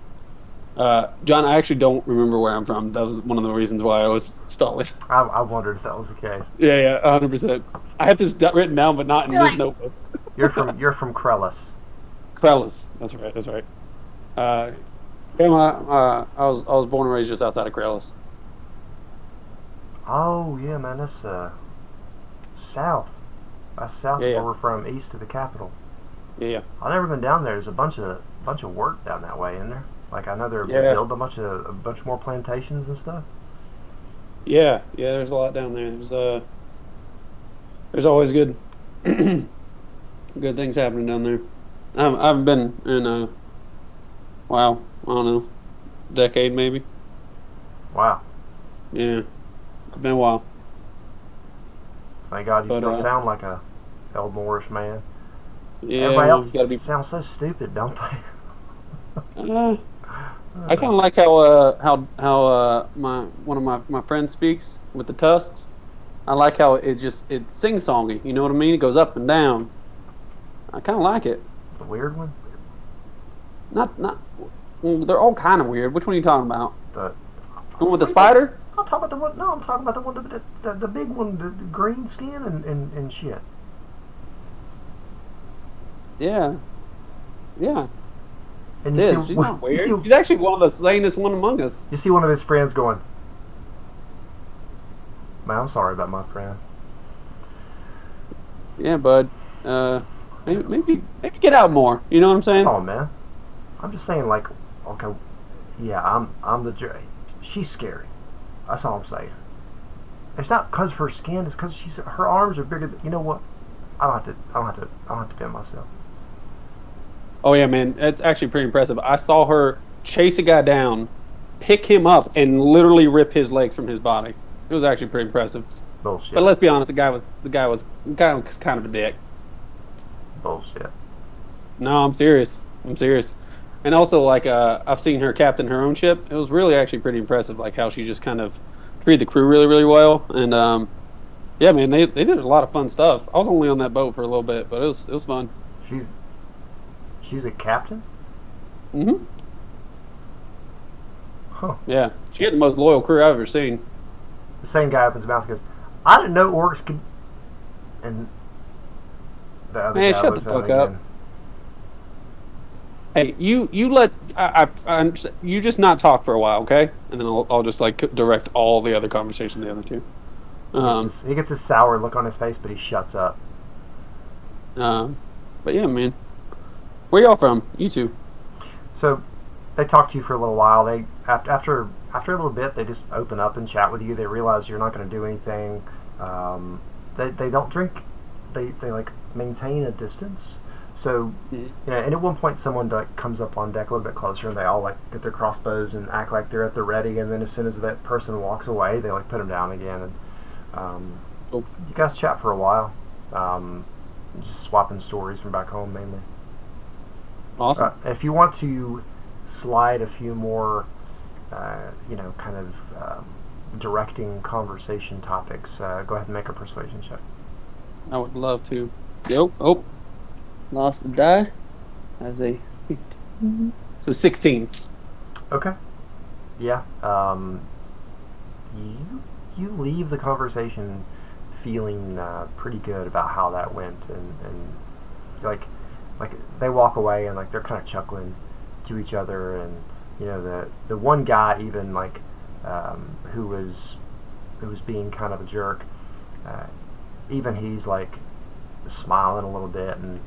John, I actually don't remember where I'm from. That was one of the reasons why I was stalling. I wondered if that was the case. Yeah, 100%. I have this written down, but not in this notebook. You're from Krellis. Krellis. That's right. I was born and raised just outside of Krellis. Oh yeah, man, that's south. That's south Yeah. where we're from, east of the capital. Yeah. I've never been down there. There's a bunch of work down that way, isn't there? Like I know they're building a bunch more plantations and stuff. Yeah. There's a lot down there. There's always good things happening down there. I haven't been in I don't know, decade maybe. Wow. Yeah, it's been a while. Thank God you But, still sound like a old Moorish man. Yeah, Everybody else gotta be. sounds so stupid, don't they? I kind of like how one of my friends speaks with the tusks. I like how it's sing-songy. You know what I mean? It goes up and down. I kind of like it. The weird one? Not. Well, they're all kind of weird. Which one are you talking about? The one with the spider? I'm talking about the one. No, I'm talking about the one, the big one, the green skin and shit. Yeah. And It you is. see, She's not weird. you see, She's actually one of the sanest one among us. you see one of his friends going, "Man, I'm sorry about my friend." Yeah, bud. Maybe get out more. You know what I'm saying? Come on, man. I'm just saying, like, okay, yeah, I'm the. She's scary. That's all I'm saying. It's not because of her skin. It's because her arms are bigger. You know what? I don't have to defend myself. Oh yeah, man, that's actually pretty impressive. I saw her chase a guy down, pick him up, and literally rip his leg from his body. It was actually pretty impressive. Bullshit. But let's be honest, the guy was kind of a dick. Bullshit. No, I'm serious. And also, like, I've seen her captain her own ship. It was really actually pretty impressive, like how she just kind of treated the crew really, really well. And yeah, man, they did a lot of fun stuff. I was only on that boat for a little bit, but it was fun. She's a captain? Mm-hmm. Huh. Yeah, she had the most loyal crew I've ever seen. The same guy opens his mouth and goes, "I didn't know orcs could And the other Man, guy shut the looks at him fuck up. again. Hey, you you just not talk for a while, okay? And then I'll just like direct all the other conversation to the other two. He gets his sour look on his face, but he shuts up. Um, but yeah, man, where y'all from? You two? So they talk to you for a little while. They after a little bit, they just open up and chat with you. They realize you're not going to do anything. They don't drink. They like maintain a distance. So and at one point, someone like comes up on deck a little bit closer, and they all like get their crossbows and act like they're at the ready. And then as soon as that person walks away, they like put them down again. And you guys chat for a while, just swapping stories from back home mainly. Awesome. If you want to slide a few more, kind of directing conversation topics, go ahead and make a persuasion check. I would love to. Yep. Oh, lost a die. As a so 16. Okay. Yeah. You leave the conversation feeling pretty good about how that went, and like they walk away and like they're kind of chuckling to each other, and the one guy even like who was being kind of a jerk, even he's like smiling a little bit, and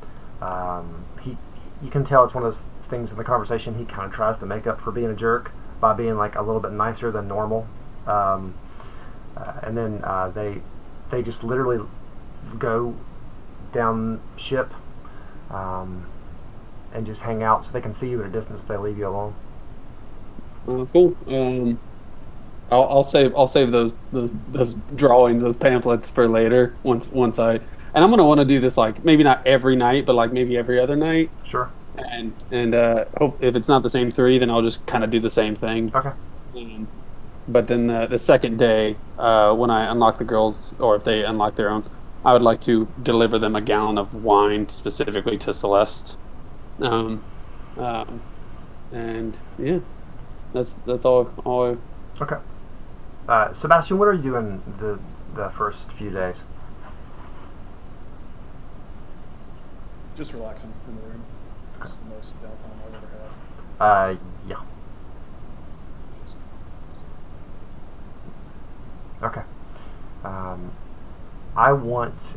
you can tell it's one of those things in the conversation he kind of tries to make up for being a jerk by being like a little bit nicer than normal, and then they just literally go down ship and just hang out so they can see you at a distance if they leave you alone. Cool. I'll save those drawings, those pamphlets for later. Once and I'm gonna want to do this like maybe not every night, but like maybe every other night. Sure. And hope if it's not the same 3, then I'll just kind of do the same thing. Okay. But then the second day, when I unlock the girls, or if they unlock their own, I would like to deliver them a gallon of wine specifically to Celeste. And yeah, that's all. Okay. Sebastian, what are you doing the first few days? Just relaxing in the room. It's the most downtime I've ever had. Yeah. Okay. I want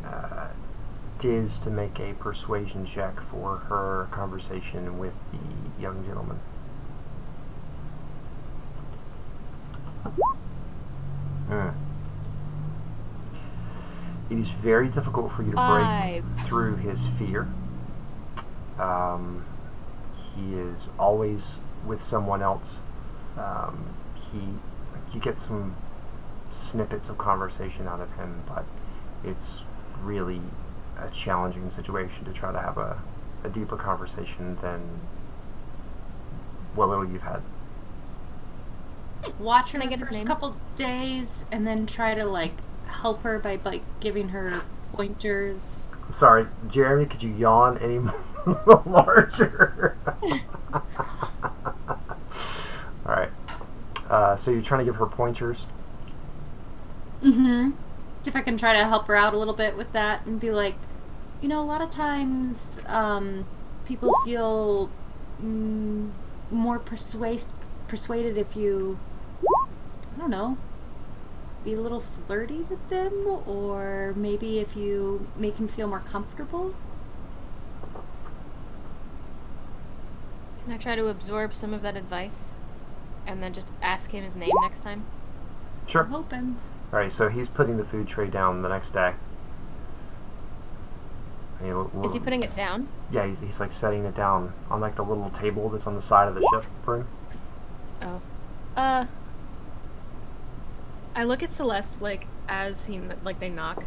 Diz to make a persuasion check for her conversation with the young gentleman. It is very difficult for you to 5. break through his fear. He is always with someone else. You get some snippets of conversation out of him, but it's really a challenging situation to try to have a deeper conversation than what little you've had. Watch her Can I the get his first name? couple days and then try to like help her by like giving her pointers. I'm sorry, Jeremy, could you yawn any larger? Alright. So you're trying to give her pointers? Mm-hmm. See if I can try to help her out a little bit with that and be like, a lot of times people feel more persuaded if you, I don't know, be a little flirty with them, or maybe if you make them feel more comfortable. Can I try to absorb some of that advice? And then just ask him his name next time? Sure. I'm hoping. Alright, so he's putting the food tray down the next day. And Is he putting it down? Yeah, he's like setting it down on like the little table that's on the side of the ship for him. Oh. I look at Celeste like as they knock.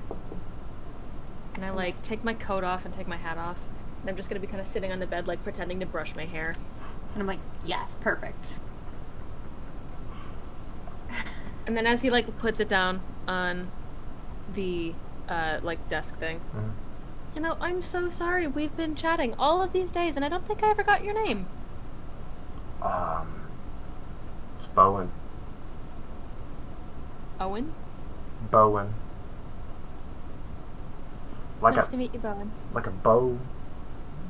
And I like take my coat off and take my hat off. And I'm just gonna be kind of sitting on the bed like pretending to brush my hair. And I'm like, yes, perfect. And then as he like puts it down on the like desk thing. Mm-hmm. I'm so sorry. We've been chatting all of these days and I don't think I ever got your name. It's Bowen. Owen? Bowen. like nice a to meet you, Bowen. like a bow,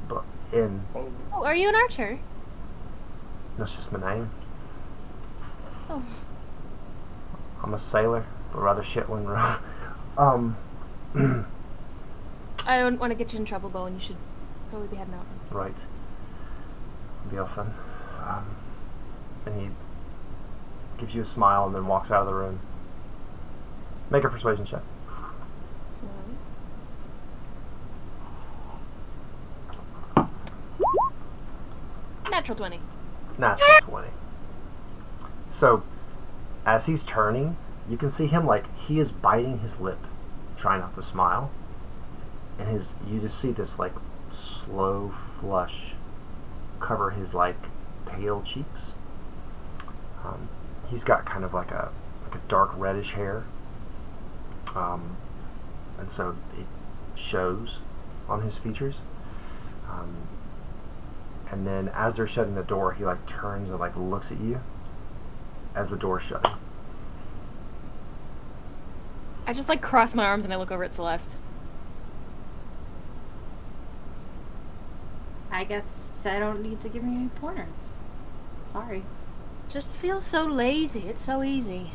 but in Oh, are you an archer? that's just my name. Oh, I'm a sailor, but rather shit one. I don't want to get you in trouble, Bowen. You should probably be heading out. Right. I'll be off then. And he gives you a smile and then walks out of the room. Make a persuasion check. Natural 20. Natural 20. So, as he's turning, you can see him like he is biting his lip, trying not to smile. And you just see this like slow flush cover his like pale cheeks. He's got kind of like a dark reddish hair, and so it shows on his features. And then as they're shutting the door, he like turns and like looks at you as the door's shutting. I just like cross my arms and I look over at Celeste. I guess I don't need to give you any pointers. Sorry. Just feel so lazy. It's so easy.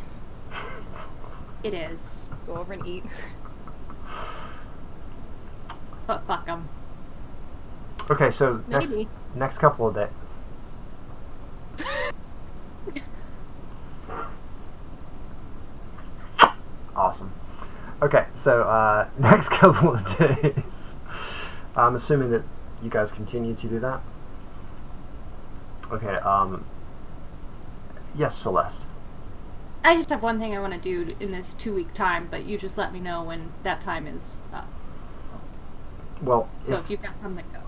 It is. Go over and eat. But fuck them. Okay, so Maybe. next couple of days. Awesome. Okay, so next couple of days. I'm assuming that you guys continue to do that. Okay. Yes, Celeste. I just have one thing I want to do in this 2-week time, but you just let me know when that time is up. Well, So if you've got something, go.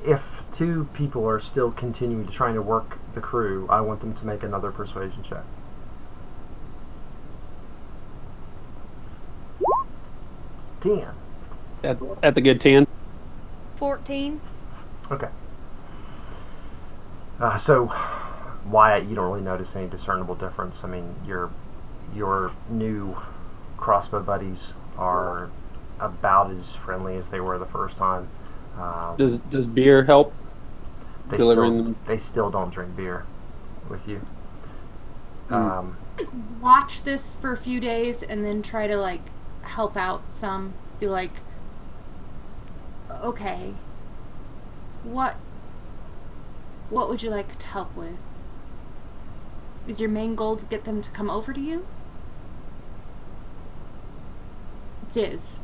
if two people are still continuing to trying to work the crew, I want them to make another persuasion check. Dan. At the good 10. 14. Okay. So, Wyatt, you don't really notice any discernible difference. I mean, your new crossbow buddies are about as friendly as they were the first time. Does beer help? Delivering them? They still don't drink beer with you. Watch this for a few days and then try to like help out some. Be like, okay, what would you like to help with? Is your main goal to get them to come over to you? It is.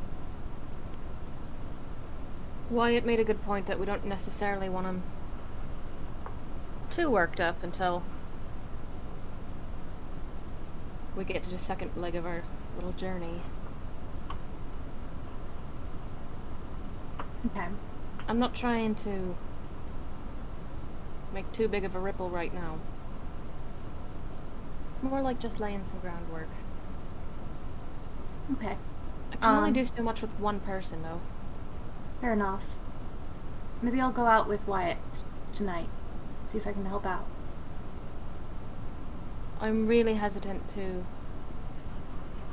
Wyatt made a good point that we don't necessarily want him too worked up until we get to the second leg of our little journey. Okay. I'm not trying to make too big of a ripple right now. It's more like just laying some groundwork. Okay. I can only do so much with one person, though. Fair enough. Maybe I'll go out with Wyatt tonight. See if I can help out. I'm really hesitant to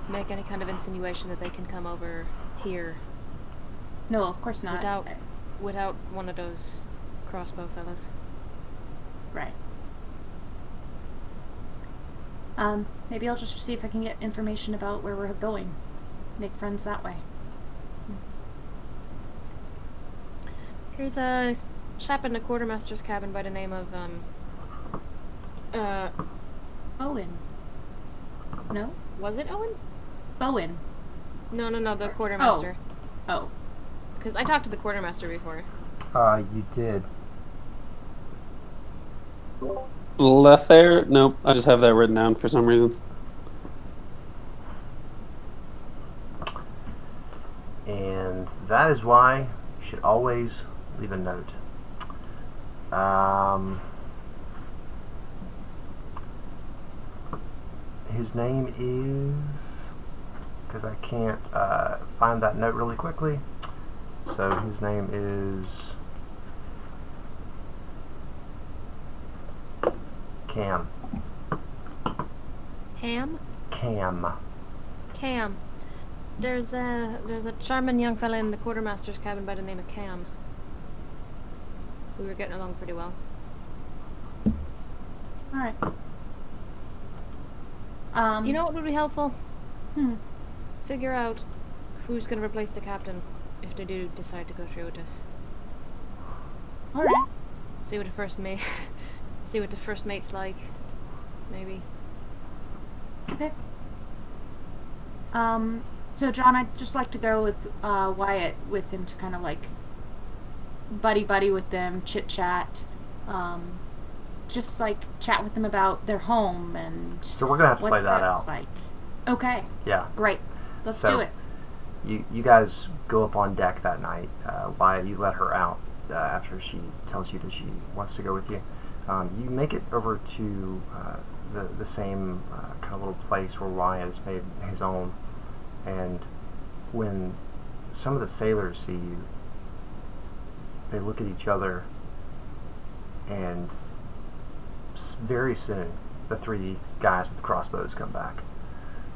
make any kind of insinuation that they can come over here No, of course not. without one of those crossbow fellas. Right. Maybe I'll just see if I can get information about where we're going. Make friends that way. There's a chap in the quartermaster's cabin by the name of, Owen. No? was it Owen? Bowen. No, the quartermaster. Oh. Because I talked to the quartermaster before. You did. Left there? Nope. I just have that written down for some reason. And that is why you should always leave a note. His name is... because I can't find that note really quickly. So his name is... Cam. Ham? Cam. Cam. There's a charming young fella in the quartermaster's cabin by the name of Cam. We were getting along pretty well. All right. You know what would be helpful? Hmm. Figure out who's going to replace the captain if they do decide to go through with this. All right. See what the first mate, see what the first mate's like. Maybe. Okay. So John, I'd just like to go with Wyatt with him to kind of like buddy with them, chit chat, just like chat with them about their home and So we're gonna have to play that out. Like. Okay. Yeah. Great. Let's So, do it. You guys go up on deck that night. Wyatt, you let her out after she tells you that she wants to go with you. You make it over to the same kind of little place where Wyatt has made his own. And when some of the sailors see you, they look at each other, and very soon the three guys with crossbows come back.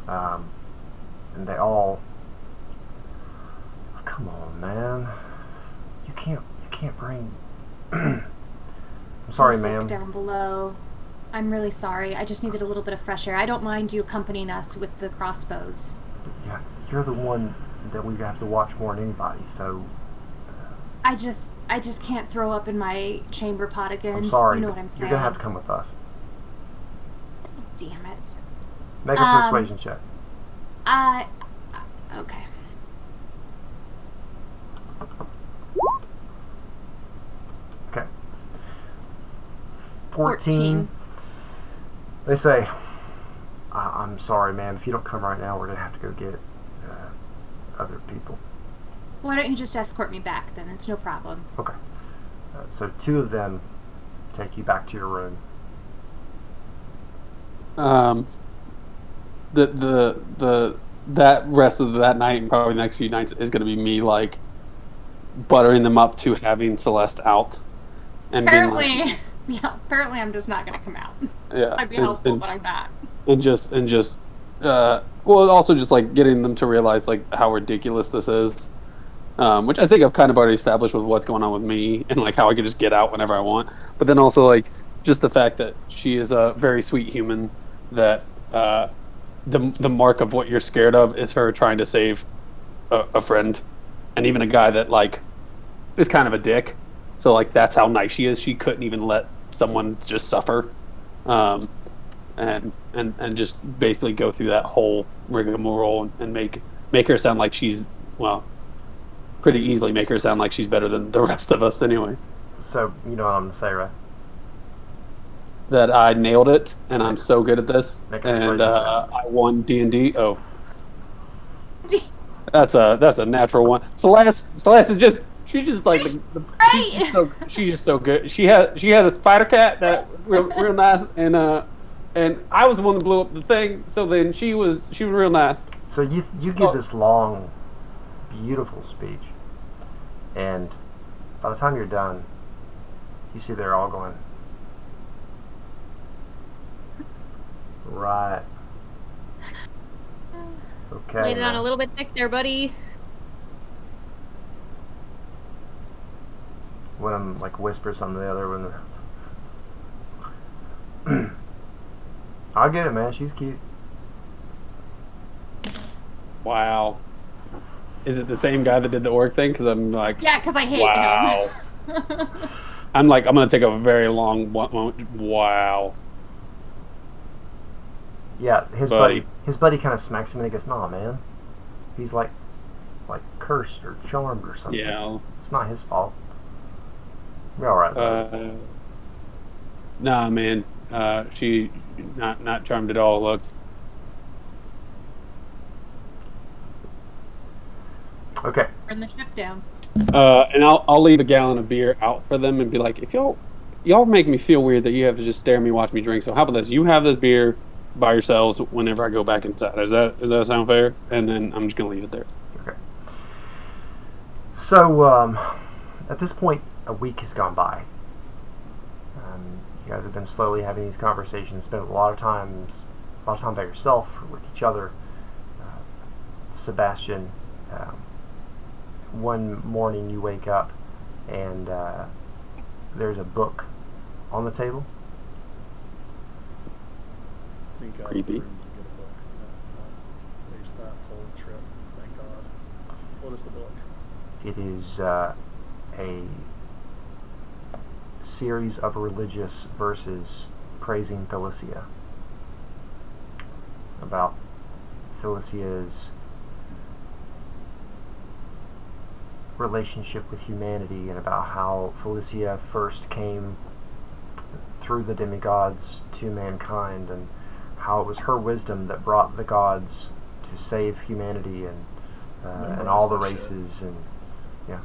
And they all, come on, man, you can't bring. I'm sorry, Sick ma'am. Down below. I'm really sorry. I just needed a little bit of fresh air. I don't mind you accompanying us with the crossbows. Yeah, you're the one that we have to watch more than anybody. So I just can't throw up in my chamber pot again. I'm sorry. You know but what I'm You're saying? gonna have to come with us. Damn it. Make a persuasion check. Okay. Okay. 14. They say, I'm sorry, ma'am. If you don't come right now, we're going to have to go get other people. Why don't you just escort me back then? It's no problem. Okay. So two of them take you back to your room. That rest of that night and probably the next few nights is going to be me like buttering them up to having Celeste out and Apparently, being like, yeah. Apparently, I'm just not gonna come out. yeah, I'd be helpful, but I'm not. well, also just like getting them to realize like how ridiculous this is, which I think I've kind of already established with what's going on with me and like how I could just get out whenever I want. But then also like just the fact that she is a very sweet human, that the mark of what you're scared of is her trying to save a friend, and even a guy that like is kind of a dick. So like that's how nice she is. She couldn't even let someone just suffer, and just basically go through that whole rigmarole and make her sound like she's, well, pretty easily make her sound like she's better than the rest of us anyway. So you know what I'm going to say, right? That I nailed it, and I'm so good at this, Make a and persuasion I won D&D. Oh, that's a natural one. Celeste is she's just like she's just so good. She had a spider cat that real nice, and I was the one that blew up the thing. So then she was real nice. So you give this long, beautiful speech, and by the time you're done, you see they're all going, right. Okay. Laid it on now. a little bit thick there, buddy. One of them like whispers something to the other one. I'll get it, man. She's cute. Wow. Is it the same guy that did the orc thing? Because I'm like, Yeah, because I hate wow. him. I'm gonna take a very long moment. Wow. Yeah, his Buddy. buddy kind of smacks him and he goes, "Nah, man. He's like cursed or charmed or something. Yeah. It's not his fault. You're all right, buddy." Nah, man. She not charmed at all. Look. Okay. Burn the ship down. And I'll leave a gallon of beer out for them and be like, if y'all make me feel weird that you have to just stare at me, watch me drink. So how about this? You have this beer by yourselves whenever I go back inside. Does that sound fair? And then I'm just gonna leave it there. Okay. So at this point, a week has gone by. You guys have been slowly having these conversations, spent a lot of time by yourself or with each other. Sebastian, one morning you wake up and there's a book on the table. Sneak out Creepy. of the room to get a book. There's that whole trip. Thank God. What is the book? It is a series of religious verses praising Thalicia. About Thalicia's relationship with humanity and about how Thalicia first came through the demigods to mankind and how it was her wisdom that brought the gods to save humanity and all the races and yeah.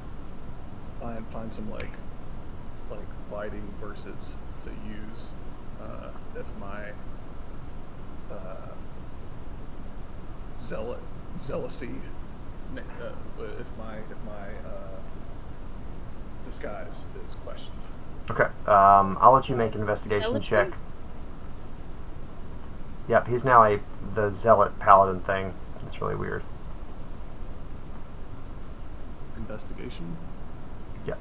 Find some like biting verses to use if my zealousy, if my disguise is questioned. Okay, I'll let you make an investigation Zealotry? check. Yep, he's now the zealot paladin thing. It's really weird. Investigation. Yep.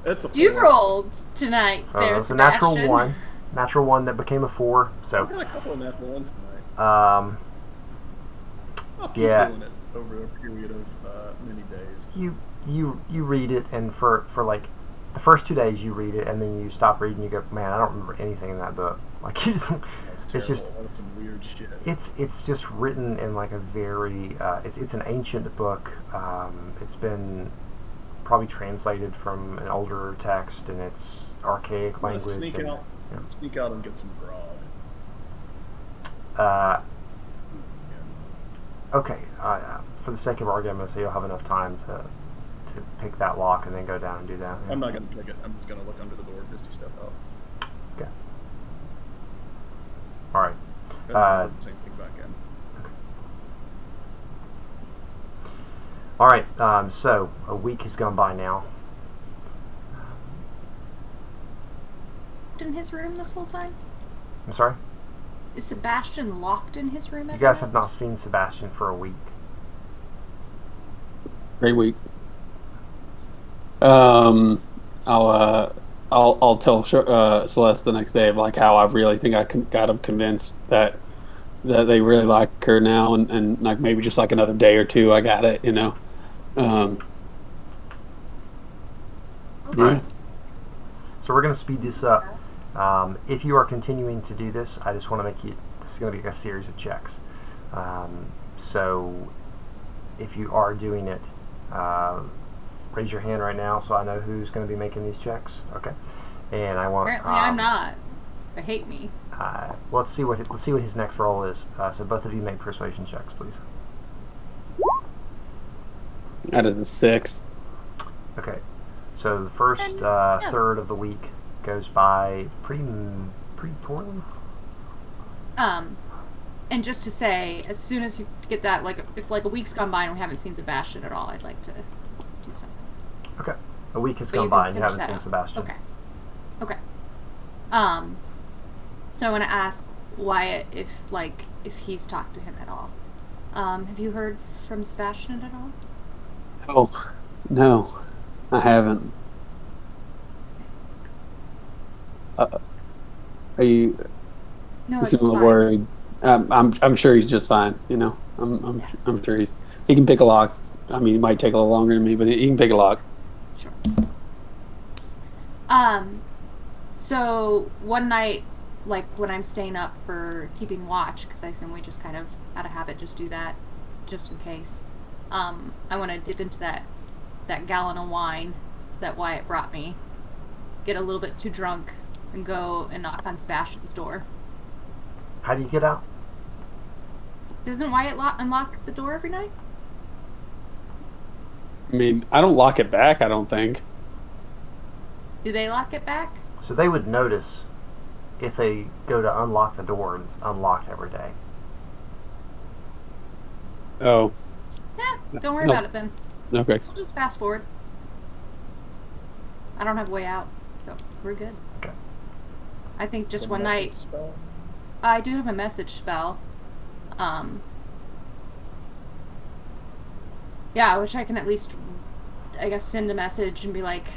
It's a You 4. rolled tonight, So there, it's a natural Sebastian. 1. Natural 1 that became a 4. So I've got a couple of natural ones tonight. I'll keep yeah. doing it over a period of many days. you read it, and for like the first 2 days you read it, and then you stop reading. You go, man, I don't remember anything in that book. Like you just, That's terrible. it's just That's some weird shit. it's just written in like a very it's an ancient book. It's been probably translated from an older text, and it's archaic I'm gonna language. sneak and, out, yeah. sneak out and get some grog. Okay, for the sake of argument, I'm going to say you'll have enough time to pick that lock and then go down and do that. Yeah. I'm not gonna pick it. I'm just gonna look under the door, misty step out. Okay. All right. And then I'll do the same thing back in. All right. So a week has gone by now. In his room this whole time? I'm sorry. Is Sebastian locked in his room? You every guys have night? not seen Sebastian for a week. Great week. I'll tell Celeste the next day of like how I really think I got him convinced that they really like her now, and like maybe just like another day or two I got it, you know. Yeah. Right. So we're going to speed this up. If you are continuing to do this, I just want to make you. This is going to be a series of checks. So if you are doing it, raise your hand right now so I know who's going to be making these checks. Okay. And I want. Apparently, I'm not. They hate me. Let's see what his next roll is. So both of you make persuasion checks, please. Out of the 6. Okay. So the first third of the week goes by pretty poorly. And just to say, as soon as you get that, like, if like a week's gone by and we haven't seen Sebastian at all, I'd like to do something. Okay. A week has But gone you by can and you finish haven't that seen up. Sebastian. Okay. So I want to ask Wyatt if he's talked to him at all. Have you heard from Sebastian at all? Oh, no, I haven't. Are you? No, You it's seem a little fine. worried. I'm sure he's just fine. You know, I'm sure he can pick a lock. I mean, it might take a little longer than me, but he can pick a lock. Sure. So one night, like when I'm staying up for keeping watch, because I assume we just kind of out of habit just do that, just in case. I want to dip into that gallon of wine that Wyatt brought me, get a little bit too drunk, and go and knock on Sebastian's door. How do you get out? Doesn't Wyatt unlock the door every night? I mean, I don't lock it back. I don't think. Do they lock it back? So they would notice if they go to unlock the door and it's unlocked every day. Oh, Yeah, don't worry No. about it then. okay. We'll just fast forward. I don't have a way out, so we're good. Okay. I think just The one message night. spell? I do have a message spell. Yeah, I wish I can at least, I guess, send a message and be like,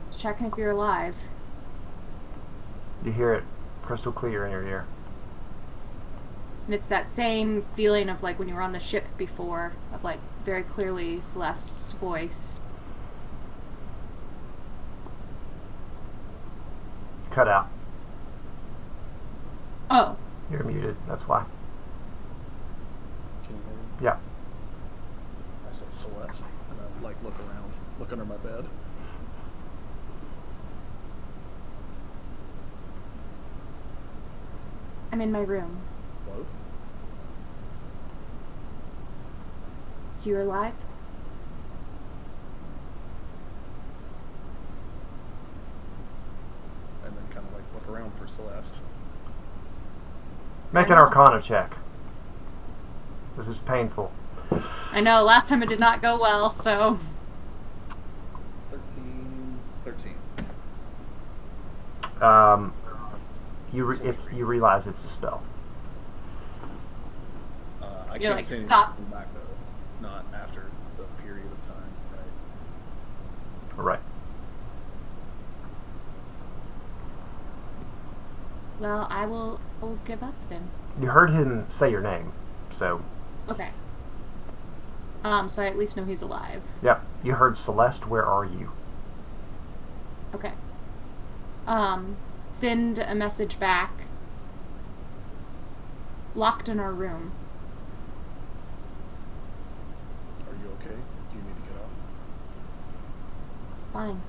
just checking if you're alive. You hear it crystal clear in your ear. And it's that same feeling of like when you were on the ship before, of like very clearly Celeste's voice. Cut out. Oh, You're muted. That's why. Can you hear me? Yeah. I say Celeste, and I like look around, look under my bed. I'm in my room. Hello? So you're alive? And then kind of like look around for Celeste. Make an Arcana check. This is painful. I know, last time it did not go well, so... 13. You realize it's a spell. I You're can't like, say anything stop. back though. Not after the period of time, right? Right. Well, I'll give up then. You heard him say your name, so Okay. So I at least know he's alive. yeah. You heard Celeste. Where are you? Okay. Send a message back. Locked in our room. Are you okay? Do you need to get up? Fine.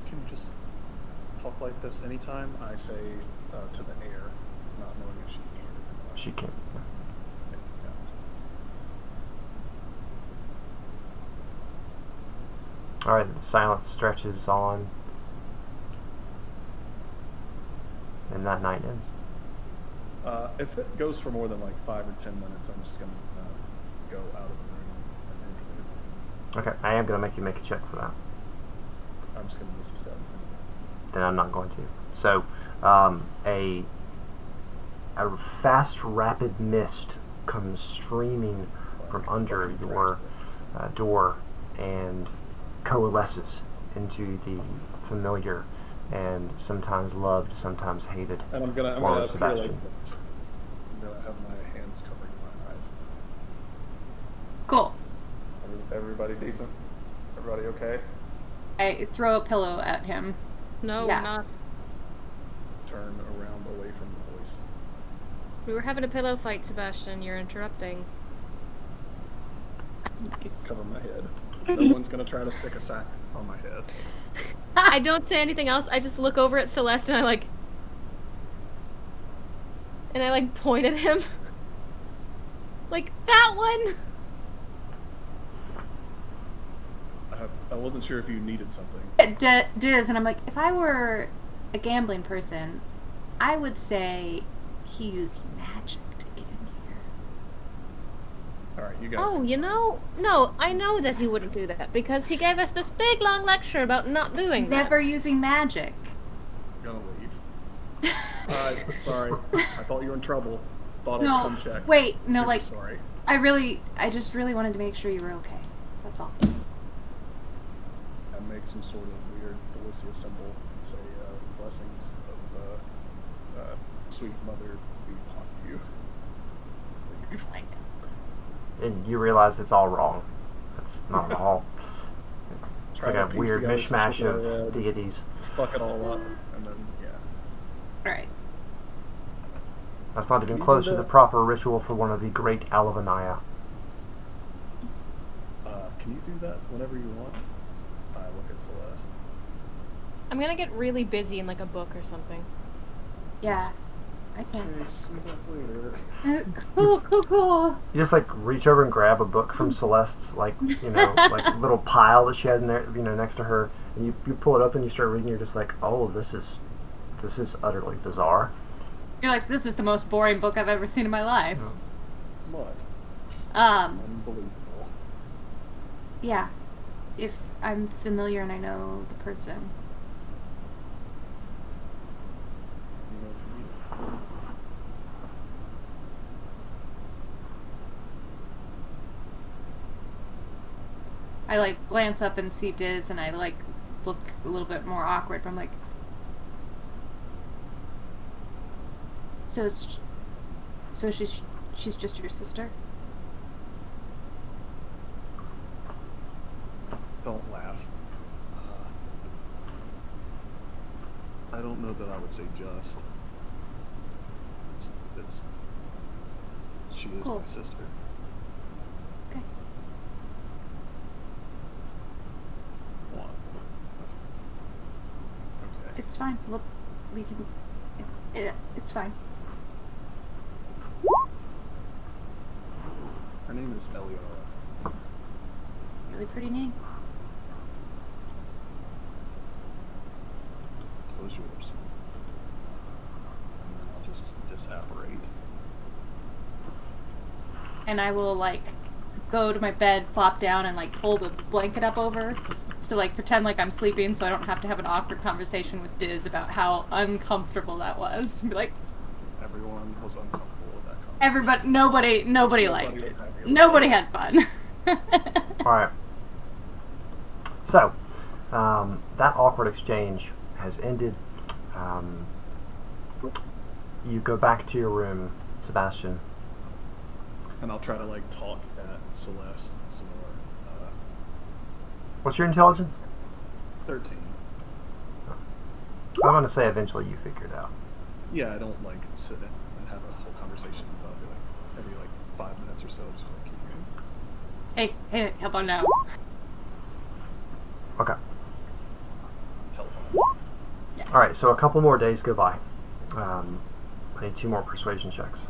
Can you just talk like this anytime? I say to the air, not knowing if she can hear it or not. She can't. Yeah. All right. The silence stretches on, and that night ends. If it goes for more than like 5 or 10 minutes, I'm just gonna go out of the room and enter the room. Okay. I am gonna make you make a check for that. I'm just gonna miss a step. Then I'm not going to. So, a fast, rapid mist comes streaming from under your door and coalesces into the familiar and sometimes loved, sometimes hated And I'm gonna form of appear Sebastian. like this. I'm gonna have my hands covering my eyes. Cool. Everybody decent? Everybody okay? I throw a pillow at him. No, Yeah. we're not. Turn around away from the voice. We were having a pillow fight, Sebastian. You're interrupting. Nice. Cover my head. No one's gonna try to stick a sack on my head. I don't say anything else. I just look over at Celeste and I point at him. Like, that one! I wasn't sure if you needed something. Diz, and I'm like, if I were a gambling person, I would say he used magic to get in here. Alright, you guys. Oh, no, I know that he wouldn't do that because he gave us this big long lecture about not doing Never using magic. Gonna leave. Alright, sorry. I thought you were in trouble. Thought I'd No, come check. wait, no, Super like, sorry. I just really wanted to make sure you were okay. That's all. I make some sort of weird Delicia symbol and say, blessings of the sweet mother be upon you. You'll be fine. And you realize it's all wrong. It's not at all. It's Try like to a piece weird together some mishmash shit that I of read, deities. Fuck it all up, and then, yeah. Alright. That's not even Can you close do to the that? proper ritual for one of the great Alavanaya. Can you do that whenever you want? I look at Celeste. I'm gonna get really busy in like a book or something. Yeah. I can. Okay, see you later. Cool. You just like reach over and grab a book from Celeste's like like little pile that she has in there next to her, and you pull it up and you start reading. You're just like, oh, this is utterly bizarre. You're like, this is the most boring book I've ever seen in my life. What? Um, Unbelievable. Yeah, if I'm familiar and I know the person. You know, for me, I like glance up and see Diz, and I like look a little bit more awkward. But I'm like, so it's, so she's just your sister. don't laugh. I don't know that I would say just. It's she is Cool. my sister. Okay. One. Okay. It's fine. Well, we can. It's fine. Her name is Eliara. Really pretty name. Close yours. And then I'll just disapparate. And I will like go to my bed, flop down, and like pull the blanket up over to like pretend like I'm sleeping, so I don't have to have an awkward conversation with Diz about how uncomfortable that was. And be like, Everyone was uncomfortable with that comment. everybody, nobody liked was it. happy with Nobody it. had fun. All right. So, that awkward exchange has ended. You go back to your room, Sebastian. And I'll try to like talk at Celeste some more. What's your intelligence? 13. I'm going to say eventually you figure it out. Yeah, I don't like sit and have a whole conversation about it. Like, every like 5 minutes or so, just want to keep going. hey, how about now? Okay. Telephone. All right, so a couple more days go by. I need 2 more persuasion checks.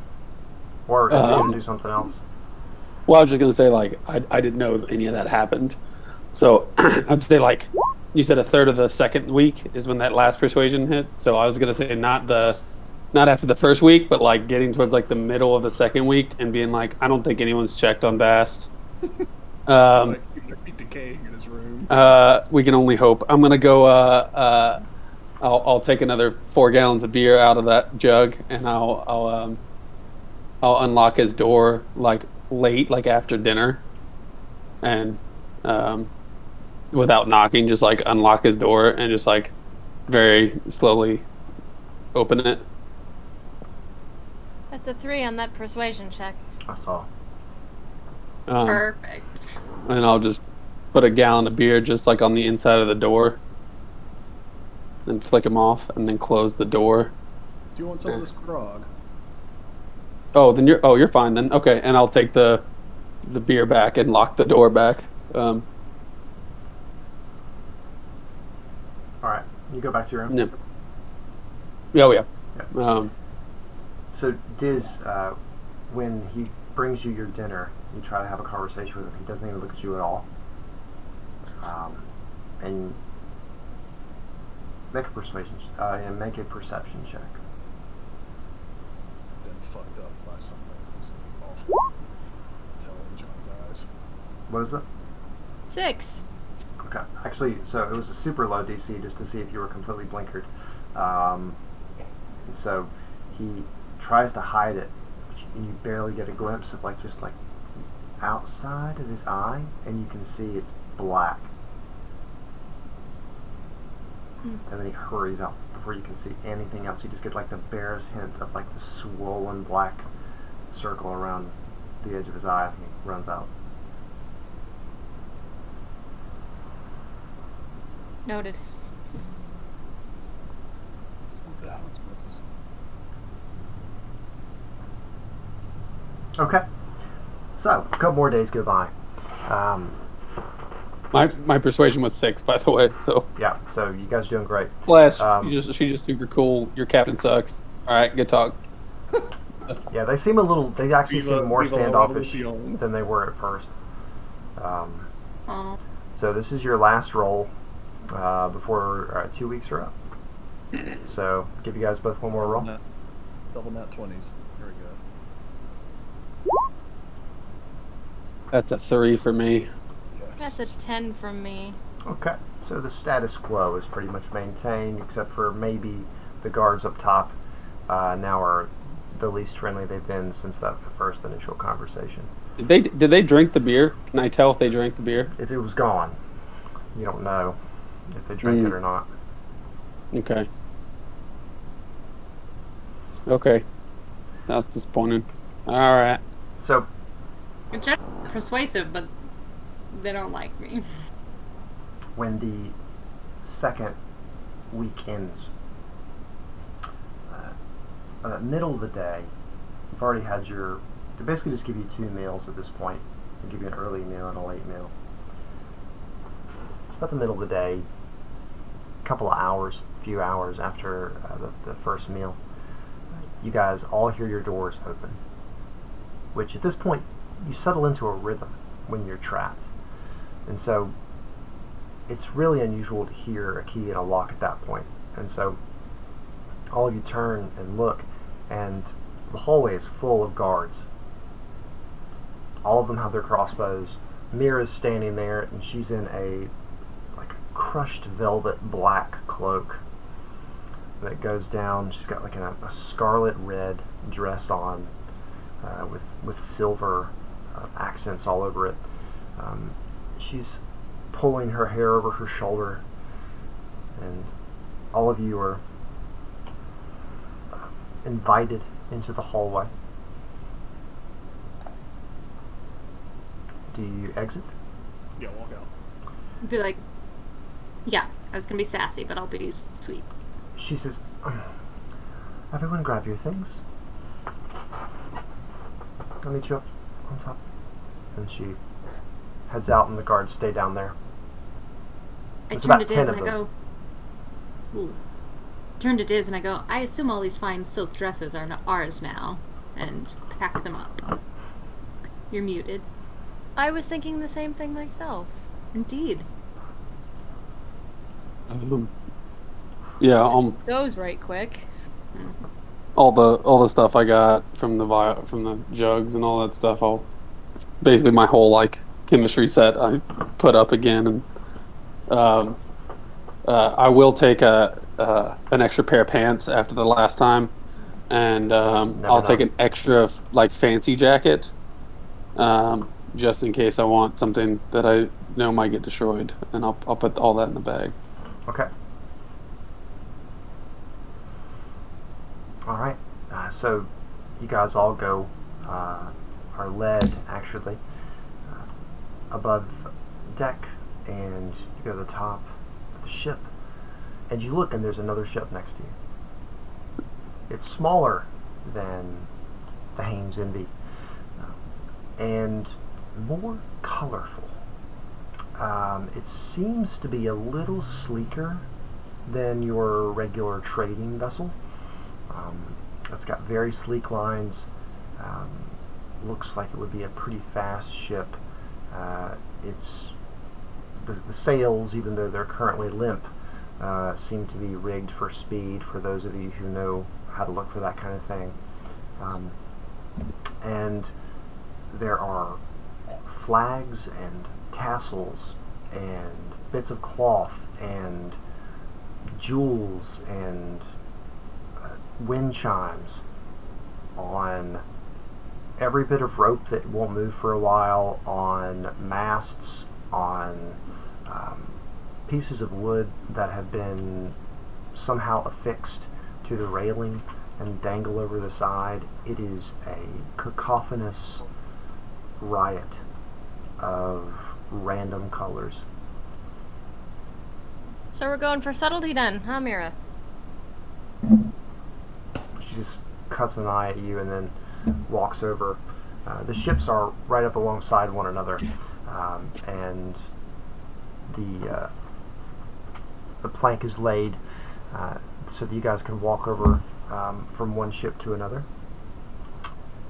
Or if you want to do something else. Well, I was just gonna say, like, I didn't know any of that happened, so I'd say, like, you said a third of the second week is when that last persuasion hit. So I was gonna say not after the first week, but like getting towards like the middle of the second week and being like, I don't think anyone's checked on Bast. Like, he's decaying in his room. We can only hope. I'm gonna go. I'll take another 4 gallons of beer out of that jug, and I'll unlock his door like late, like after dinner, and without knocking, just like unlock his door and just like very slowly open it. That's a 3 on that persuasion check. I saw. Perfect. And I'll just put a gallon of beer just like on the inside of the door, and flick him off, and then close the door. Do you want some of this grog? Oh, then you're fine then. Okay, and I'll take the beer back and lock the door back. All right, you go back to your room. Yeah. Oh yeah. Yeah. So Diz, when he brings you your dinner, you try to have a conversation with him. He doesn't even look at you at all. And make a persuasion, and make a perception check. Been fucked up by something. It's awful. Tell in John's eyes. What is it? 6. Okay. Actually, so it was a super low DC just to see if you were completely blinkered. And so he tries to hide it, but you barely get a glimpse of like just like outside of his eye, and you can see it's black. And then he hurries out before you can see anything else. You just get like the barest hint of like the swollen black circle around the edge of his eye, and he runs out. Noted. Distance of consequences. Okay. So, a couple more days go by. My persuasion was 6, by the way. So Yeah, so you guys are doing great. Flash, she's just super cool. Your captain sucks. All right, good talk. Yeah, they seem they actually seem more Viva la standoffish revolución. than they were at first. Aw. So this is your last roll before 2 weeks are up. So give you guys both one more roll. Double nat 20s. Here we go. That's a 3 for me. Okay. That's a 10 from me. Okay, so the status quo is pretty much maintained, except for maybe the guards up top now are the least friendly they've been since that first initial conversation. Did they drink the beer? Can I tell if they drank the beer? It was gone. You don't know if they drank it or not. Okay. Okay. That's disappointing. All right. So I'm persuasive, but they don't like me. when the second week ends, middle of the day, you've already had your. They basically just give you 2 meals at this point. They give you an early meal and a late meal. It's about the middle of the day, a couple of hours, few hours after the first meal. You guys all hear your doors open, which at this point you settle into a rhythm when you're trapped. And so it's really unusual to hear a key and a lock at that point. And so all of you turn and look, and the hallway is full of guards. All of them have their crossbows. Mira's standing there, and she's in a crushed velvet black cloak that goes down. She's got like a scarlet red dress on with silver accents all over it. She's pulling her hair over her shoulder, and all of you are invited into the hallway. Do you exit? Yeah, walk out. I'd be like, yeah, I was gonna be sassy, but I'll be sweet. She says, everyone grab your things. I'll meet you up on top. And she heads out, and the guards stay down there. I It's turn to about Diz 10 and of I go, ooh. Turn to Diz and I go, I assume all these fine silk dresses are ours now, and pack them up. You're muted. I was thinking the same thing myself. Indeed. Yeah. Goes right quick. All the stuff I got from the jugs and all that stuff. Basically my whole chemistry set I put up again, and I will take an extra pair of pants after the last time, and I'll take an extra fancy jacket, just in case I want something that I know might get destroyed, and I'll put all that in the bag. Okay. All right. So you guys all go, are led actually above deck, and you go to the top of the ship, and you look, and there's another ship next to you. It's smaller than the Haynes Envy, and more colorful. It seems to be a little sleeker than your regular trading vessel. It's got very sleek lines. Looks like it would be a pretty fast ship. It's the sails, even though they're currently limp, seem to be rigged for speed, for those of you who know how to look for that kind of thing. And there are flags and tassels and bits of cloth and jewels and wind chimes on every bit of rope that won't move for a while, on masts, on pieces of wood that have been somehow affixed to the railing and dangle over the side. It is a cacophonous riot of random colors. So we're going for subtlety then, huh, Mira? She just cuts an eye at you and then walks over. The ships are right up alongside one another, and the plank is laid so that you guys can walk over from one ship to another.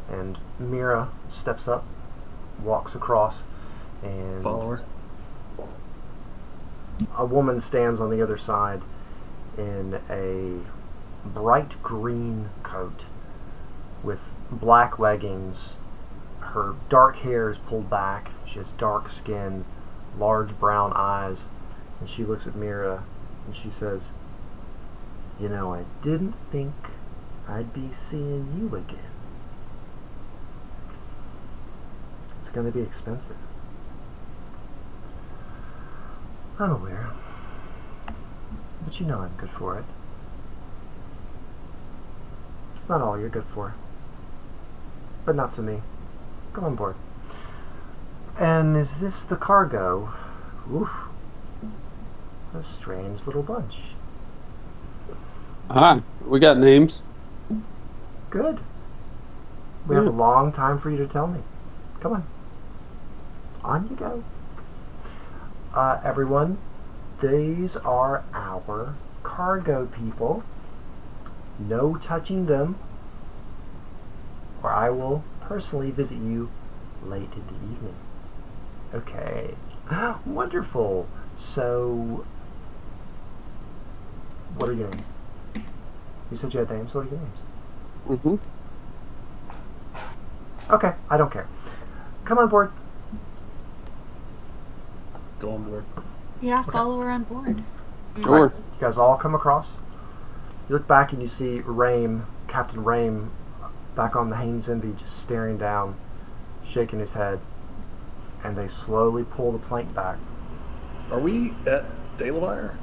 And Mira steps up, walks across, and Follow her. a woman stands on the other side in a bright green coat with black leggings. Her dark hair is pulled back. She has dark skin, large brown eyes, and she looks at Mira and she says, "You know, I didn't think I'd be seeing you again. It's going to be expensive." I'm aware, but you know I'm good for it. It's not all you're good for, but not to me. Come on board. And is this the cargo? Oof. A strange little bunch. Hi, we got names. Good. We have a long time for you to tell me. Come on. On you go. Everyone, these are our cargo people. No touching them, or I will personally visit you late in the evening. Okay. Wonderful. So, what are your names? You said you had names. What are your names? Mm-hmm. Okay, I don't care. Come on board. Go on board. Yeah, follow her on board. Sure. You guys all come across. You look back and you see Captain Rame, back on the Haynes Envy, just staring down, shaking his head, and they slowly pull the plank back. Are we at Dalevire?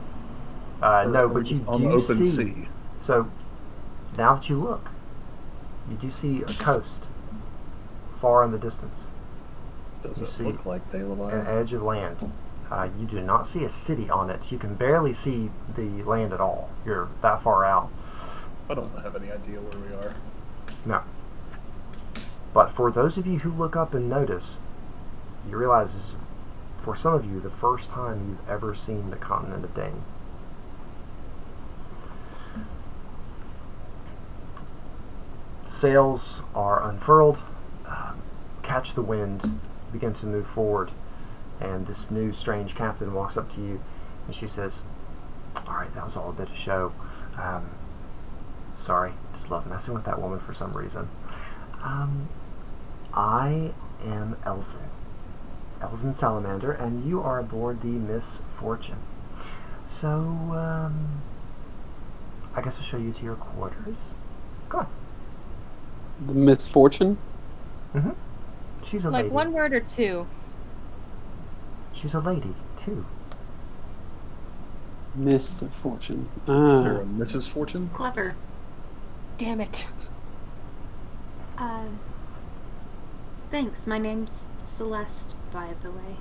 No, but you on the do open see. sea. So, now that you look, you do see a coast far in the distance. Does You it see look like An Dalevire? edge of land. You do not see a city on it. You can barely see the land at all. You're that far out. I don't have any idea where we are. No. But for those of you who look up and notice, you realize this is, for some of you, the first time you've ever seen the continent of Dane. The sails are unfurled, catch the wind, begin to move forward, and this new strange captain walks up to you, and she says, "Alright, that was all a bit of show. Sorry, just love messing with that woman for some reason. I am Elzen Salamander, and you are aboard the Miss Fortune. So, I guess I'll show you to your quarters. Go on." The misfortune? Mm-hmm. She's a Like lady. one word or two. She's a lady, too. Misfortune. Is there a Mrs. Fortune? Clever. Damn it. Thanks. My name's Celeste, by the way.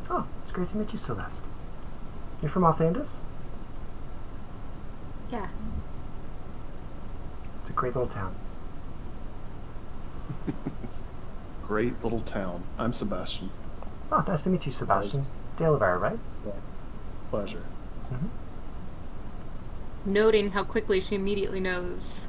Oh, it's great to meet you, Celeste. You're from Althandis? Yeah. It's a great little town. Great little town. I'm Sebastian. Oh, nice to meet you, Sebastian. Dalevire, right? Pleasure. Mm-hmm. Noting how quickly she immediately knows.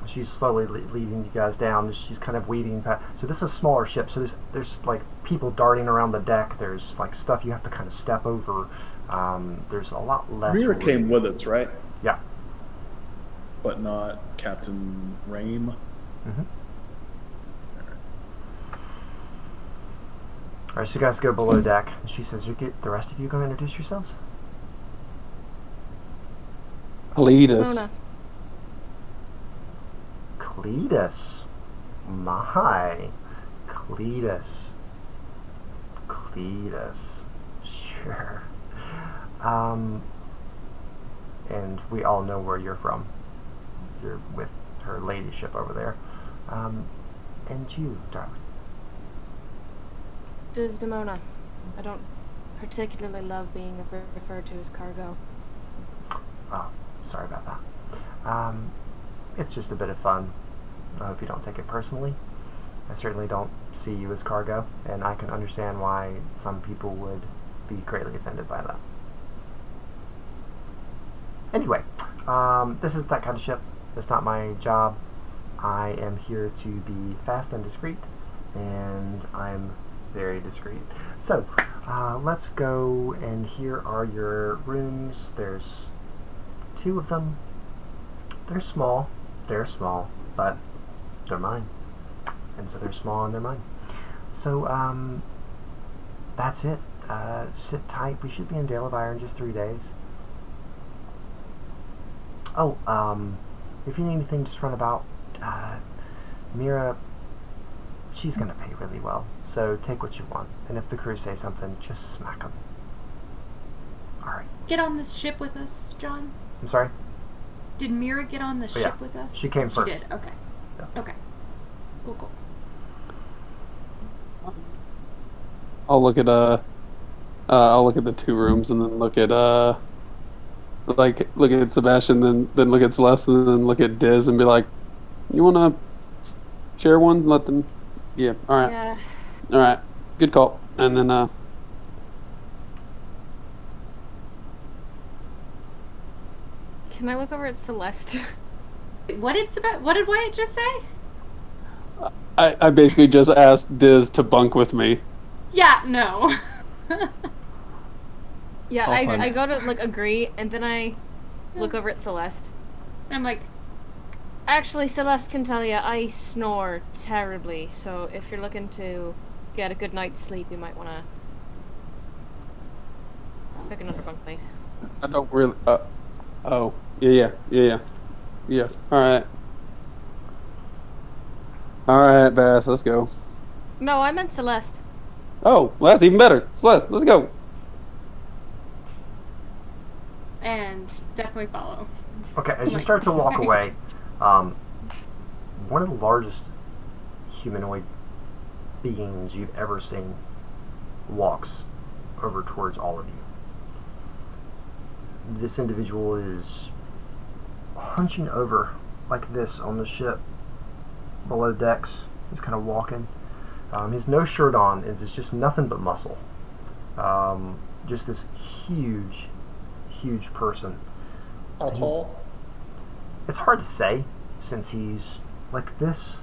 She's slowly leading you guys down. She's kind of weaving past. So this is a smaller ship. So there's like people darting around the deck. There's like stuff you have to kind of step over. There's a lot less. Mira came with us, right? Yeah. But not Captain Rame. Mm-hmm. All right, so you guys go below deck. And she says, "The rest of you going to introduce yourselves?" Cletus. Mona. Cletus. My. Cletus. Sure. And we all know where you're from. You're with her ladyship over there. And you, darling. Desdemona. I don't particularly love being referred to as cargo. Oh, sorry about that. It's just a bit of fun. I hope you don't take it personally. I certainly don't see you as cargo, and I can understand why some people would be greatly offended by that. Anyway, this is that kind of ship. It's not my job. I am here to be fast and discreet, and I'm very discreet. So, let's go, and here are your rooms. There's 2 of them. They're small, but they're mine. And so they're small and they're mine. So, that's it. Sit tight. We should be in Dale of Ire in just 3 days. Oh, if you need anything, just run about. Mira, she's gonna pay really well, so take what you want. And if the crew say something, just smack them. Alright. Get on the ship with us, John. I'm sorry? Did Mira get on the ship with us? She came first. She did, okay. Yeah. Okay. Cool. I'll look at I'll look at the 2 rooms and then look at look at Sebastian, then look at Celeste, and then look at Diz and be like, "You wanna share one? Let them." Yeah. All right. Yeah. All right. Good call. And then Can I look over at Celeste? What did Wyatt just say? I basically just asked Diz to bunk with me. Yeah, no. Yeah, I'll find I it. go to like agree, and then I look over at Celeste. I'm like, Actually, Celeste can tell you I snore terribly, so if you're looking to get a good night's sleep, you might want to pick another bunkmate. I don't really. Oh. Yeah. All right. All right, Bass. Let's go. No, I meant Celeste. Oh, well, that's even better. Celeste, let's go. and definitely follow. Okay, as you start to walk away, one of the largest humanoid beings you've ever seen walks over towards all of you. This individual is hunching over like this on the ship below decks. He's kind of walking. He's no shirt on. It's just nothing but muscle. Just this huge person. How tall? It's hard to say since he's like this,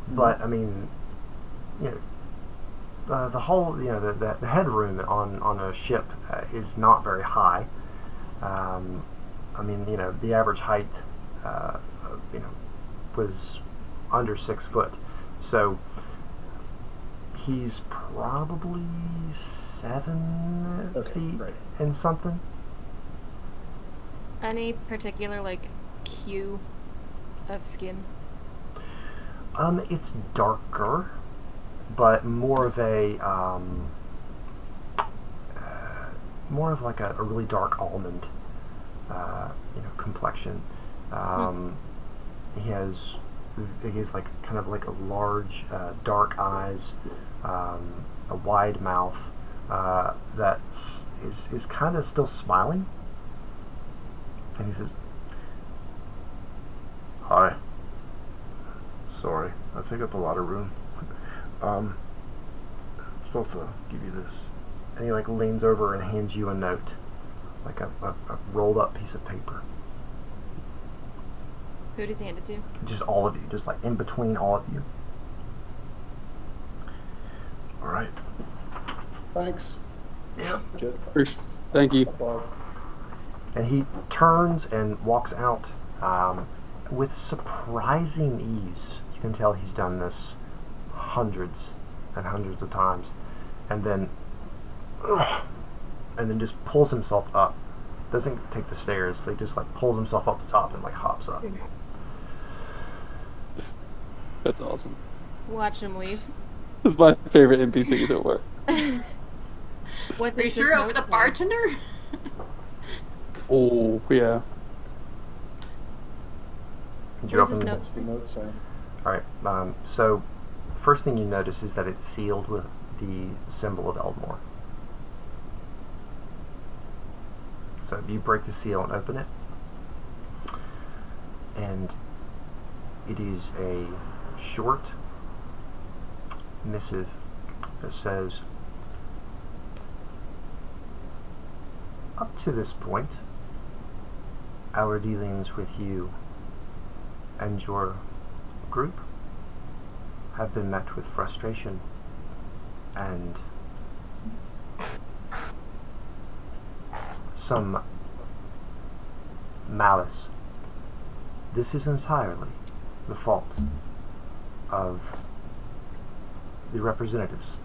but I mean, you know, the whole, you know, the headroom on a ship is not very high. I mean, you know, the average height, you know, was under 6 foot, so he's probably 7 feet right. and something. Any particular, like, hue of skin? It's darker, but more of like a really dark almond, you know, complexion. He has like kind of like a large, dark eyes, a wide mouth, that is kind of still smiling. And he says, "Hi. Sorry, I take up a lot of room. I'm supposed to give you this." And he like leans over and hands you a note, like a rolled up piece of paper. Who does he hand it to? Just all of you, just like in between all of you. All right. Thanks. Yep. Good. Thank you. Well, And he turns and walks out with surprising ease. You can tell he's done this hundreds and hundreds of times, and then just pulls himself up. Doesn't take the stairs. He just like pulls himself up the top and like hops up. That's awesome. Watch him leave. This is my favorite NPC so far. What Are you does this sure over note the say? bartender? Oh, yeah. Did you What does open this note what's the note saying? All right. So, first thing you notice is that it's sealed with the symbol of Eldmore. So you break the seal and open it, and it is a short missive that says, "Up to this point, our dealings with you and your group have been met with frustration and some malice. This is entirely the fault of the representatives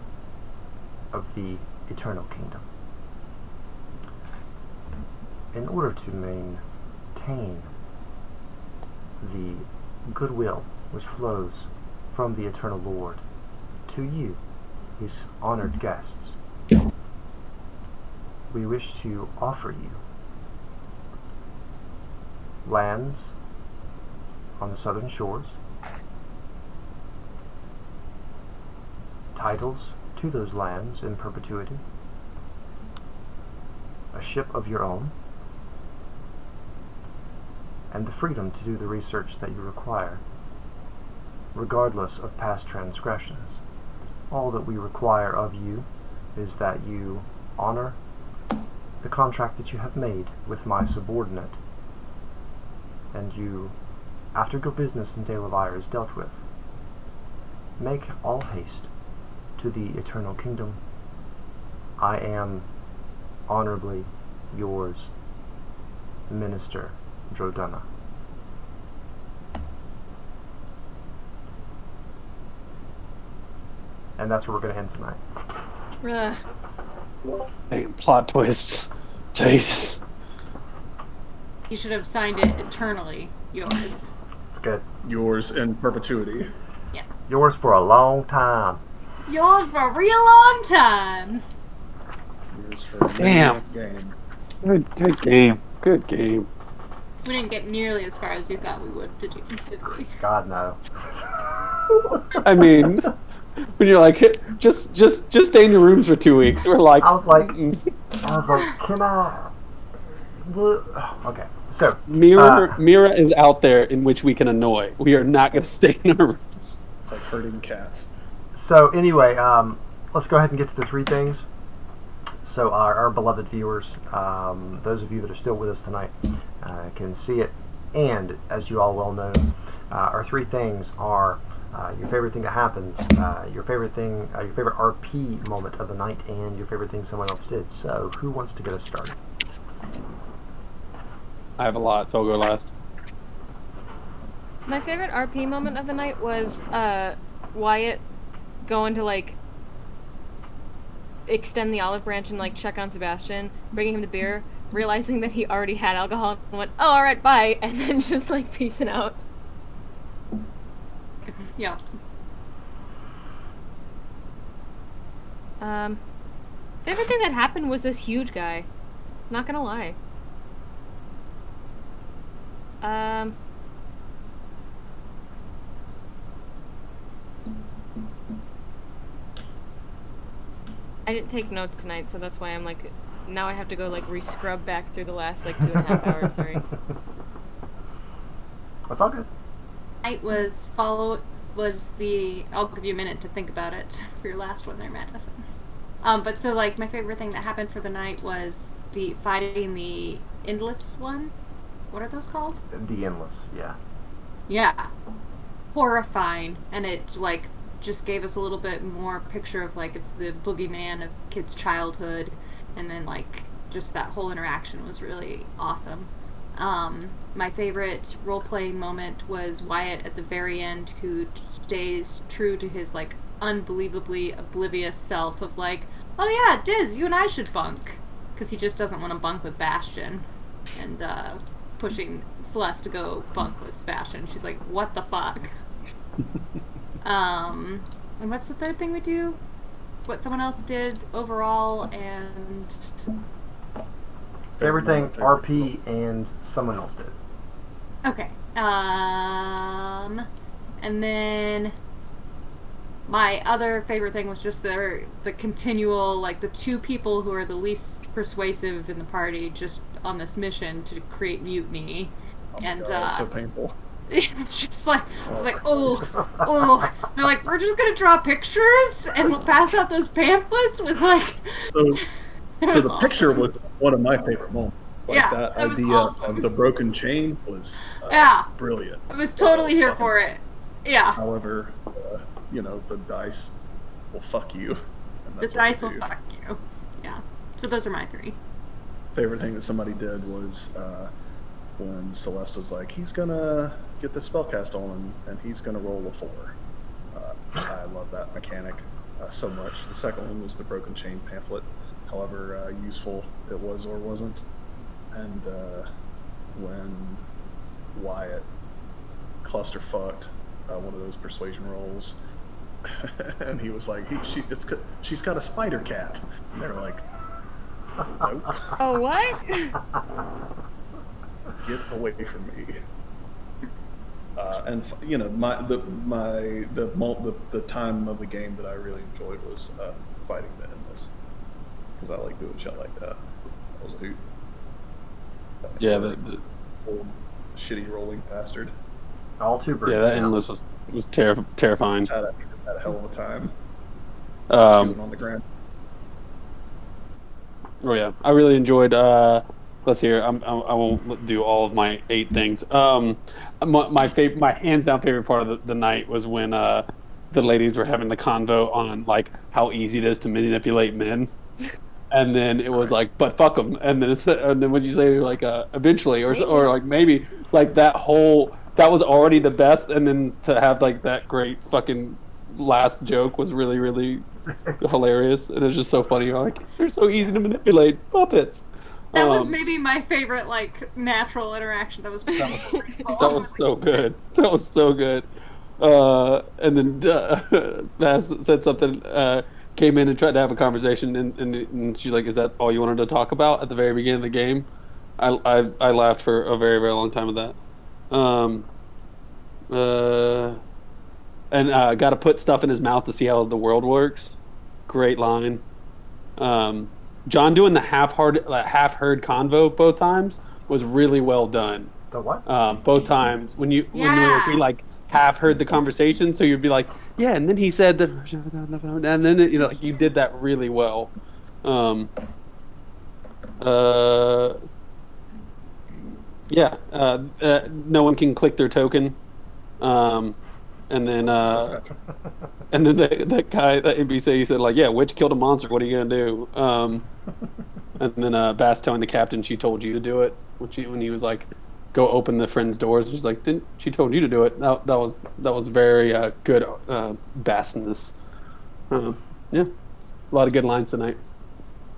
of the eternal kingdom. In order to maintain the goodwill which flows from the eternal Lord to you, his honored guests, we wish to offer you lands on the southern shores, titles to those lands in perpetuity, a ship of your own, and the freedom to do the research that you require, regardless of past transgressions. All that we require of you is that you honor the contract that you have made with my subordinate, and you, after your business in Delavire is dealt with, make all haste to the eternal kingdom. I am honorably yours, Minister Drodunna. And that's where we're going to end tonight. Hey, plot twists. Jesus. You should have signed it eternally yours. It's good. Yours in perpetuity. Yeah. Yours for a long time. Yours for a real long time. Yours for a Damn. game. Good game. Good game. We didn't get nearly as far as you thought we would, did we? God, no. I mean, when you're like, just stay in your rooms for 2 weeks. We're like, I was like, can I? Okay, so Mira is out there in which we can annoy. We are not going to stay in our rooms. It's like herding cats. So anyway, let's go ahead and get to the three things. So our beloved viewers, those of you that are still with us tonight, can see it. And as you all well know, our three things are your favorite thing that happened, your favorite RP moment of the night, and your favorite thing someone else did. So who wants to get us started? I have a lot, so I'll go last. My favorite RP moment of the night was Wyatt going to like extend the olive branch and like check on Sebastian, bringing him the beer, realizing that he already had alcohol, and went, "Oh, all right, bye," and then just like peacing out. Yeah. Favorite thing that happened was this huge guy. Not gonna lie. I didn't take notes tonight, so that's why I'm like, now I have to go like re-scrub back through the last like 2.5 hours. Sorry. That's all good. Night was I'll give you a minute to think about it for your last one there, Madison. But so like my favorite thing that happened for the night was the fighting the endless one. What are those called? The endless, yeah. Yeah. Horrifying. And it like just gave us a little bit more picture of like it's the boogeyman of kids' childhood, and then like just that whole interaction was really awesome. My favorite role-playing moment was Wyatt at the very end, who stays true to his like unbelievably oblivious self of like, oh yeah, Diz, you and I should bunk, because he just doesn't want to bunk with Bastion, and pushing Celeste to go bunk with Sebastian. She's like, what the fuck? And what's the third thing we do? What someone else did overall, and Favorite thing RP and someone else did. okay. And then my other favorite thing was just the continual, like, the two people who are the least persuasive in the party just on this mission to create mutiny. Oh and God, that's so painful. it's just like, I was like, oh. They're like, we're just gonna draw pictures and we'll pass out those pamphlets with like. So the picture was one of my favorite moments. Like Yeah, that that was idea awesome. of the broken chain was brilliant. I was totally here for it. Yeah. However, the dice will fuck you. And The that's what dice they will do. fuck you. Yeah. So those are my three. Favorite thing that somebody did was when Celeste was like, he's gonna get the spellcast on him and he's gonna roll a 4. I love that mechanic so much. The second one was the broken chain pamphlet. however useful it was or wasn't. And when Wyatt clusterfucked one of those persuasion rolls, and he was like, she's got a spider cat. And they were like, nope, Oh, what? get away from me. And you know, the time of the game that I really enjoyed was fighting the endless, because I like doing shit like that. That was a hoot. Yeah, Old shitty rolling bastard. All too brief. yeah, that endless was terrifying. Had a hell of a time Um, chewing on the ground. Oh yeah, I really enjoyed. Let's hear. I won't do all of my 8 things. My hands down favorite part of the night was when the ladies were having the convo on like how easy it is to manipulate men, and then it was like, but fuck them, and then when you say like eventually or like maybe like that was already the best, and then to have like that great fucking last joke was really really hilarious, and it was just so funny. Like they're so easy to manipulate, puppets. That was maybe my favorite, like, natural interaction. That was beautiful. That was so good. That was so good. And then Bass said something. Came in and tried to have a conversation, and she's like, "Is that all you wanted to talk about at the very beginning of the game?" I laughed for a very very long time with that. And got to put stuff in his mouth to see how the world works. Great line. John doing the half-heard convo both times was really well done. The what? Both times when we like half heard the conversation, so you'd be like, yeah, and then he said that, and then you know like, you did that really well. No one can click their token. And then that guy, that NPC, he said like, yeah, witch killed a monster. What are you gonna do? And then Bass telling the captain she told you to do it when he was like, go open the friend's doors. She's like, didn't she told you to do it? That was very good Bassness. Yeah, a lot of good lines tonight.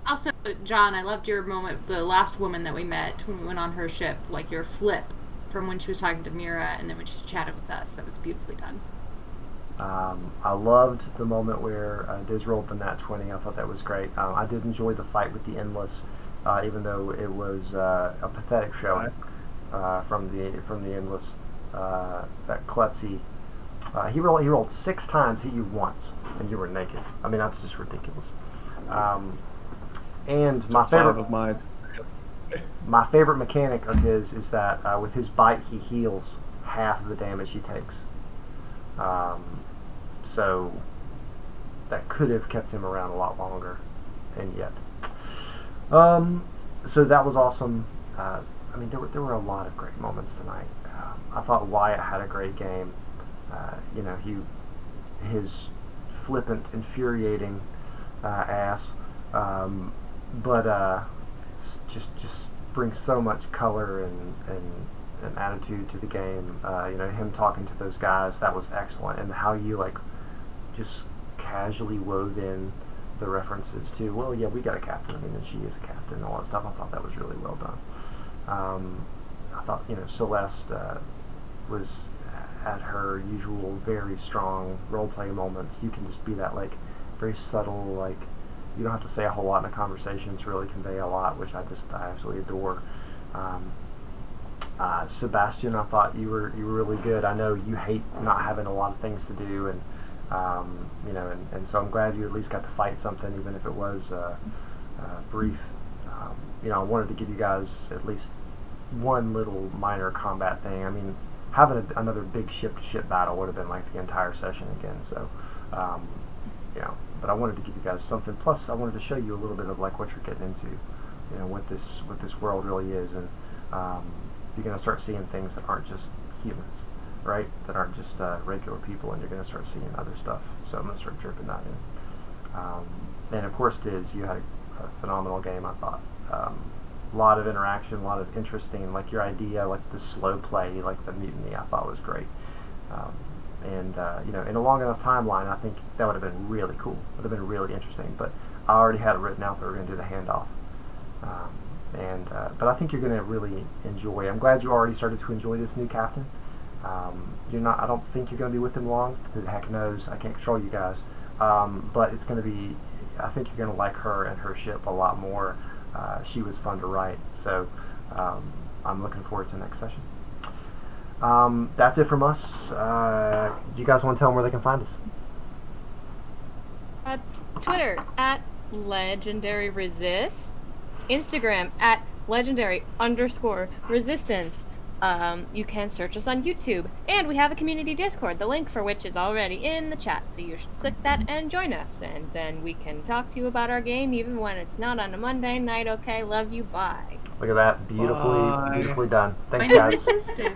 Also, John, I loved your moment, the last woman that we met when we went on her ship, like your flip from when she was talking to Mira and then when she chatted with us. That was beautifully done. I loved the moment where Diz rolled the nat 20. I thought that was great. I did enjoy the fight with the Endless, even though it was a pathetic showing from the Endless. That Klutzy, he rolled 6 times, hit you once, and you were naked. I mean, that's just ridiculous. And my favorite mechanic of his is that with his bite, he heals half of the damage he takes. So that could have kept him around a lot longer, and yet. So that was awesome. I mean, there were a lot of great moments tonight. I thought Wyatt had a great game. His flippant, infuriating ass, but just brings so much color and attitude to the game. Him talking to those guys, that was excellent, and how you like just casually wove in the references to, well, yeah, we got a captain. I mean, and she is a captain and all that stuff. I thought that was really well done. I thought, Celeste was at her usual very strong roleplay moments. You can just be that like very subtle, like you don't have to say a whole lot in a conversation to really convey a lot, which I absolutely adore. Sebastian, I thought you were really good. I know you hate not having a lot of things to do, and and so I'm glad you at least got to fight something, even if it was brief. I wanted to give you guys at least one little minor combat thing. I mean, having another big ship-to-ship battle would have been like the entire session again. So, but I wanted to give you guys something. Plus, I wanted to show you a little bit of like what you're getting into, what this world really is, and you're going to start seeing things that aren't just humans, right? That aren't just regular people, and you're going to start seeing other stuff. So I'm going to start dripping that in. And of course, Diz, you had a phenomenal game, I thought. A lot of interaction, a lot of interesting, like your idea, like the slow play, like the mutiny, I thought was great. In a long enough timeline, I think that would have been really cool. Would have been really interesting. But I already had it written out that we're going to do the handoff. But I think you're going to really enjoy. I'm glad you already started to enjoy this new captain. You're not. I don't think you're going to be with him long. Who the heck knows? I can't control you guys. But it's going to be. I think you're going to like her and her ship a lot more. She was fun to write. So I'm looking forward to the next session. That's it from us. Do you guys want to tell them where they can find us? Twitter at Legendary Resist, Instagram at Legendary_Resistance. You can search us on YouTube, and we have a community Discord, the link for which is already in the chat, so you should click that and join us, and then we can talk to you about our game even when it's not on a Monday night. Okay, love you, bye. Look at that, beautifully done. Thanks, My new guys. assistant.